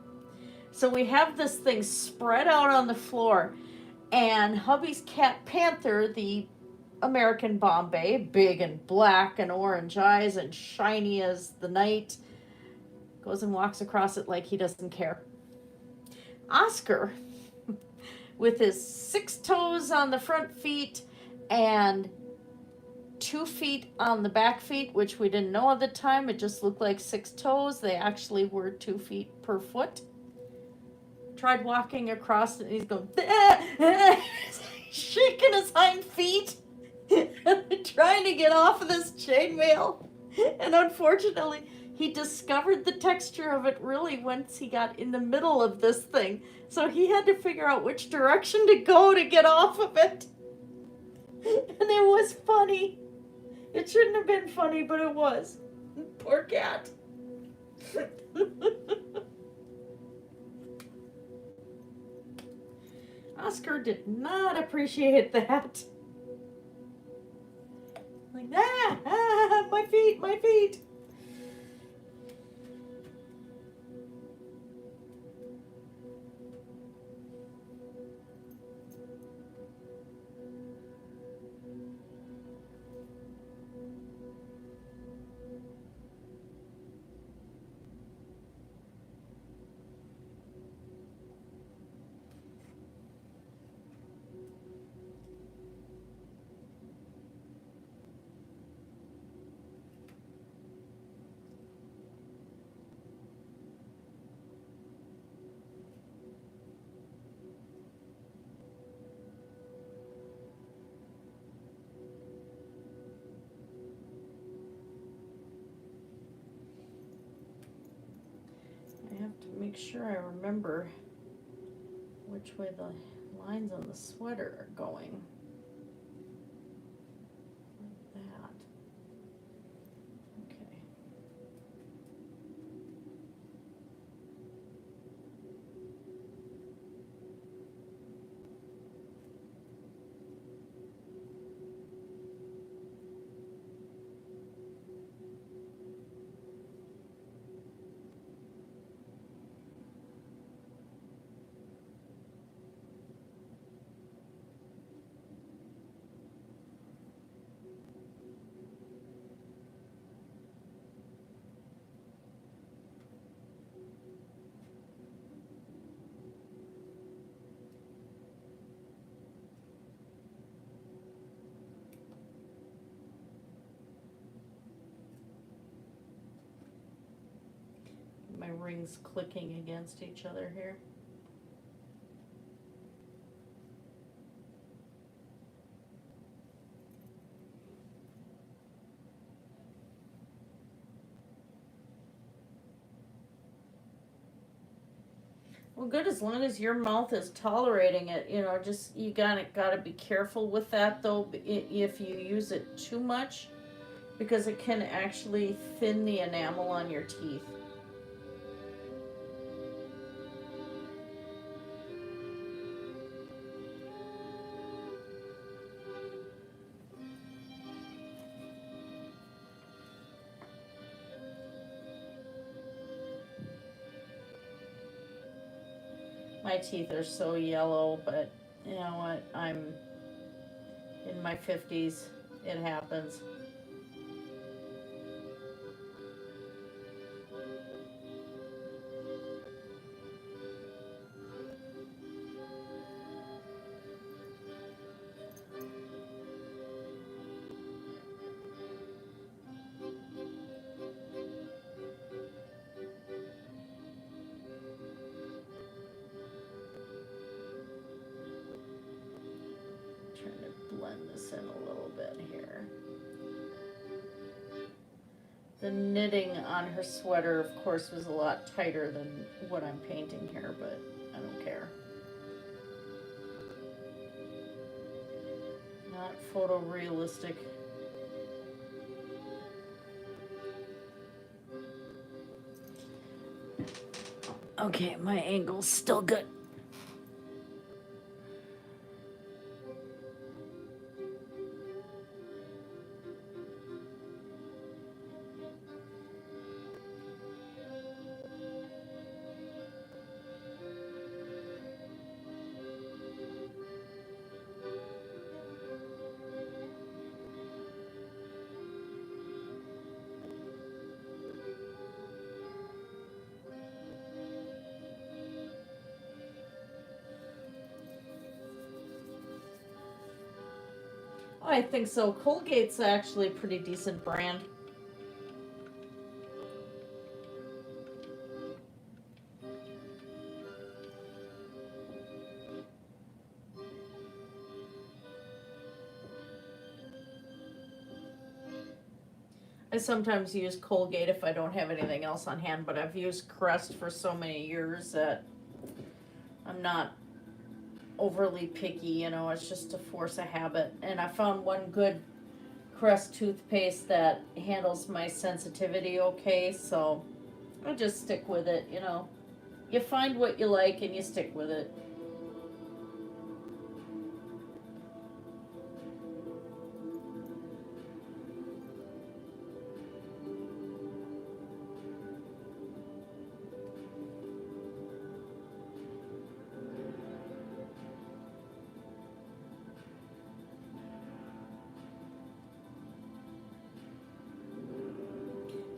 So we have this thing spread out on the floor, and hubby's cat Panther, the American Bombay, big and black and orange eyes and shiny as the night, goes and walks across it like he doesn't care. Oscar, with his 6 toes on the front feet and 2 feet on the back feet, which we didn't know at the time, it just looked like 6 toes. They actually were 2 feet per foot. Tried walking across it, and he's going, shaking his hind feet, trying to get off of this chainmail. And unfortunately, he discovered the texture of it really once he got in the middle of this thing. So he had to figure out which direction to go to get off of it. And it was funny. It shouldn't have been funny, but it was. Poor cat. Oscar did not appreciate that. Like, my feet, my feet. make sure I remember which way the lines on the sweater are going. Like that. Okay. My rings clicking against each other here. Well, good, as long as your mouth is tolerating it, you know, just, you gotta be careful with that though, if you use it too much, because it can actually thin the enamel on your teeth. My teeth are so yellow, but you know what, I'm in my 50s, it happens. Trying to blend this in a little bit here. The knitting on her sweater, of course, was a lot tighter than what I'm painting here, but I don't care. Not photorealistic. Okay, my angle's still good. I think so. Colgate's actually a pretty decent brand. I sometimes use Colgate if I don't have anything else on hand, but I've used Crest for so many years that I'm not overly picky, you know, it's just to force a habit. And I found one good Crest toothpaste that handles my sensitivity okay, so I just stick with it, you know. You find what you like and you stick with it.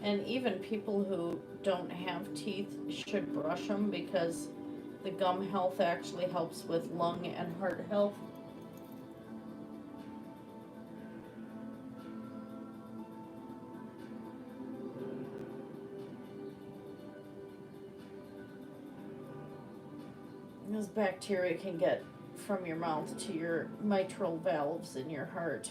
And even people who don't have teeth should brush them because the gum health actually helps with lung and heart health. Those bacteria can get from your mouth to your mitral valves in your heart.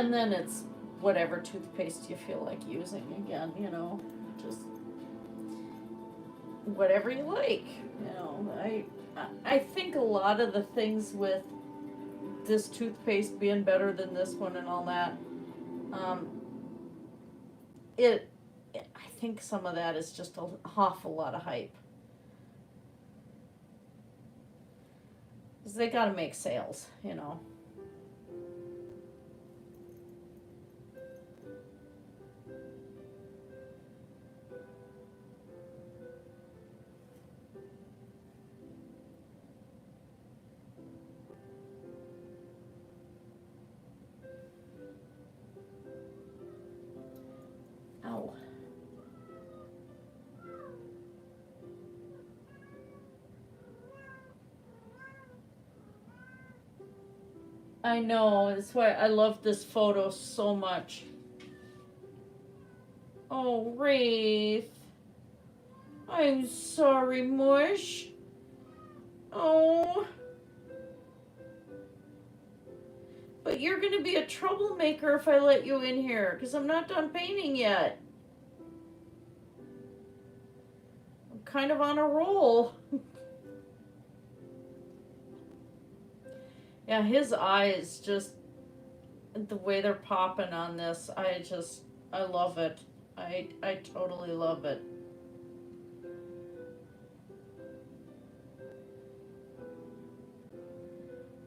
And then it's whatever toothpaste you feel like using again, you know, just whatever you like, you know. I think a lot of the things with this toothpaste being better than this one and all that, I think some of that is just an awful lot of hype. Because they gotta make sales, you know. Ow. I know, that's why I love this photo so much. Oh, Wraith. I'm sorry, Mush. Oh. But you're gonna be a troublemaker if I let you in here, because I'm not done painting yet. I'm kind of on a roll. Yeah, his eyes, just the way they're popping on this, I love it. I totally love it.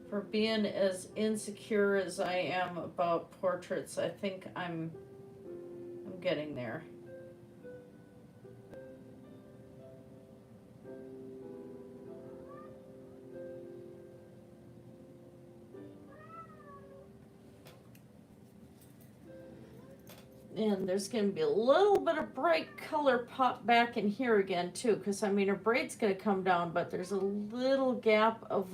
For being as insecure as I am about portraits, I think I'm getting there. And there's going to be a little bit of bright color pop back in here again too, because I mean her braid's going to come down, but there's a little gap of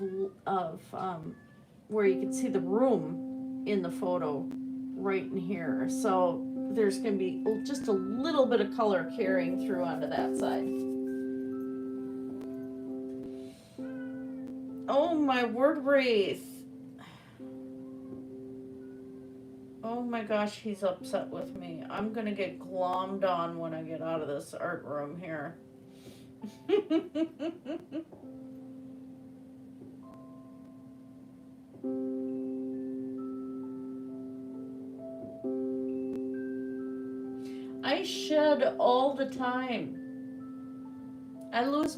where you can see the room in the photo right in here. So there's going to be just a little bit of color carrying through onto that side. Oh my word, Wraith. Oh my gosh, he's upset with me. I'm gonna get glommed on when I get out of this art room here. I shed all the time. I lose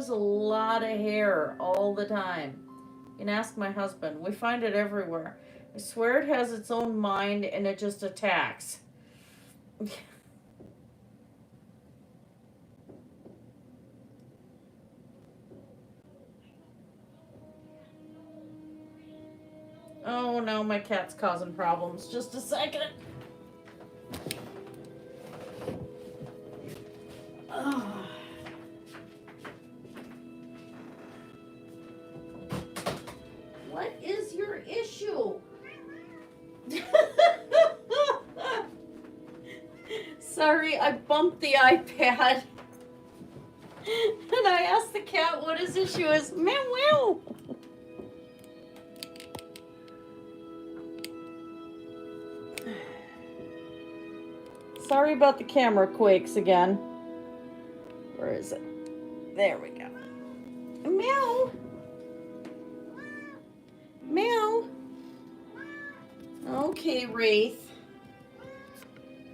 a lot of hair all the time. You can ask my husband. We find it everywhere. I swear it has its own mind and it just attacks. Oh, now my cat's causing problems. Just a second. Oh. What is your issue? Sorry, I bumped the iPad. And I asked the cat what his issue is. Meow meow. Sorry about the camera quakes again. Where is it? There we go. Meow. Meow. Okay, Wraith.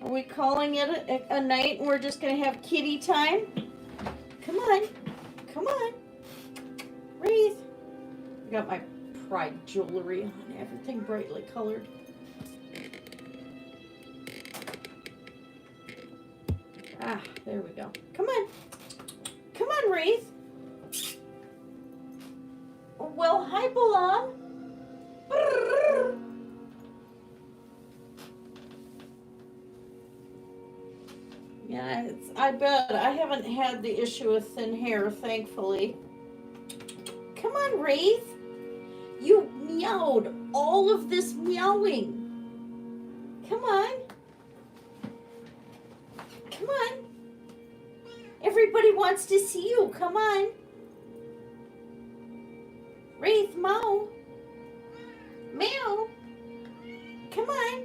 Are we calling it a night and we're just going to have kitty time? Come on. Come on. Wraith. I got my pride jewelry on, everything brightly colored. Ah, there we go. Come on. Come on, Wraith. Well, hi, Balam. Yeah, I bet. I haven't had the issue with thin hair, thankfully. Come on, Wraith. You meowed all of this meowing. Come on. Come on. Everybody wants to see you. Come on. Wraith, meow. Meow. Come on.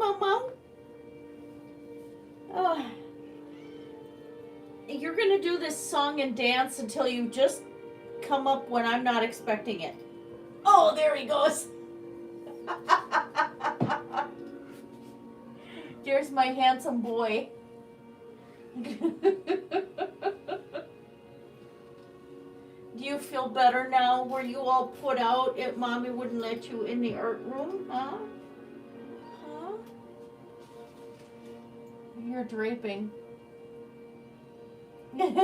Mama. Oh. You're gonna do this song and dance until you just come up when I'm not expecting it. Oh, there he goes. There's my handsome boy. Do you feel better now? Were you all put out if Mommy wouldn't let you in the art room? Huh? Huh? You're draping. Meow.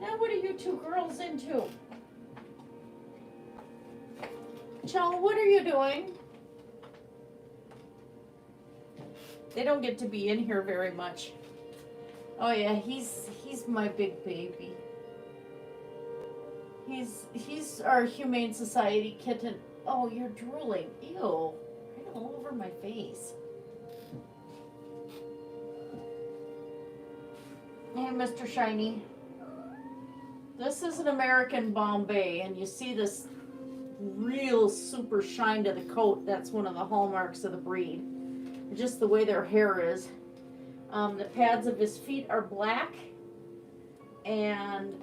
Now what are you two girls into? Chell, what are you doing? They don't get to be in here very much. Oh yeah, he's my big baby. He's our Humane Society kitten. Oh, you're drooling. Ew. Right all over my face. Hey, Mr. Shiny. This is an American Bombay, and you see this real super shine to the coat. That's one of the hallmarks of the breed. Just the way their hair is. The pads of his feet are black, and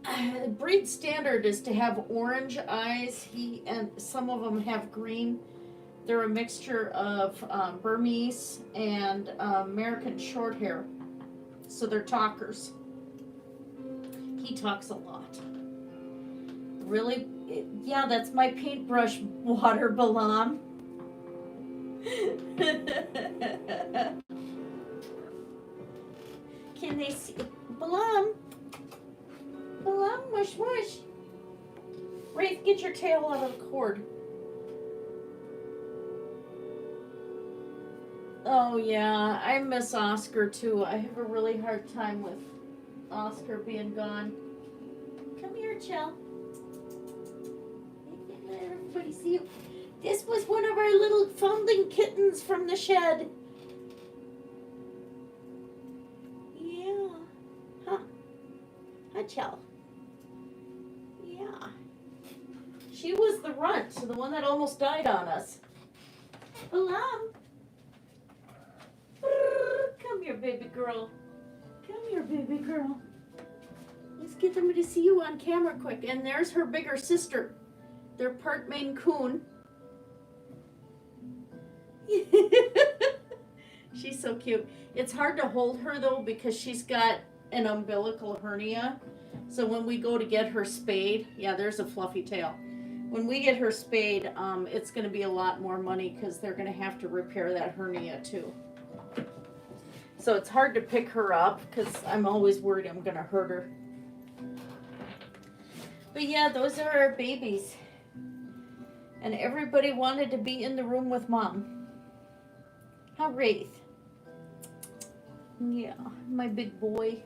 the breed standard is to have orange eyes. And some of them have green. They're a mixture of Burmese and American short hair, so they're talkers. He talks a lot. Really? Yeah, that's my paintbrush water, Balam. Can they see? Balam? Balam, mush mush. Wraith, get your tail out of the cord. Oh yeah, I miss Oscar too. I have a really hard time with Oscar being gone. Come here, Chell. Let everybody see you. This was one of our little foundling kittens from the shed. Yeah. Huh. Huh, Chell. Yeah. She was the runt, the one that almost died on us. Balam. Come here, baby girl. Come here, baby girl. Let's get them to see you on camera quick. And there's her bigger sister. They're part Maine Coon. She's so cute. It's hard to hold her though because she's got an umbilical hernia. So when we go to get her spayed, yeah, there's a fluffy tail. When we get her spayed, it's going to be a lot more money because they're going to have to repair that hernia too. So it's hard to pick her up because I'm always worried I'm going to hurt her. But yeah, those are our babies. And everybody wanted to be in the room with Mom. How Wraith? Yeah, my big boy.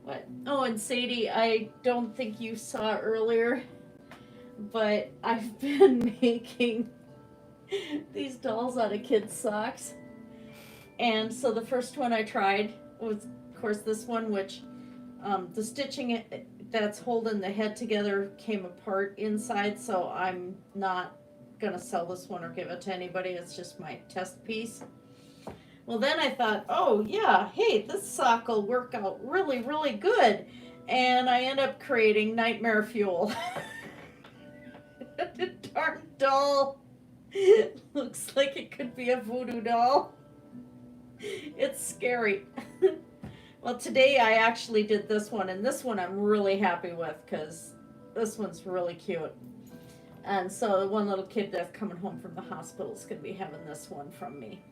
What? Oh, and Sadie, I don't think you saw earlier, but I've been making these dolls out of kids' socks. And so the first one I tried was, of course, this one, which the stitching that's holding the head together came apart inside, so I'm not going to sell this one or give it to anybody. It's just my test piece. Well, then I thought, oh, yeah, hey, this sock will work out really, really good. And I end up creating nightmare fuel. The darn doll looks like it could be a voodoo doll. It's scary. Well, today I actually did this one, and this one I'm really happy with because this one's really cute. And so the one little kid that's coming home from the hospital is going to be having this one from me.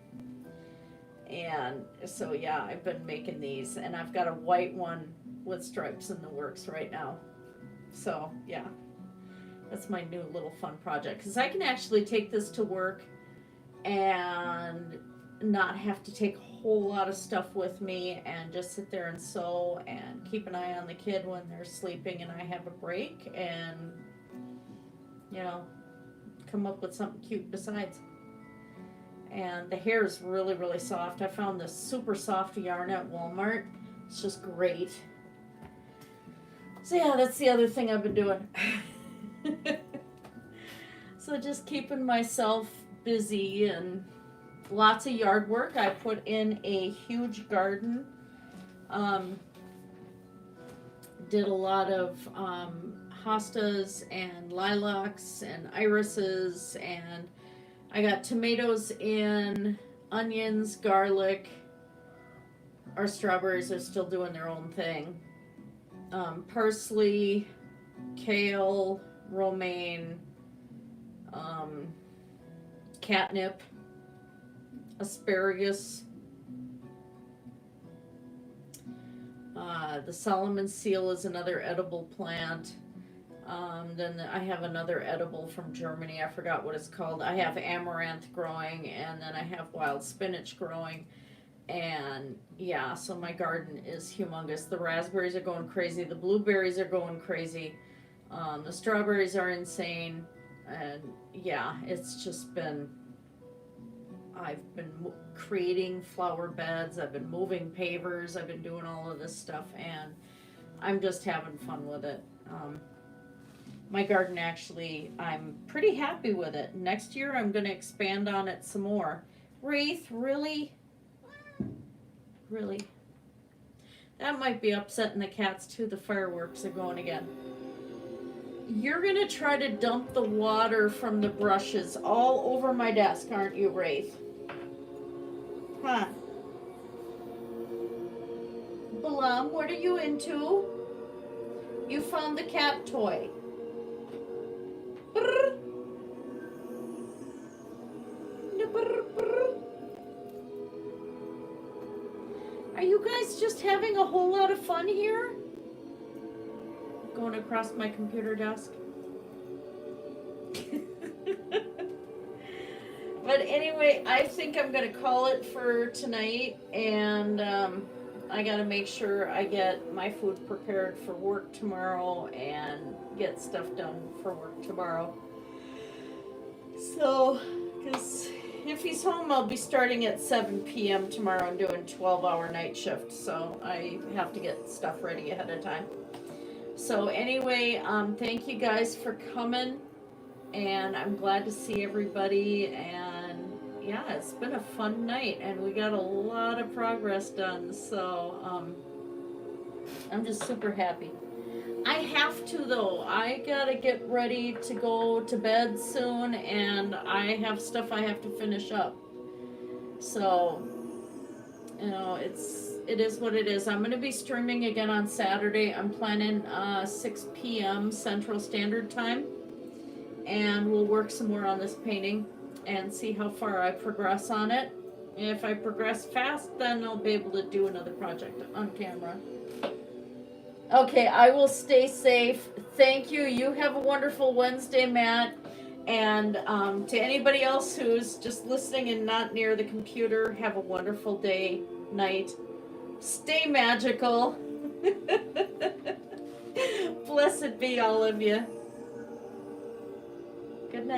And so, yeah, I've been making these, and I've got a white one with stripes in the works right now. So, yeah, that's my new little fun project because I can actually take this to work and not have to take a whole lot of stuff with me and just sit there and sew and keep an eye on the kid when they're sleeping and I have a break and, you know, come up with something cute besides. And the hair is really, really soft. I found this super soft yarn at Walmart. It's just great. So yeah, that's the other thing I've been doing. So just keeping myself busy and lots of yard work. I put in a huge garden. Did a lot of hostas and lilacs and irises, and I got tomatoes in, onions, garlic. Our strawberries are still doing their own thing. Parsley, kale, romaine, catnip, asparagus. The Solomon seal is another edible plant. Then I have another edible from Germany. I forgot what it's called. I have amaranth growing, and then I have wild spinach growing. And yeah, so my garden is humongous. The raspberries are going crazy. The blueberries are going crazy. The strawberries are insane. And yeah, it's just been, I've been creating flower beds. I've been moving pavers. I've been doing all of this stuff, and I'm just having fun with it. My garden, actually, I'm pretty happy with it. Next year, I'm going to expand on it some more. Wraith, really? Really? That might be upsetting the cats, too. The fireworks are going again. You're going to try to dump the water from the brushes all over my desk, aren't you, Wraith? Huh. Balam, what are you into? You found the cat toy. Brr. Brr, brr. Are you guys just having a whole lot of fun here? Going across my computer desk. But anyway, I think I'm going to call it for tonight, and I got to make sure I get my food prepared for work tomorrow and get stuff done for work tomorrow. So, because if he's home, I'll be starting at 7 p.m. tomorrow and doing 12-hour night shift, so I have to get stuff ready ahead of time. So anyway, thank you guys for coming, and I'm glad to see everybody, and yeah, it's been a fun night, and we got a lot of progress done, so I'm just super happy. I have to, though. I gotta get ready to go to bed soon, and I have stuff I have to finish up. So, you know, it is what it is. I'm gonna be streaming again on Saturday. I'm planning 6 p.m. Central Standard Time, and we'll work some more on this painting and see how far I progress on it. If I progress fast, then I'll be able to do another project on camera. Okay, I will stay safe. Thank you. You have a wonderful Wednesday, Matt. And to anybody else who's just listening and not near the computer, have a wonderful day, night. Stay magical. Blessed be all of you.